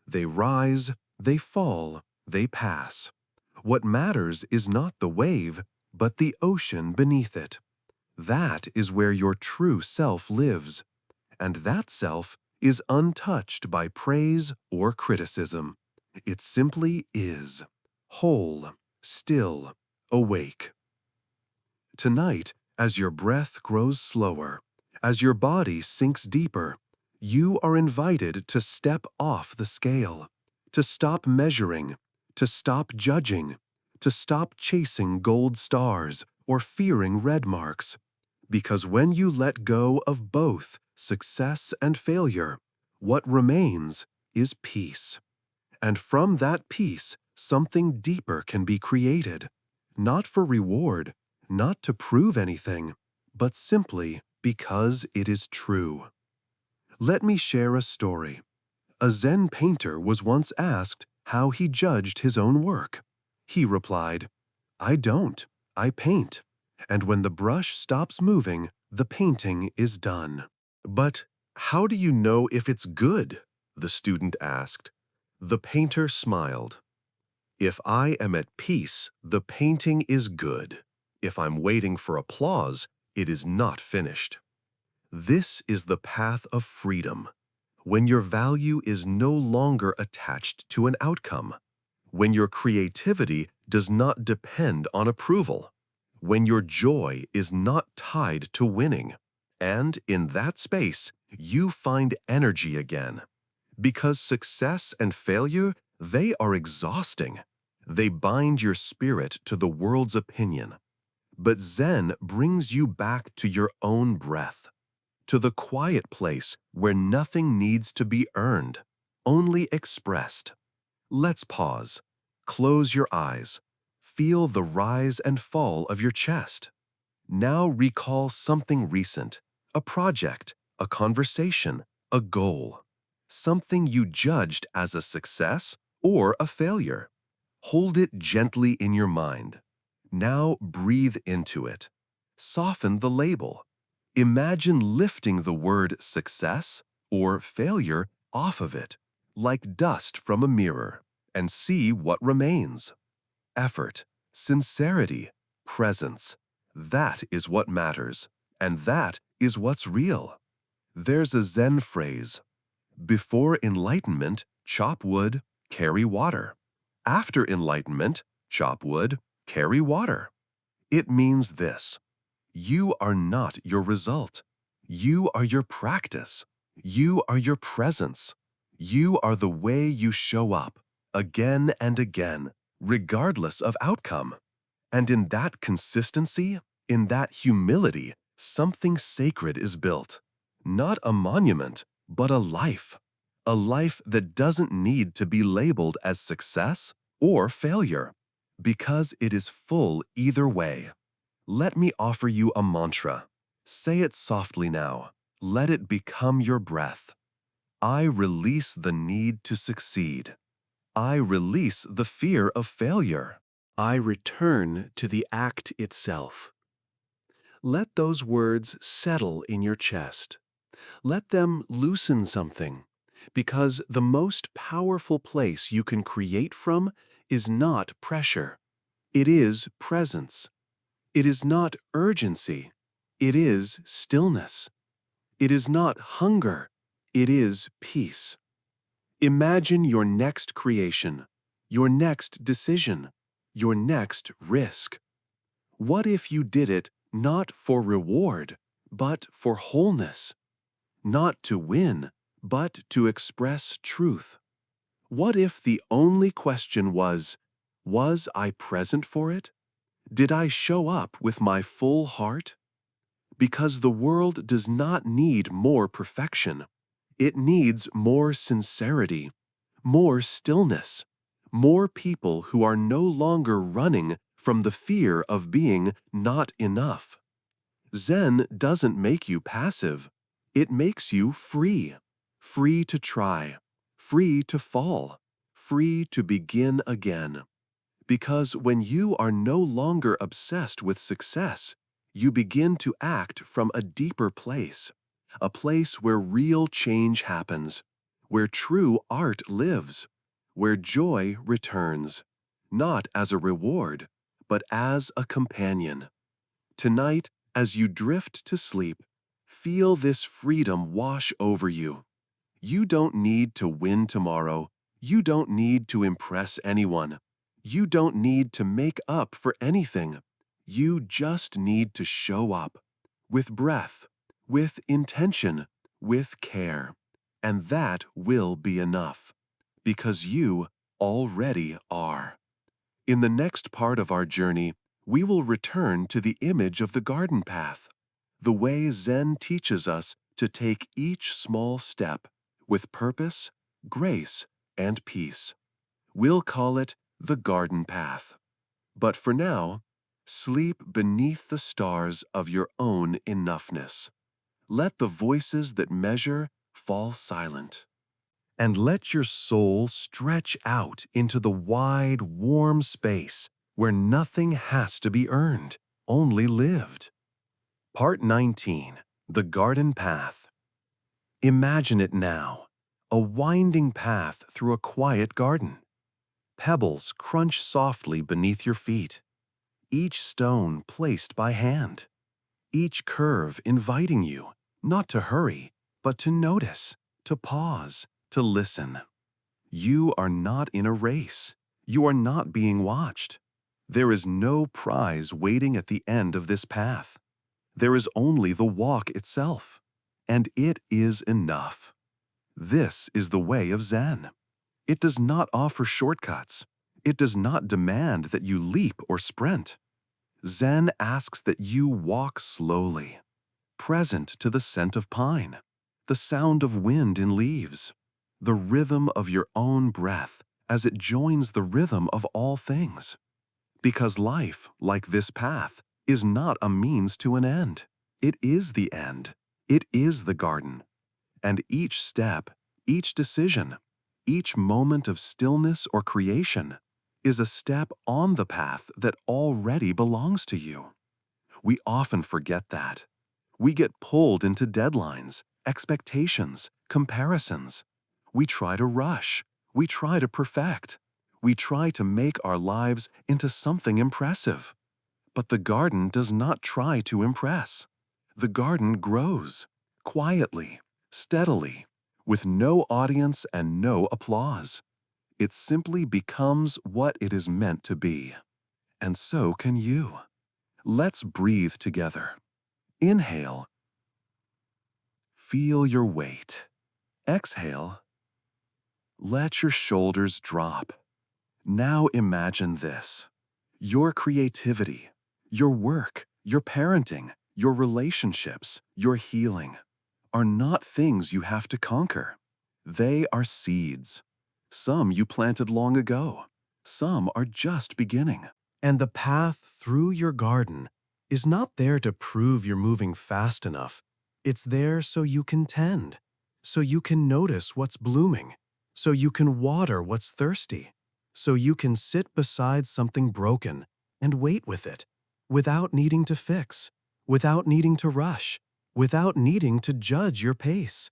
They rise, they fall, they pass. What matters is not the wave, but the ocean beneath it. That is where your true self lives. And that self is untouched by praise or criticism. It simply is, whole, still, awake. Tonight, as your breath grows slower, as your body sinks deeper, you are invited to step off the scale, to stop measuring, to stop judging, to stop chasing gold stars or fearing red marks. Because when you let go of both success and failure, what remains is peace. And from that peace, something deeper can be created, not for reward, not to prove anything, but simply because it is true. Let me share a story. A Zen painter was once asked how he judged his own work. He replied, "I don't. I paint. And when the brush stops moving, the painting is done." "But how do you know if it's good?" the student asked. The painter smiled. "If I am at peace, the painting is good. If I'm waiting for applause, it is not finished." This is the path of freedom. When your value is no longer attached to an outcome. When your creativity does not depend on approval. When your joy is not tied to winning. And in that space, you find energy again. Because success and failure, they are exhausting. They bind your spirit to the world's opinion. But Zen brings you back to your own breath, to the quiet place where nothing needs to be earned, only expressed. Let's pause. Close your eyes. Feel the rise and fall of your chest. Now recall something recent, a project, a conversation, a goal. Something you judged as a success or a failure. Hold it gently in your mind. Now breathe into it. Soften the label. Imagine lifting the word success or failure off of it, like dust from a mirror, and see what remains. Effort, sincerity, presence. That is what matters, and that is what's real. There's a Zen phrase: before enlightenment, chop wood, carry water. After enlightenment, chop wood, carry water. It means this: you are not your result. You are your practice. You are your presence. You are the way you show up, again and again, regardless of outcome. And in that consistency, in that humility, something sacred is built. Not a monument, but a life. A life that doesn't need to be labeled as success or failure, because it is full either way. Let me offer you a mantra. Say it softly now. Let it become your breath. I release the need to succeed. I release the fear of failure. I return to the act itself. Let those words settle in your chest. Let them loosen something, because the most powerful place you can create from is not pressure. It is presence. It is not urgency. It is stillness. It is not hunger. It is peace. Imagine your next creation, your next decision, your next risk. What if you did it not for reward, but for wholeness? Not to win, but to express truth. What if the only question was I present for it? Did I show up with my full heart? Because the world does not need more perfection. It needs more sincerity, more stillness, more people who are no longer running from the fear of being not enough. Zen doesn't make you passive. It makes you free. Free to try. Free to fall. Free to begin again. Because when you are no longer obsessed with success, you begin to act from a deeper place, a place where real change happens, where true art lives, where joy returns, not as a reward, but as a companion. Tonight, as you drift to sleep, feel this freedom wash over you. You don't need to win tomorrow. You don't need to impress anyone. You don't need to make up for anything. You just need to show up with breath, with intention, with care. And that will be enough, because you already are. In the next part of our journey, we will return to the image of the garden path, the way Zen teaches us to take each small step with purpose, grace, and peace. We'll call it the garden path. But for now, sleep beneath the stars of your own enoughness. Let the voices that measure fall silent. And let your soul stretch out into the wide, warm space where nothing has to be earned, only lived. Part 19. The Garden Path. Imagine it now, a winding path through a quiet garden. Pebbles crunch softly beneath your feet, each stone placed by hand, each curve inviting you not to hurry, but to notice, to pause, to listen. You are not in a race. You are not being watched. There is no prize waiting at the end of this path. There is only the walk itself, and it is enough. This is the way of Zen. It does not offer shortcuts. It does not demand that you leap or sprint. Zen asks that you walk slowly, present to the scent of pine, the sound of wind in leaves, the rhythm of your own breath as it joins the rhythm of all things. Because life, like this path, is not a means to an end. It is the end. It is the garden. And each step, each decision, each moment of stillness or creation is a step on the path that already belongs to you. We often forget that. We get pulled into deadlines, expectations, comparisons. We try to rush. We try to perfect. We try to make our lives into something impressive. But the garden does not try to impress. The garden grows, quietly, steadily, with no audience and no applause. It simply becomes what it is meant to be. And so can you. Let's breathe together. Inhale. Feel your weight. Exhale. Let your shoulders drop. Now imagine this. Your creativity, your work, your parenting, your relationships, your healing are not things you have to conquer. They are seeds. Some you planted long ago. Some are just beginning. And the path through your garden is not there to prove you're moving fast enough. It's there so you can tend, so you can notice what's blooming, so you can water what's thirsty, so you can sit beside something broken and wait with it, without needing to fix, without needing to rush, without needing to judge your pace.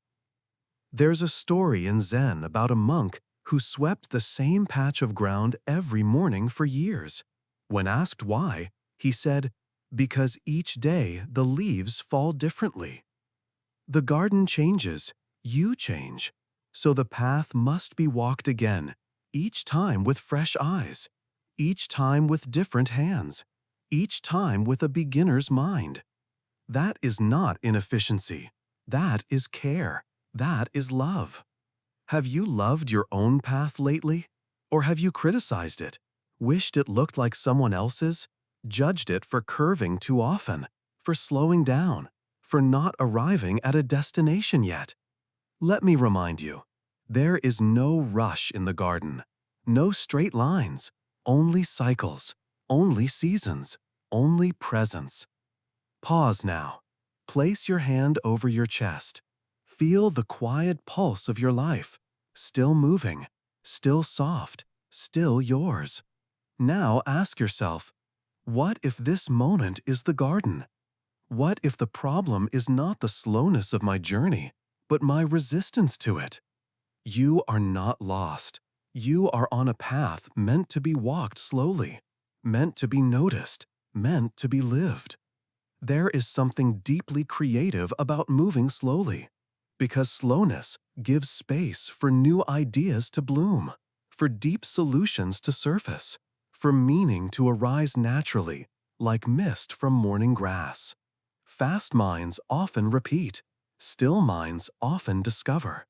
There's a story in Zen about a monk who swept the same patch of ground every morning for years. When asked why, he said, "Because each day the leaves fall differently." The garden changes, you change, so the path must be walked again, each time with fresh eyes, each time with different hands, each time with a beginner's mind. That is not inefficiency. That is care. That is love. Have you loved your own path lately? Or have you criticized it, wished it looked like someone else's, judged it for curving too often, for slowing down, for not arriving at a destination yet? Let me remind you, there is no rush in the garden, no straight lines, only cycles, only seasons, only presence. Pause now. Place your hand over your chest. Feel the quiet pulse of your life, still moving, still soft, still yours. Now ask yourself, what if this moment is the garden? What if the problem is not the slowness of my journey, but my resistance to it? You are not lost. You are on a path meant to be walked slowly, meant to be noticed, meant to be lived. There is something deeply creative about moving slowly, because slowness gives space for new ideas to bloom, for deep solutions to surface, for meaning to arise naturally, like mist from morning grass. Fast minds often repeat, still minds often discover.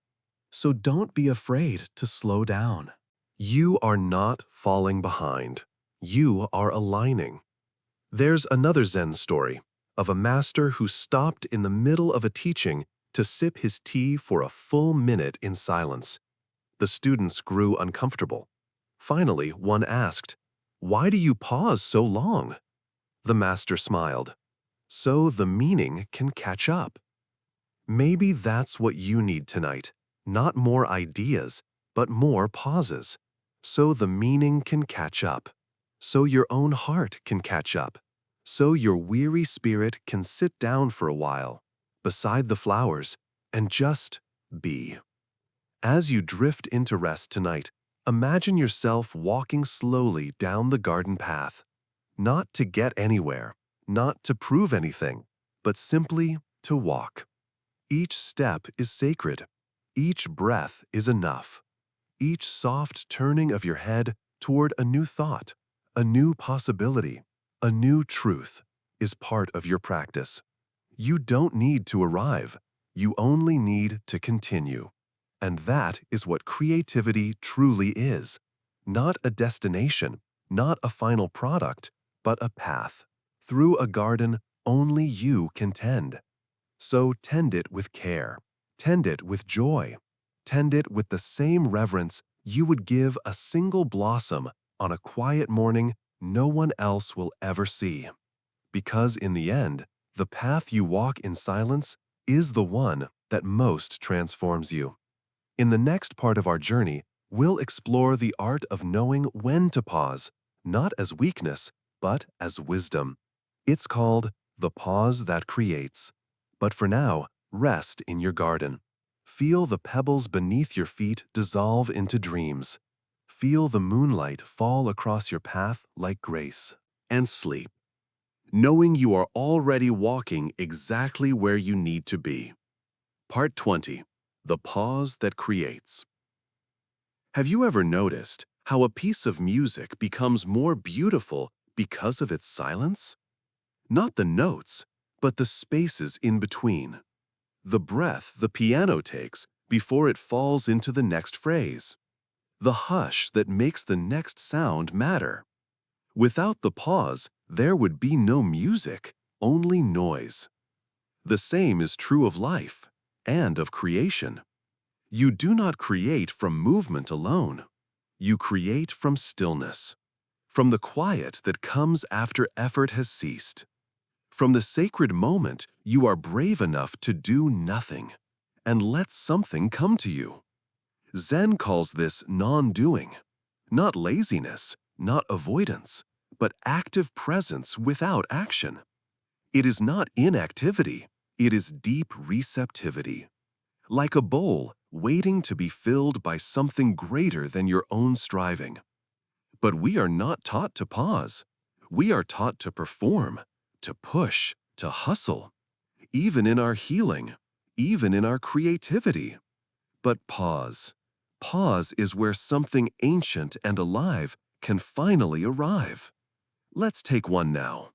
So don't be afraid to slow down. You are not falling behind. You are aligning. There's another Zen story of a master who stopped in the middle of a teaching to sip his tea for a full minute in silence. The students grew uncomfortable. Finally, one asked, "Why do you pause so long?" The master smiled. "So the meaning can catch up." Maybe that's what you need tonight. Not more ideas, but more pauses. So the meaning can catch up. So your own heart can catch up. So your weary spirit can sit down for a while, beside the flowers, and just be. As you drift into rest tonight, imagine yourself walking slowly down the garden path. Not to get anywhere, not to prove anything, but simply to walk. Each step is sacred. Each breath is enough. Each soft turning of your head toward a new thought, a new possibility, a new truth is part of your practice. You don't need to arrive. You only need to continue. And that is what creativity truly is. Not a destination, not a final product, but a path. Through a garden only you can tend. So tend it with care. Tend it with joy. Tend it with the same reverence you would give a single blossom on a quiet morning no one else will ever see. Because in the end, the path you walk in silence is the one that most transforms you. In the next part of our journey, we'll explore the art of knowing when to pause, not as weakness, but as wisdom. It's called the pause that creates. But for now, rest in your garden. Feel the pebbles beneath your feet dissolve into dreams. Feel the moonlight fall across your path like grace. And sleep, knowing you are already walking exactly where you need to be. Part 20. The Pause That Creates. Have you ever noticed how a piece of music becomes more beautiful because of its silence? Not the notes, but the spaces in between. The breath the piano takes before it falls into the next phrase. The hush that makes the next sound matter. Without the pause, there would be no music, only noise. The same is true of life and of creation. You do not create from movement alone. You create from stillness, from the quiet that comes after effort has ceased, from the sacred moment you are brave enough to do nothing and let something come to you. Zen calls this non-doing, not laziness, not avoidance, but active presence without action. It is not inactivity, it is deep receptivity. Like a bowl waiting to be filled by something greater than your own striving. But we are not taught to pause. We are taught to perform, to push, to hustle, even in our healing, even in our creativity. But pause. Pause is where something ancient and alive can finally arrive. Let's take one now.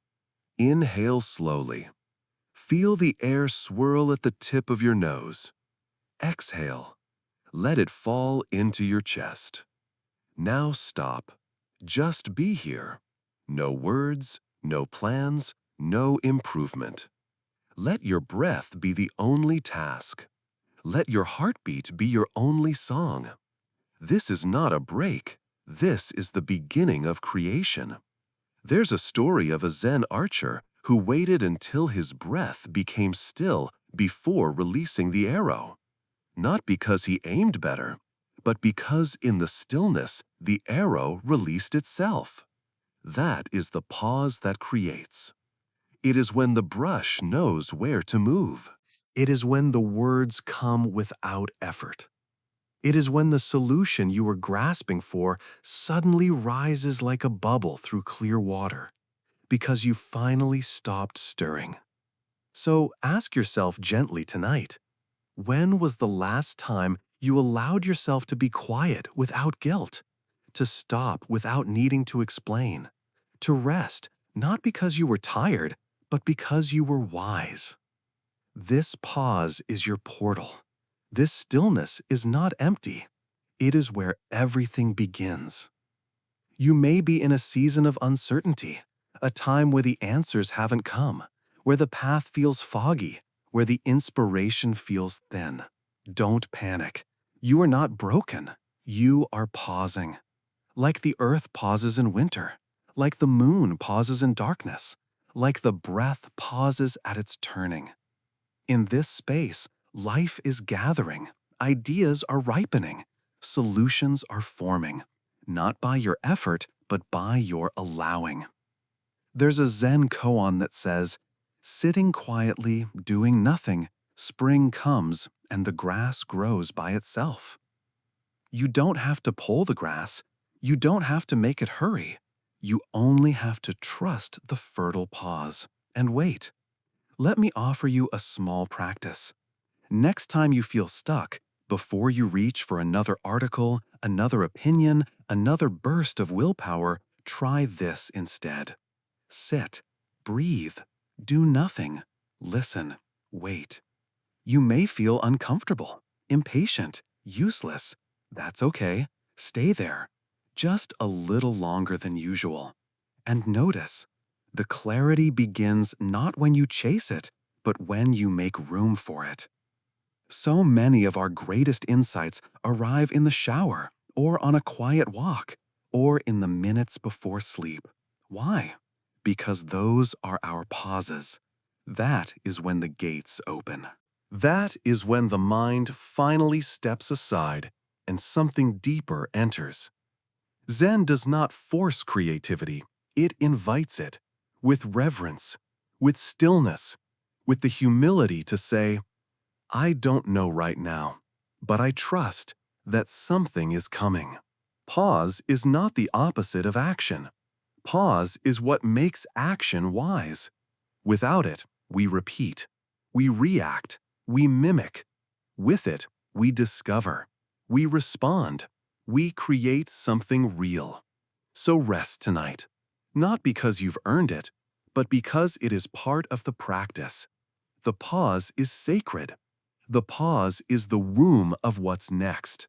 Inhale slowly. Feel the air swirl at the tip of your nose. Exhale. Let it fall into your chest. Now stop. Just be here. No words, no plans, no improvement. Let your breath be the only task. Let your heartbeat be your only song. This is not a break. This is the beginning of creation. There's a story of a Zen archer who waited until his breath became still before releasing the arrow. Not because he aimed better, but because in the stillness, the arrow released itself. That is the pause that creates. It is when the brush knows where to move. It is when the words come without effort. It is when the solution you were grasping for suddenly rises like a bubble through clear water, because you finally stopped stirring. So ask yourself gently tonight, when was the last time you allowed yourself to be quiet without guilt, to stop without needing to explain, to rest not because you were tired, but because you were wise? This pause is your portal. This stillness is not empty. It is where everything begins. You may be in a season of uncertainty, a time where the answers haven't come, where the path feels foggy, where the inspiration feels thin. Don't panic. You are not broken. You are pausing. Like the earth pauses in winter, like the moon pauses in darkness, like the breath pauses at its turning. In this space, life is gathering, ideas are ripening, solutions are forming, not by your effort, but by your allowing. There's a Zen koan that says, "Sitting quietly, doing nothing, spring comes and the grass grows by itself." You don't have to pull the grass. You don't have to make it hurry. You only have to trust the fertile pause and wait. Let me offer you a small practice. Next time you feel stuck, before you reach for another article, another opinion, another burst of willpower, try this instead. Sit, breathe, do nothing, listen, wait. You may feel uncomfortable, impatient, useless. That's okay. Stay there, just a little longer than usual. And notice, the clarity begins not when you chase it, but when you make room for it. So many of our greatest insights arrive in the shower, or on a quiet walk, or in the minutes before sleep. Why? Because those are our pauses. That is when the gates open. That is when the mind finally steps aside and something deeper enters. Zen does not force creativity, it invites it, with reverence, with stillness, with the humility to say, "I don't know right now, but I trust that something is coming." Pause is not the opposite of action. Pause is what makes action wise. Without it, we repeat, we react, we mimic. With it, we discover, we respond, we create something real. So rest tonight, not because you've earned it, but because it is part of the practice. The pause is sacred. The pause is the womb of what's next.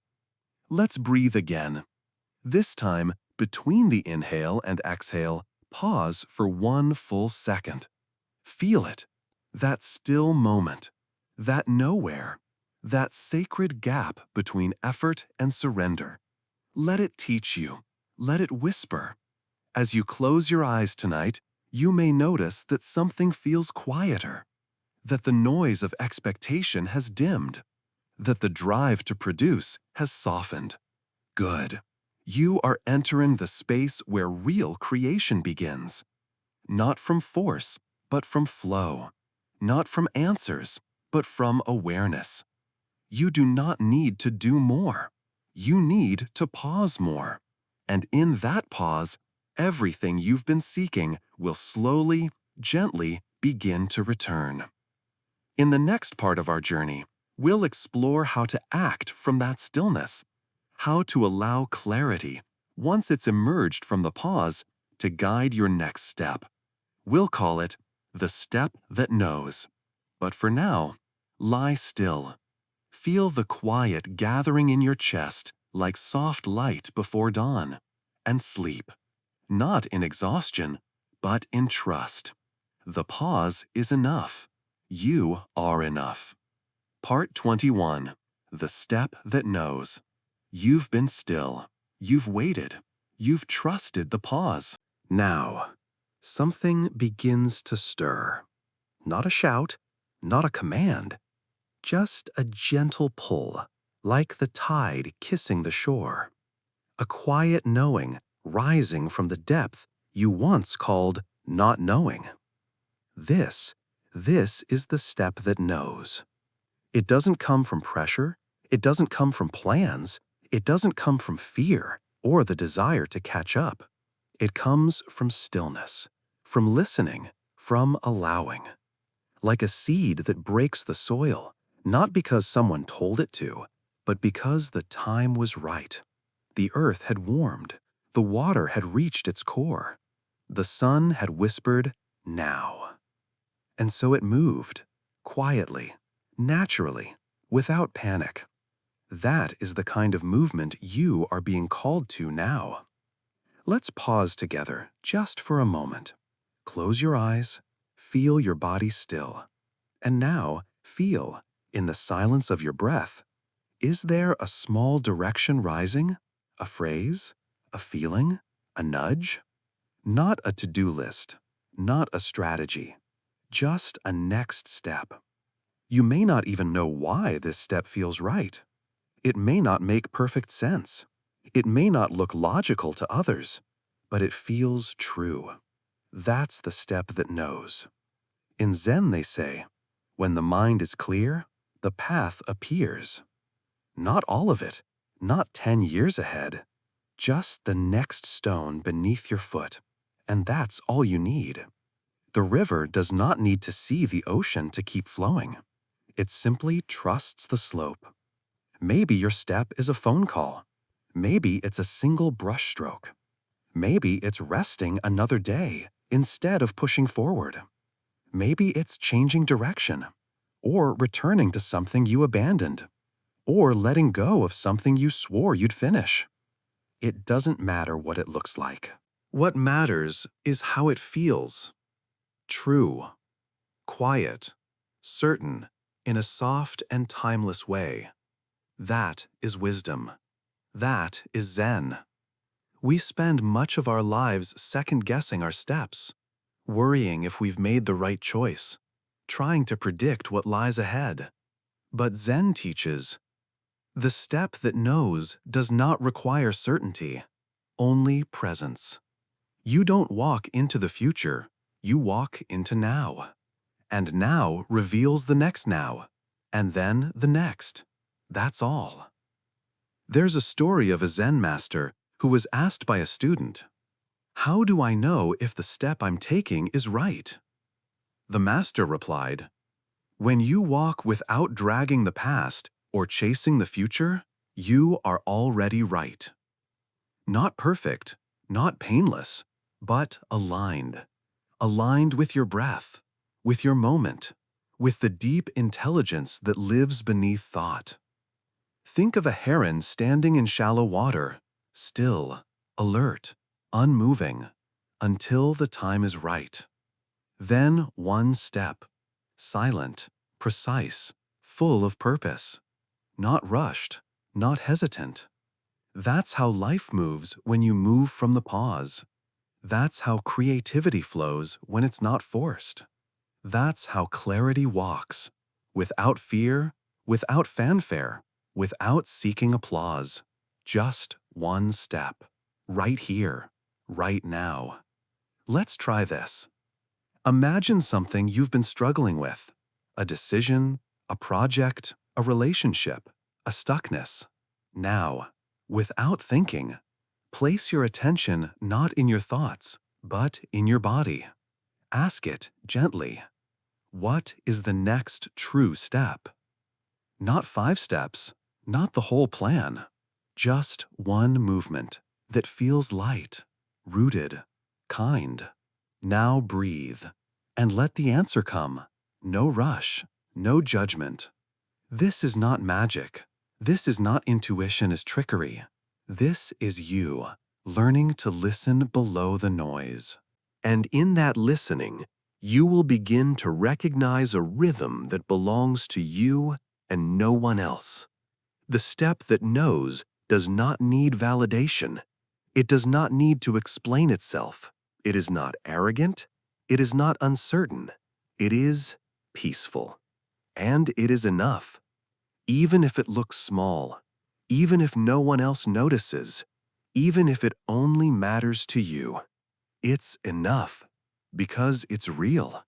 Let's breathe again. This time, between the inhale and exhale, pause for 1 full second. Feel it, that still moment, that nowhere, that sacred gap between effort and surrender. Let it teach you. Let it whisper. As you close your eyes tonight, you may notice that something feels quieter, that the noise of expectation has dimmed, that the drive to produce has softened. Good. You are entering the space where real creation begins. Not from force, but from flow. Not from answers, but from awareness. You do not need to do more. You need to pause more. And in that pause, everything you've been seeking will slowly, gently begin to return. In the next part of our journey, we'll explore how to act from that stillness, how to allow clarity, once it's emerged from the pause, to guide your next step. We'll call it the step that knows. But for now, lie still. Feel the quiet gathering in your chest like soft light before dawn, and sleep, not in exhaustion, but in trust. The pause is enough. You are enough. Part 21. The Step That Knows. You've been still. You've waited. You've trusted the pause. Now, something begins to stir. Not a shout, not a command, just a gentle pull, like the tide kissing the shore. A quiet knowing rising from the depth you once called not knowing. This is the step that knows. It doesn't come from pressure. It doesn't come from plans. It doesn't come from fear or the desire to catch up. It comes from stillness, from listening, from allowing. Like a seed that breaks the soil, not because someone told it to, but because the time was right. The earth had warmed. The water had reached its core. The sun had whispered, "Now." And so it moved, quietly, naturally, without panic. That is the kind of movement you are being called to now. Let's pause together just for a moment. Close your eyes, feel your body still. And now, feel, in the silence of your breath, is there a small direction rising? A phrase? A feeling? A nudge? Not a to-do list, not a strategy, just a next step. You may not even know why this step feels right. It may not make perfect sense. It may not look logical to others, but it feels true. That's the step that knows. In Zen, they say, when the mind is clear, the path appears. Not all of it, not 10 years ahead, just the next stone beneath your foot, and that's all you need. The river does not need to see the ocean to keep flowing. It simply trusts the slope. Maybe your step is a phone call. Maybe it's a single brushstroke. Maybe it's resting another day instead of pushing forward. Maybe it's changing direction, or returning to something you abandoned, or letting go of something you swore you'd finish. It doesn't matter what it looks like. What matters is how it feels. True, quiet, certain, in a soft and timeless way. That is wisdom. That is Zen. We spend much of our lives second-guessing our steps, worrying if we've made the right choice, trying to predict what lies ahead. But Zen teaches, the step that knows does not require certainty, only presence. You don't walk into the future, you walk into now. And now reveals the next now, and then the next. That's all. There's a story of a Zen master who was asked by a student, "How do I know if the step I'm taking is right?" The master replied, "When you walk without dragging the past or chasing the future, you are already right. Not perfect, not painless, but aligned. Aligned with your breath, with your moment, with the deep intelligence that lives beneath thought. Think of a heron standing in shallow water, still, alert, unmoving, until the time is right. Then one step, silent, precise, full of purpose, not rushed, not hesitant. That's how life moves when you move from the pause. That's how creativity flows when it's not forced. That's how clarity walks, without fear, without fanfare, without seeking applause. Just one step, right here, right now. Let's try this. Imagine something you've been struggling with, a decision, a project, a relationship, a stuckness. Now, without thinking, place your attention not in your thoughts, but in your body. Ask it gently, what is the next true step? Not 5 steps, not the whole plan, just one movement that feels light, rooted, kind. Now breathe, and let the answer come. No rush, no judgment. This is not magic. This is not intuition as trickery. This is you, learning to listen below the noise. And in that listening, you will begin to recognize a rhythm that belongs to you and no one else. The step that knows does not need validation. It does not need to explain itself. It is not arrogant. It is not uncertain. It is peaceful. And it is enough. Even if it looks small, even if no one else notices, even if it only matters to you, it's enough because it's real.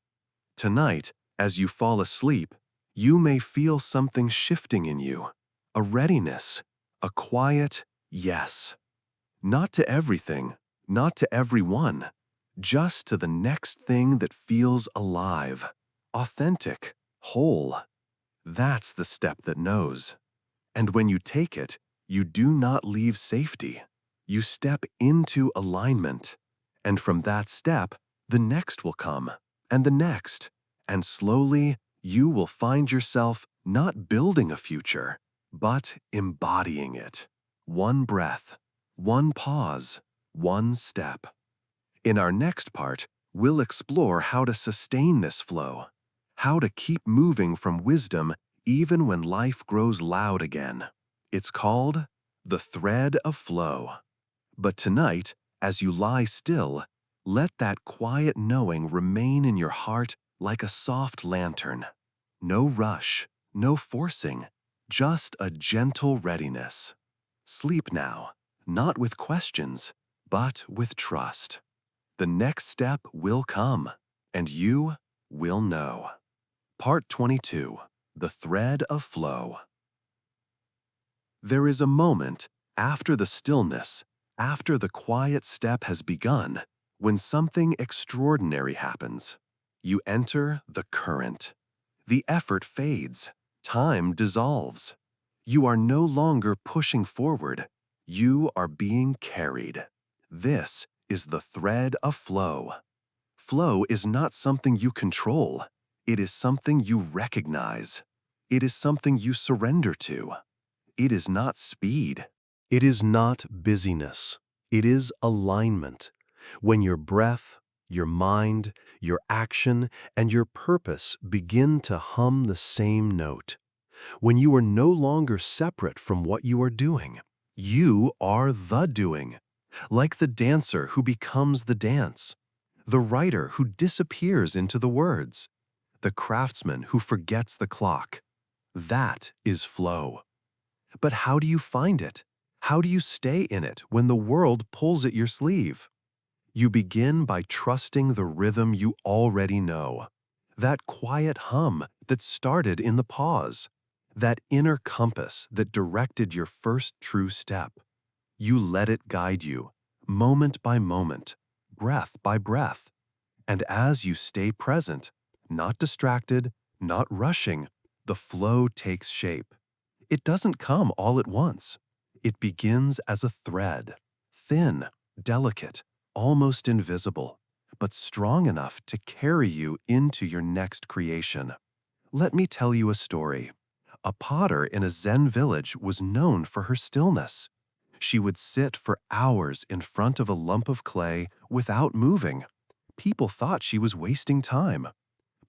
Tonight, as you fall asleep, you may feel something shifting in you, a readiness, a quiet yes. Not to everything, not to everyone, just to the next thing that feels alive, authentic, whole. That's the step that knows. And when you take it, you do not leave safety. You step into alignment. And from that step, the next will come, and the next. And slowly, you will find yourself not building a future, but embodying it. One breath, one pause, one step. In our next part, we'll explore how to sustain this flow, how to keep moving from wisdom even when life grows loud again. It's called the thread of flow. But tonight, as you lie still, let that quiet knowing remain in your heart like a soft lantern. No rush, no forcing, just a gentle readiness. Sleep now, not with questions, but with trust. The next step will come, and you will know. Part 22, The Thread of Flow. There is a moment after the stillness, after the quiet step has begun, when something extraordinary happens. You enter the current. The effort fades. Time dissolves. You are no longer pushing forward. You are being carried. This is the thread of flow. Flow is not something you control. It is something you recognize. It is something you surrender to. It is not speed. It is not busyness. It is alignment. When your breath, your mind, your action, and your purpose begin to hum the same note. When you are no longer separate from what you are doing. You are the doing. Like the dancer who becomes the dance. The writer who disappears into the words. The craftsman who forgets the clock. That is flow. But how do you find it? How do you stay in it when the world pulls at your sleeve? You begin by trusting the rhythm you already know. That quiet hum that started in the pause. That inner compass that directed your first true step. You let it guide you, moment by moment, breath by breath. And as you stay present, not distracted, not rushing, the flow takes shape. It doesn't come all at once. It begins as a thread, thin, delicate, almost invisible, but strong enough to carry you into your next creation. Let me tell you a story. A potter in a Zen village was known for her stillness. She would sit for hours in front of a lump of clay without moving. People thought she was wasting time.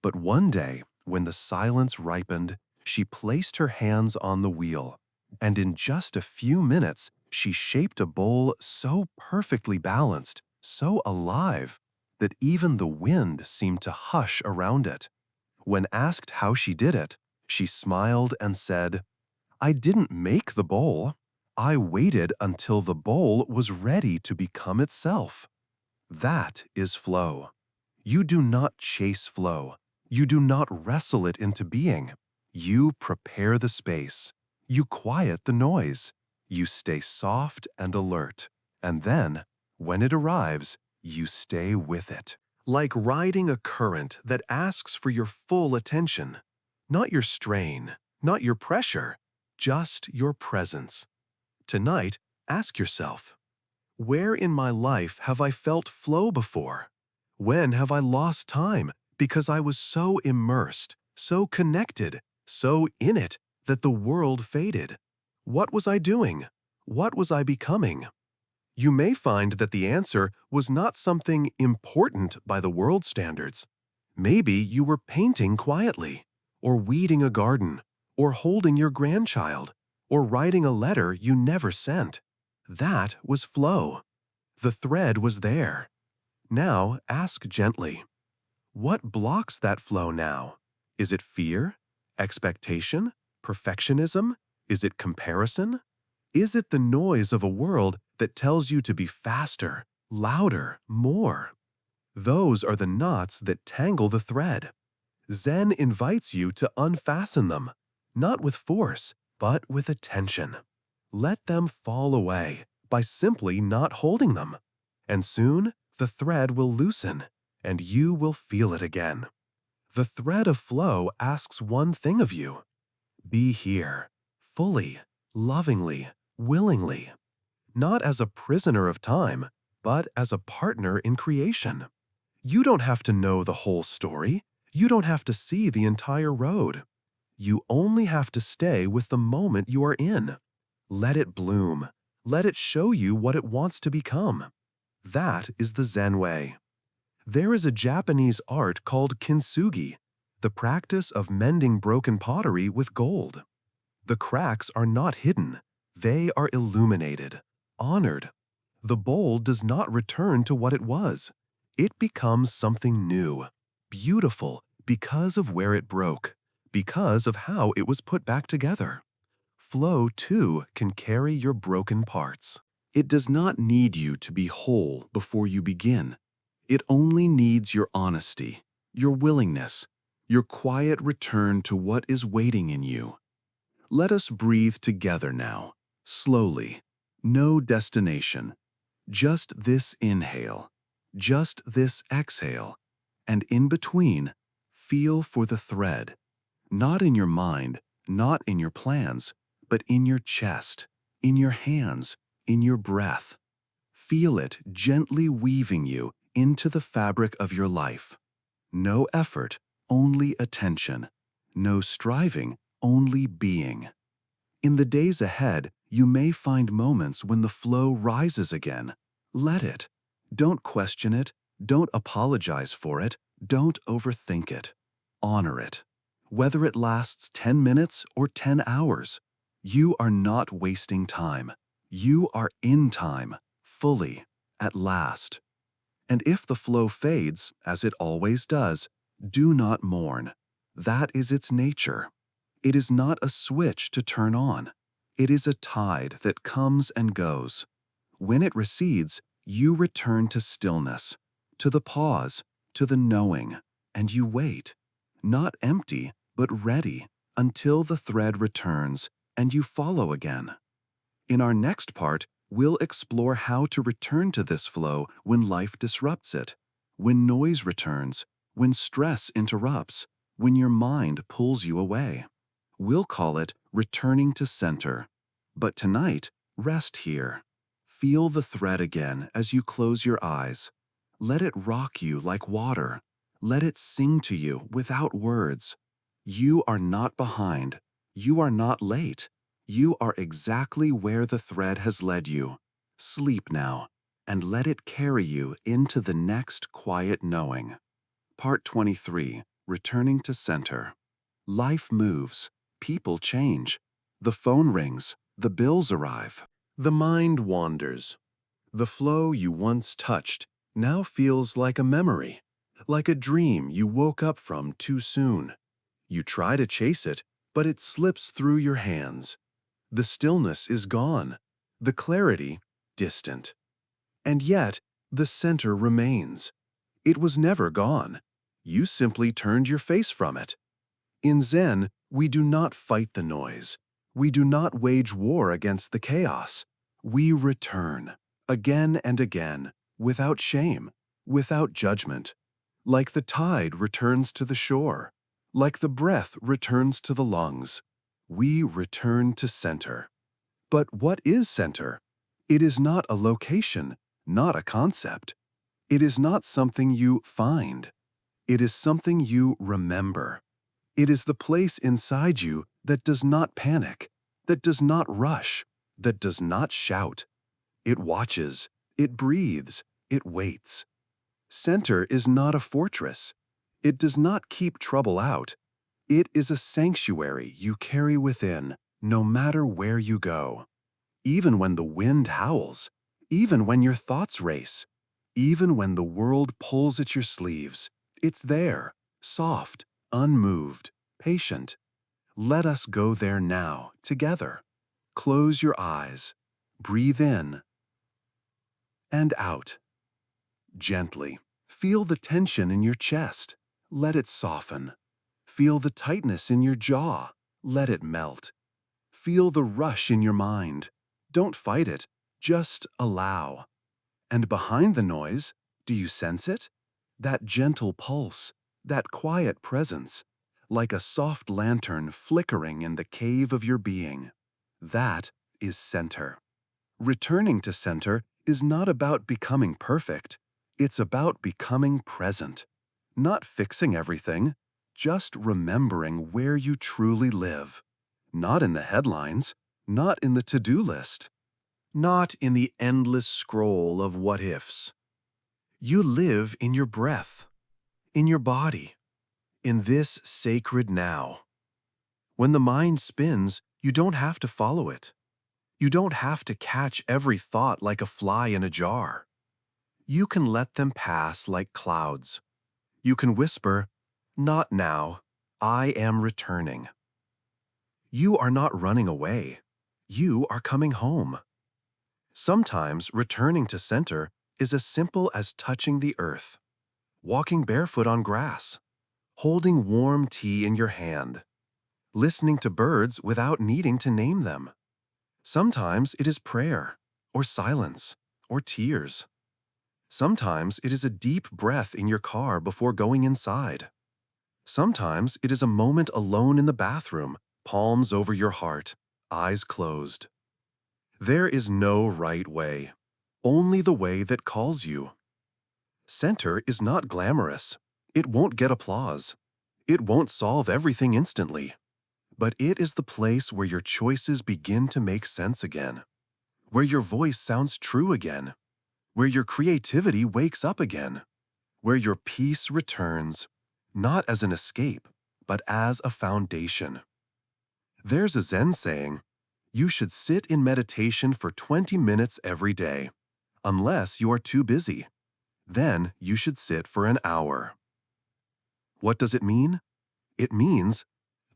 But one day, when the silence ripened, she placed her hands on the wheel, and in just a few minutes, she shaped a bowl so perfectly balanced, so alive, that even the wind seemed to hush around it. When asked how she did it, she smiled and said, "I didn't make the bowl. I waited until the bowl was ready to become itself." That is flow. You do not chase flow. You do not wrestle it into being. You prepare the space. You quiet the noise. You stay soft and alert. And then, when it arrives, you stay with it. Like riding a current that asks for your full attention. Not your strain, not your pressure, just your presence. Tonight, ask yourself, where in my life have I felt flow before? When have I lost time because I was so immersed, so connected, so in it that the world faded? What was I doing? What was I becoming? You may find that the answer was not something important by the world standards. Maybe you were painting quietly, or weeding a garden, or holding your grandchild, or writing a letter you never sent. That was flow. The thread was there. Now ask gently, what blocks that flow now? Is it fear? Expectation? Perfectionism? Is it comparison? Is it the noise of a world that tells you to be faster, louder, more? Those are the knots that tangle the thread. Zen invites you to unfasten them, not with force, but with attention. Let them fall away by simply not holding them. And soon, the thread will loosen, and you will feel it again. The thread of flow asks one thing of you. Be here, fully, lovingly, willingly. Not as a prisoner of time, but as a partner in creation. You don't have to know the whole story. You don't have to see the entire road. You only have to stay with the moment you are in. Let it bloom. Let it show you what it wants to become. That is the Zen way. There is a Japanese art called kintsugi, the practice of mending broken pottery with gold. The cracks are not hidden. They are illuminated, honored. The bowl does not return to what it was. It becomes something new, beautiful because of where it broke, because of how it was put back together. Flow, too, can carry your broken parts. It does not need you to be whole before you begin. It only needs your honesty, your willingness, your quiet return to what is waiting in you. Let us breathe together now, slowly. No destination. Just this inhale, just this exhale, and in between, feel for the thread. Not in your mind, not in your plans, but in your chest, in your hands, in your breath. Feel it gently weaving you into the fabric of your life. No effort, only attention. No striving, only being. In the days ahead, you may find moments when the flow rises again. Let it. Don't question it. Don't apologize for it. Don't overthink it. Honor it. Whether it lasts 10 minutes or 10 hours, you are not wasting time. You are in time, fully, at last. And if the flow fades, as it always does, do not mourn. That is its nature. It is not a switch to turn on. It is a tide that comes and goes. When it recedes, you return to stillness, to the pause, to the knowing, and you wait. Not empty, but ready, until the thread returns and you follow again. In our next part, we'll explore how to return to this flow when life disrupts it, when noise returns, when stress interrupts, when your mind pulls you away. We'll call it returning to center. But tonight, rest here. Feel the thread again as you close your eyes. Let it rock you like water. Let it sing to you without words. You are not behind. You are not late. You are exactly where the thread has led you. Sleep now, and let it carry you into the next quiet knowing. Part 23, Returning to Center. Life moves. People change. The phone rings. The bills arrive. The mind wanders. The flow you once touched now feels like a memory, like a dream you woke up from too soon. You try to chase it, but it slips through your hands. The stillness is gone, the clarity distant. And yet, the center remains. It was never gone. You simply turned your face from it. In Zen, we do not fight the noise. We do not wage war against the chaos. We return, again and again, without shame, without judgment. Like the tide returns to the shore, like the breath returns to the lungs. We return to center. But what is center? It is not a location, not a concept. It is not something you find. It is something you remember. It is the place inside you that does not panic, that does not rush, that does not shout. It watches, it breathes, it waits. Center is not a fortress. It does not keep trouble out. It is a sanctuary you carry within, no matter where you go. Even when the wind howls, even when your thoughts race, even when the world pulls at your sleeves, it's there, soft, unmoved, patient. Let us go there now, together. Close your eyes. Breathe in and out. Gently. Feel the tension in your chest. Let it soften. Feel the tightness in your jaw. Let it melt. Feel the rush in your mind. Don't fight it. Just allow. And behind the noise, do you sense it? That gentle pulse, that quiet presence, like a soft lantern flickering in the cave of your being. That is center. Returning to center is not about becoming perfect. It's about becoming present. Not fixing everything, just remembering where you truly live. Not in the headlines, not in the to-do list, not in the endless scroll of what-ifs. You live in your breath, in your body, in this sacred now. When the mind spins, you don't have to follow it. You don't have to catch every thought like a fly in a jar. You can let them pass like clouds. You can whisper, "Not now. I am returning." You are not running away. You are coming home. Sometimes returning to center is as simple as touching the earth, walking barefoot on grass, holding warm tea in your hand, listening to birds without needing to name them. Sometimes it is prayer, or silence, or tears. Sometimes it is a deep breath in your car before going inside. Sometimes it is a moment alone in the bathroom, palms over your heart, eyes closed. There is no right way, only the way that calls you. Center is not glamorous. It won't get applause. It won't solve everything instantly. But it is the place where your choices begin to make sense again, where your voice sounds true again, where your creativity wakes up again, where your peace returns, not as an escape, but as a foundation. There's a Zen saying, you should sit in meditation for 20 minutes every day, unless you are too busy. Then you should sit for an hour. What does it mean? It means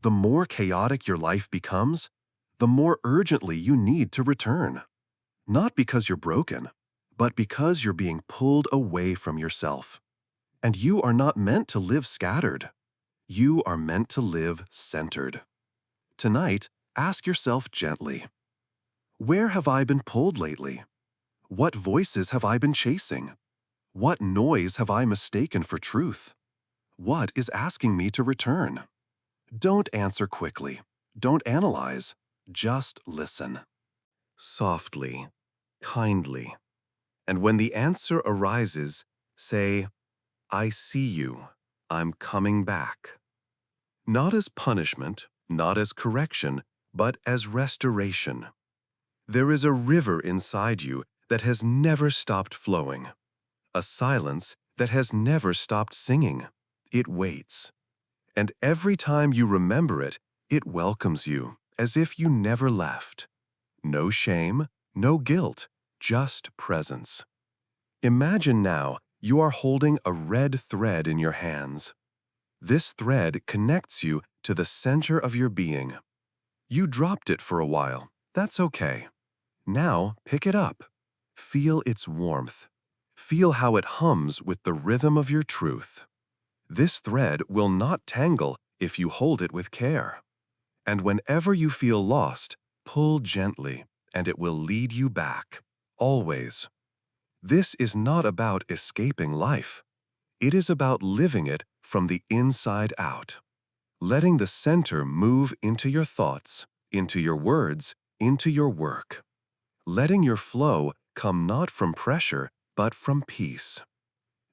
the more chaotic your life becomes, the more urgently you need to return. Not because you're broken, but because you're being pulled away from yourself. And you are not meant to live scattered. You are meant to live centered. Tonight, ask yourself gently, where have I been pulled lately? What voices have I been chasing? What noise have I mistaken for truth? What is asking me to return? Don't answer quickly. Don't analyze. Just listen. Softly, kindly. And when the answer arises, say, I see you. I'm coming back. Not as punishment, not as correction, but as restoration. There is a river inside you that has never stopped flowing. A silence that has never stopped singing. It waits. And every time you remember it, it welcomes you as if you never left. No shame, no guilt, just presence. Imagine now you are holding a red thread in your hands. This thread connects you to the center of your being. You dropped it for a while. That's okay. Now pick it up. Feel its warmth. Feel how it hums with the rhythm of your truth. This thread will not tangle if you hold it with care. And whenever you feel lost, pull gently, and it will lead you back, always. This is not about escaping life. It is about living it from the inside out. Letting the center move into your thoughts, into your words, into your work. Letting your flow come not from pressure, but from peace.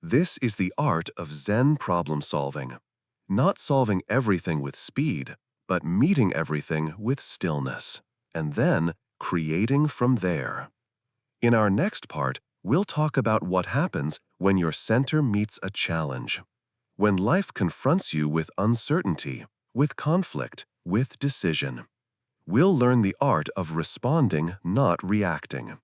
This is the art of Zen problem solving. Not solving everything with speed, but meeting everything with stillness, and then creating from there. In our next part, we'll talk about what happens when your center meets a challenge. When life confronts you with uncertainty, with conflict, with decision. We'll learn the art of responding, not reacting.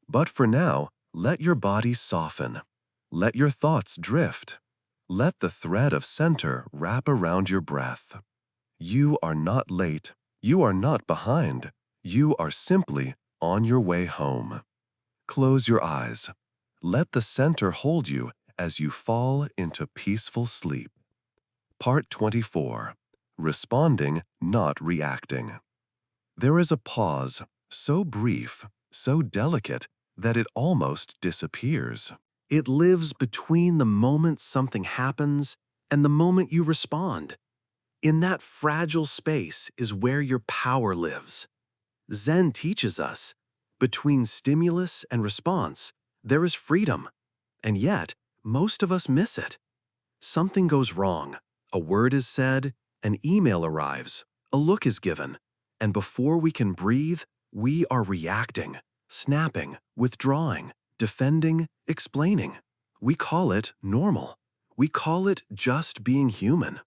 But for now, let your body soften. Let your thoughts drift. Let the thread of center wrap around your breath. You are not late. You are not behind. You are simply on your way home. Close your eyes. Let the center hold you as you fall into peaceful sleep. Part 24. Responding, not reacting. There is a pause, so brief, so delicate, that it almost disappears. It lives between the moment something happens and the moment you respond. In that fragile space is where your power lives. Zen teaches us, between stimulus and response, there is freedom. And yet, most of us miss it. Something goes wrong. A word is said, an email arrives, a look is given, and before we can breathe, we are reacting, snapping, withdrawing, defending, explaining. We call it normal. We call it just being human.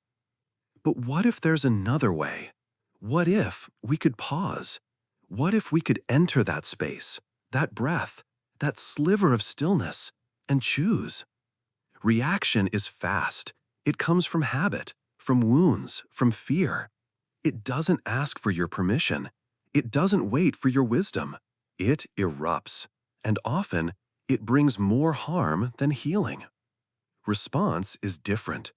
But what if there's another way? What if we could pause? What if we could enter that space, that breath, that sliver of stillness, and choose? Reaction is fast. It comes from habit, from wounds, from fear. It doesn't ask for your permission. It doesn't wait for your wisdom. It erupts. And often, it brings more harm than healing. Response is different.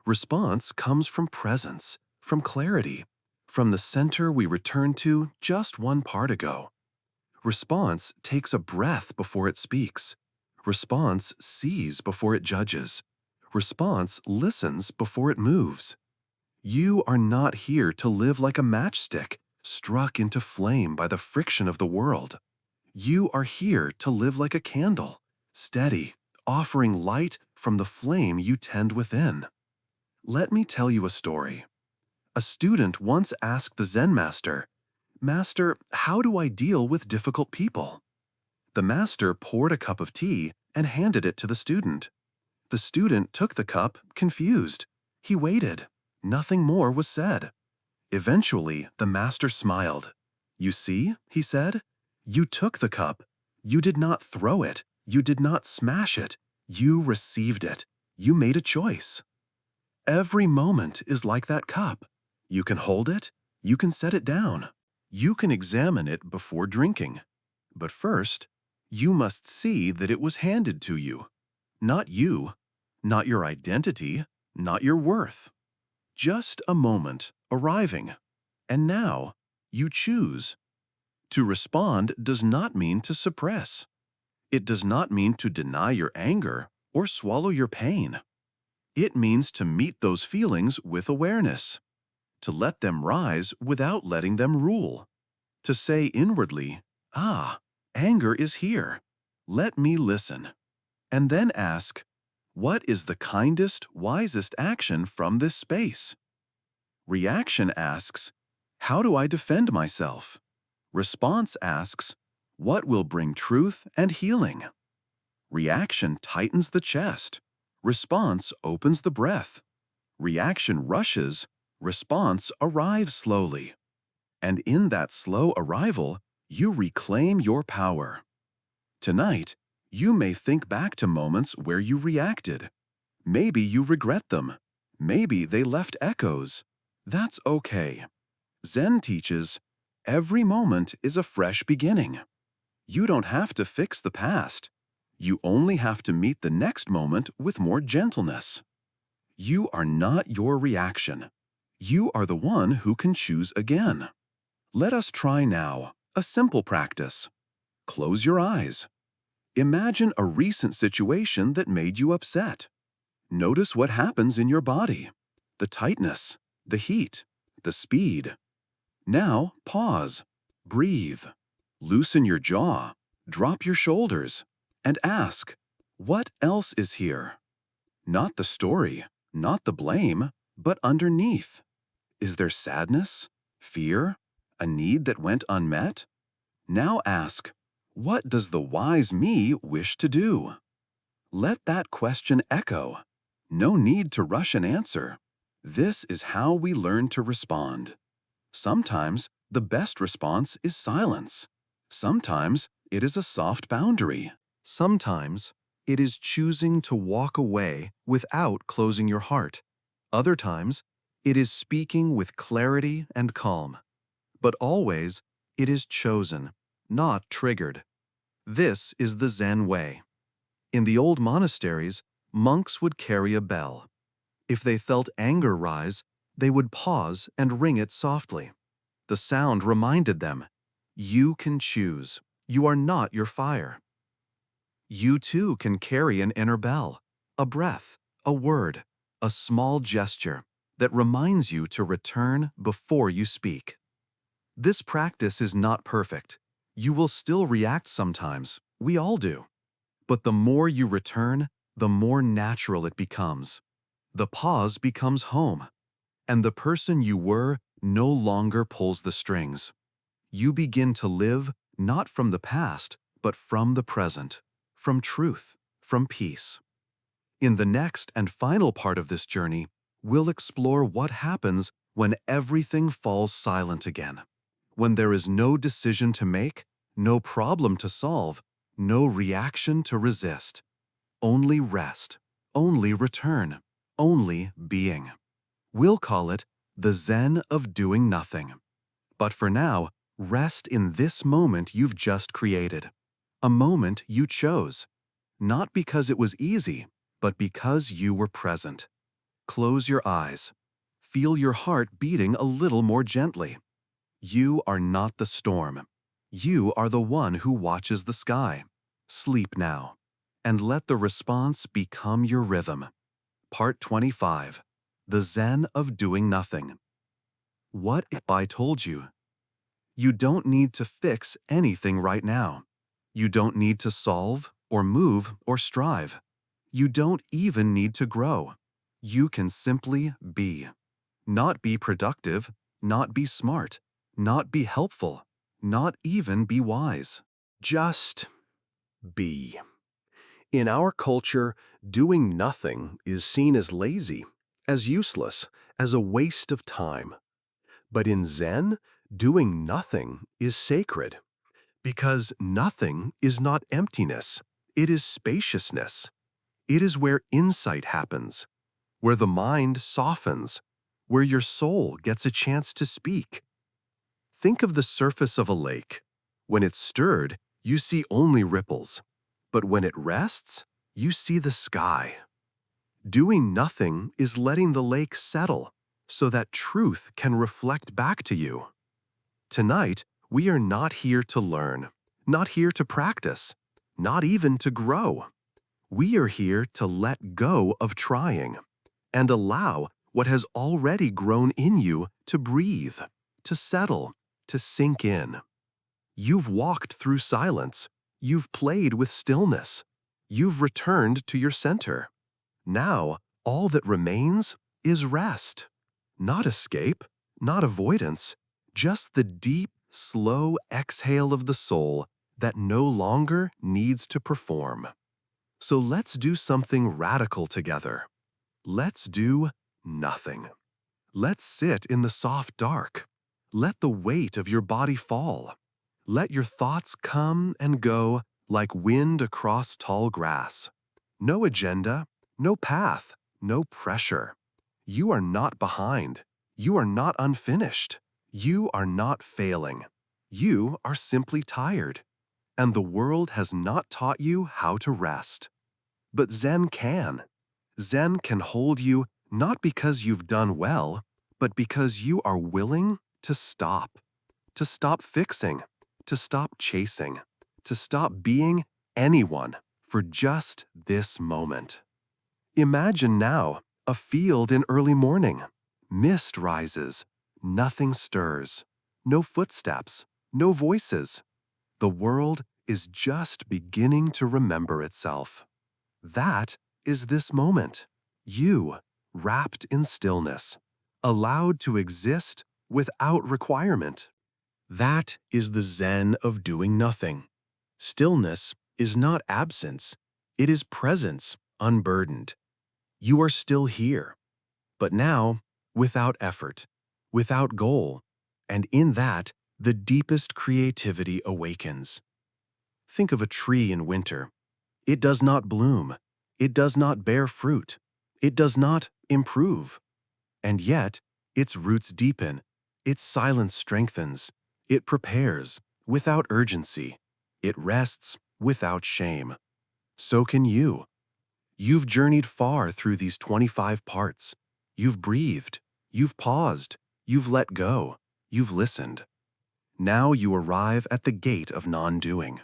Response comes from presence, from clarity, from the center we returned to just one part ago. Response takes a breath before it speaks. Response sees before it judges. Response listens before it moves. You are not here to live like a matchstick, struck into flame by the friction of the world. You are here to live like a candle, steady, offering light from the flame you tend within. Let me tell you a story. A student once asked the Zen master, "Master, how do I deal with difficult people?" The master poured a cup of tea and handed it to the student. The student took the cup, confused. He waited. Nothing more was said. Eventually, the master smiled. "You see," he said, "you took the cup. You did not throw it. You did not smash it. You received it. You made a choice." Every moment is like that cup. You can hold it. You can set it down. You can examine it before drinking. But first, you must see that it was handed to you. Not you, not your identity, not your worth. Just a moment arriving. And now, you choose. To respond does not mean to suppress. It does not mean to deny your anger or swallow your pain. It means to meet those feelings with awareness, to let them rise without letting them rule, to say inwardly, "Ah, anger is here. Let me listen." And then ask, what is the kindest, wisest action from this space? Reaction asks, how do I defend myself? Response asks, what will bring truth and healing? Reaction tightens the chest. Response opens the breath. Reaction rushes. Response arrives slowly. And in that slow arrival, you reclaim your power. Tonight, you may think back to moments where you reacted. Maybe you regret them. Maybe they left echoes. That's okay. Zen teaches, every moment is a fresh beginning. You don't have to fix the past. You only have to meet the next moment with more gentleness. You are not your reaction. You are the one who can choose again. Let us try now a simple practice. Close your eyes. Imagine a recent situation that made you upset. Notice what happens in your body, the tightness, the heat, the speed. Now pause, breathe, loosen your jaw, drop your shoulders, and ask, what else is here? Not the story, not the blame, but underneath. Is there sadness, fear, a need that went unmet? Now ask, what does the wise me wish to do? Let that question echo. No need to rush an answer. This is how we learn to respond. Sometimes the best response is silence. Sometimes it is a soft boundary. Sometimes it is choosing to walk away without closing your heart. Other times, it is speaking with clarity and calm. But always, it is chosen, not triggered. This is the Zen way. In the old monasteries, monks would carry a bell. If they felt anger rise, they would pause and ring it softly. The sound reminded them, you can choose. You are not your fire. You too can carry an inner bell, a breath, a word, a small gesture that reminds you to return before you speak. This practice is not perfect. You will still react sometimes. We all do. But the more you return, the more natural it becomes. The pause becomes home, and the person you were no longer pulls the strings. You begin to live not from the past, but from the present, from truth, from peace. In the next and final part of this journey, we'll explore what happens when everything falls silent again. When there is no decision to make, no problem to solve, no reaction to resist. Only rest, only return, only being. We'll call it the Zen of doing nothing. But for now, rest in this moment you've just created. A moment you chose. Not because it was easy, but because you were present. Close your eyes. Feel your heart beating a little more gently. You are not the storm. You are the one who watches the sky. Sleep now, and let the response become your rhythm. Part 25. The Zen of Doing Nothing. What if I told you? You don't need to fix anything right now. You don't need to solve, or move, or strive. You don't even need to grow. You can simply be. Not be productive, not be smart, not be helpful, not even be wise. Just be. In our culture, doing nothing is seen as lazy, as useless, as a waste of time. But in Zen, doing nothing is sacred, because nothing is not emptiness, it is spaciousness. It is where insight happens, where the mind softens, where your soul gets a chance to speak. Think of the surface of a lake. When it's stirred, you see only ripples. But when it rests, you see the sky. Doing nothing is letting the lake settle so that truth can reflect back to you. Tonight, we are not here to learn, not here to practice, not even to grow. We are here to let go of trying and allow what has already grown in you to breathe, to settle, to sink in. You've walked through silence. You've played with stillness. You've returned to your center. Now, all that remains is rest. Not escape, not avoidance, just the deep, slow exhale of the soul that no longer needs to perform. So let's do something radical together. Let's do nothing. Let's sit in the soft dark. Let the weight of your body fall. Let your thoughts come and go like wind across tall grass. No agenda, no path, no pressure. You are not behind. You are not unfinished. You are not failing. You are simply tired. And the world has not taught you how to rest. But Zen can. Zen can hold you not because you've done well, but because you are willing to stop fixing, to stop chasing, to stop being anyone for just this moment. Imagine now a field in early morning. Mist rises, nothing stirs, no footsteps, no voices. The world is just beginning to remember itself. That is this moment. You, wrapped in stillness, allowed to exist without requirement. That is the Zen of doing nothing. Stillness is not absence. It is presence unburdened. You are still here, but now without effort, without goal, and in that, the deepest creativity awakens. Think of a tree in winter. It does not bloom. It does not bear fruit. It does not improve. And yet, its roots deepen. Its silence strengthens. It prepares without urgency. It rests without shame. So can you. You've journeyed far through these 25 parts. You've breathed. You've paused. You've let go. You've listened. Now you arrive at the gate of non-doing.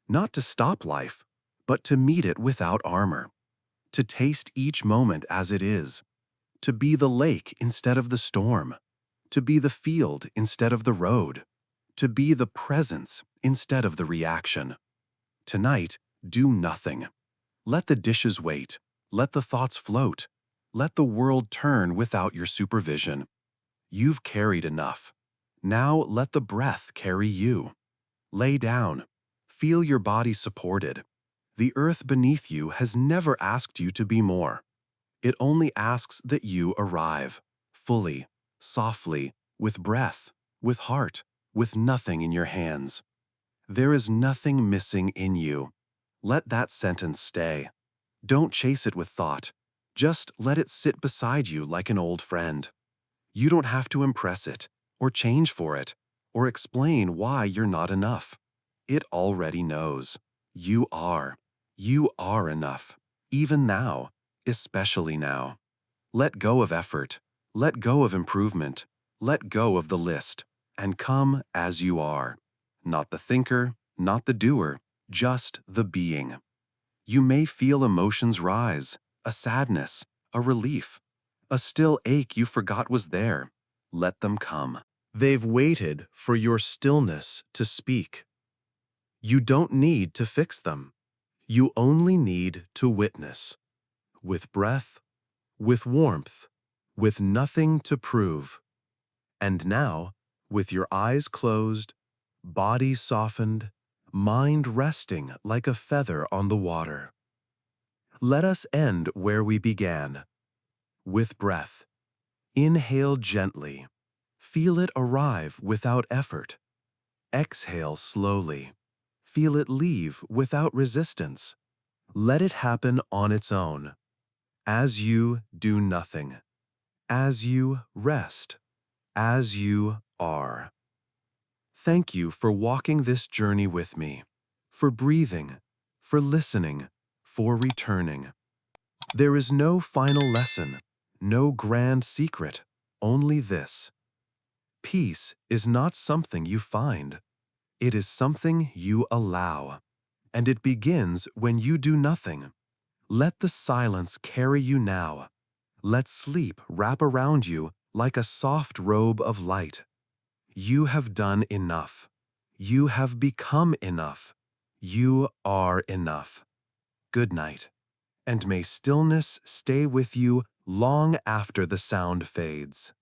Not to stop life, but to meet it without armor. To taste each moment as it is. To be the lake instead of the storm. To be the field instead of the road. To be the presence instead of the reaction. Tonight, do nothing. Let the dishes wait. Let the thoughts float. Let the world turn without your supervision. You've carried enough. Now let the breath carry you. Lay down. Feel your body supported. The earth beneath you has never asked you to be more. It only asks that you arrive, fully, softly, with breath, with heart, with nothing in your hands. There is nothing missing in you. Let that sentence stay. Don't chase it with thought. Just let it sit beside you like an old friend. You don't have to impress it, or change for it, or explain why you're not enough. It already knows. You are. You are enough. Even now, especially now. Let go of effort. Let go of improvement. Let go of the list, and come as you are. Not the thinker, not the doer, just the being. You may feel emotions rise, a sadness, a relief, a still ache you forgot was there. Let them come. They've waited for your stillness to speak. You don't need to fix them. You only need to witness. With breath, with warmth, with nothing to prove. And now, with your eyes closed, body softened, mind resting like a feather on the water. Let us end where we began, with breath. Inhale gently. Feel it arrive without effort. Exhale slowly. Feel it leave without resistance. Let it happen on its own. As you do nothing. As you rest. As you are. Thank you for walking this journey with me, for breathing, for listening, for returning. There is no final lesson, no grand secret, only this. Peace is not something you find. It is something you allow. And it begins when you do nothing. Let the silence carry you now. Let sleep wrap around you like a soft robe of light. You have done enough. You have become enough. You are enough. Good night, and may stillness stay with you long after the sound fades.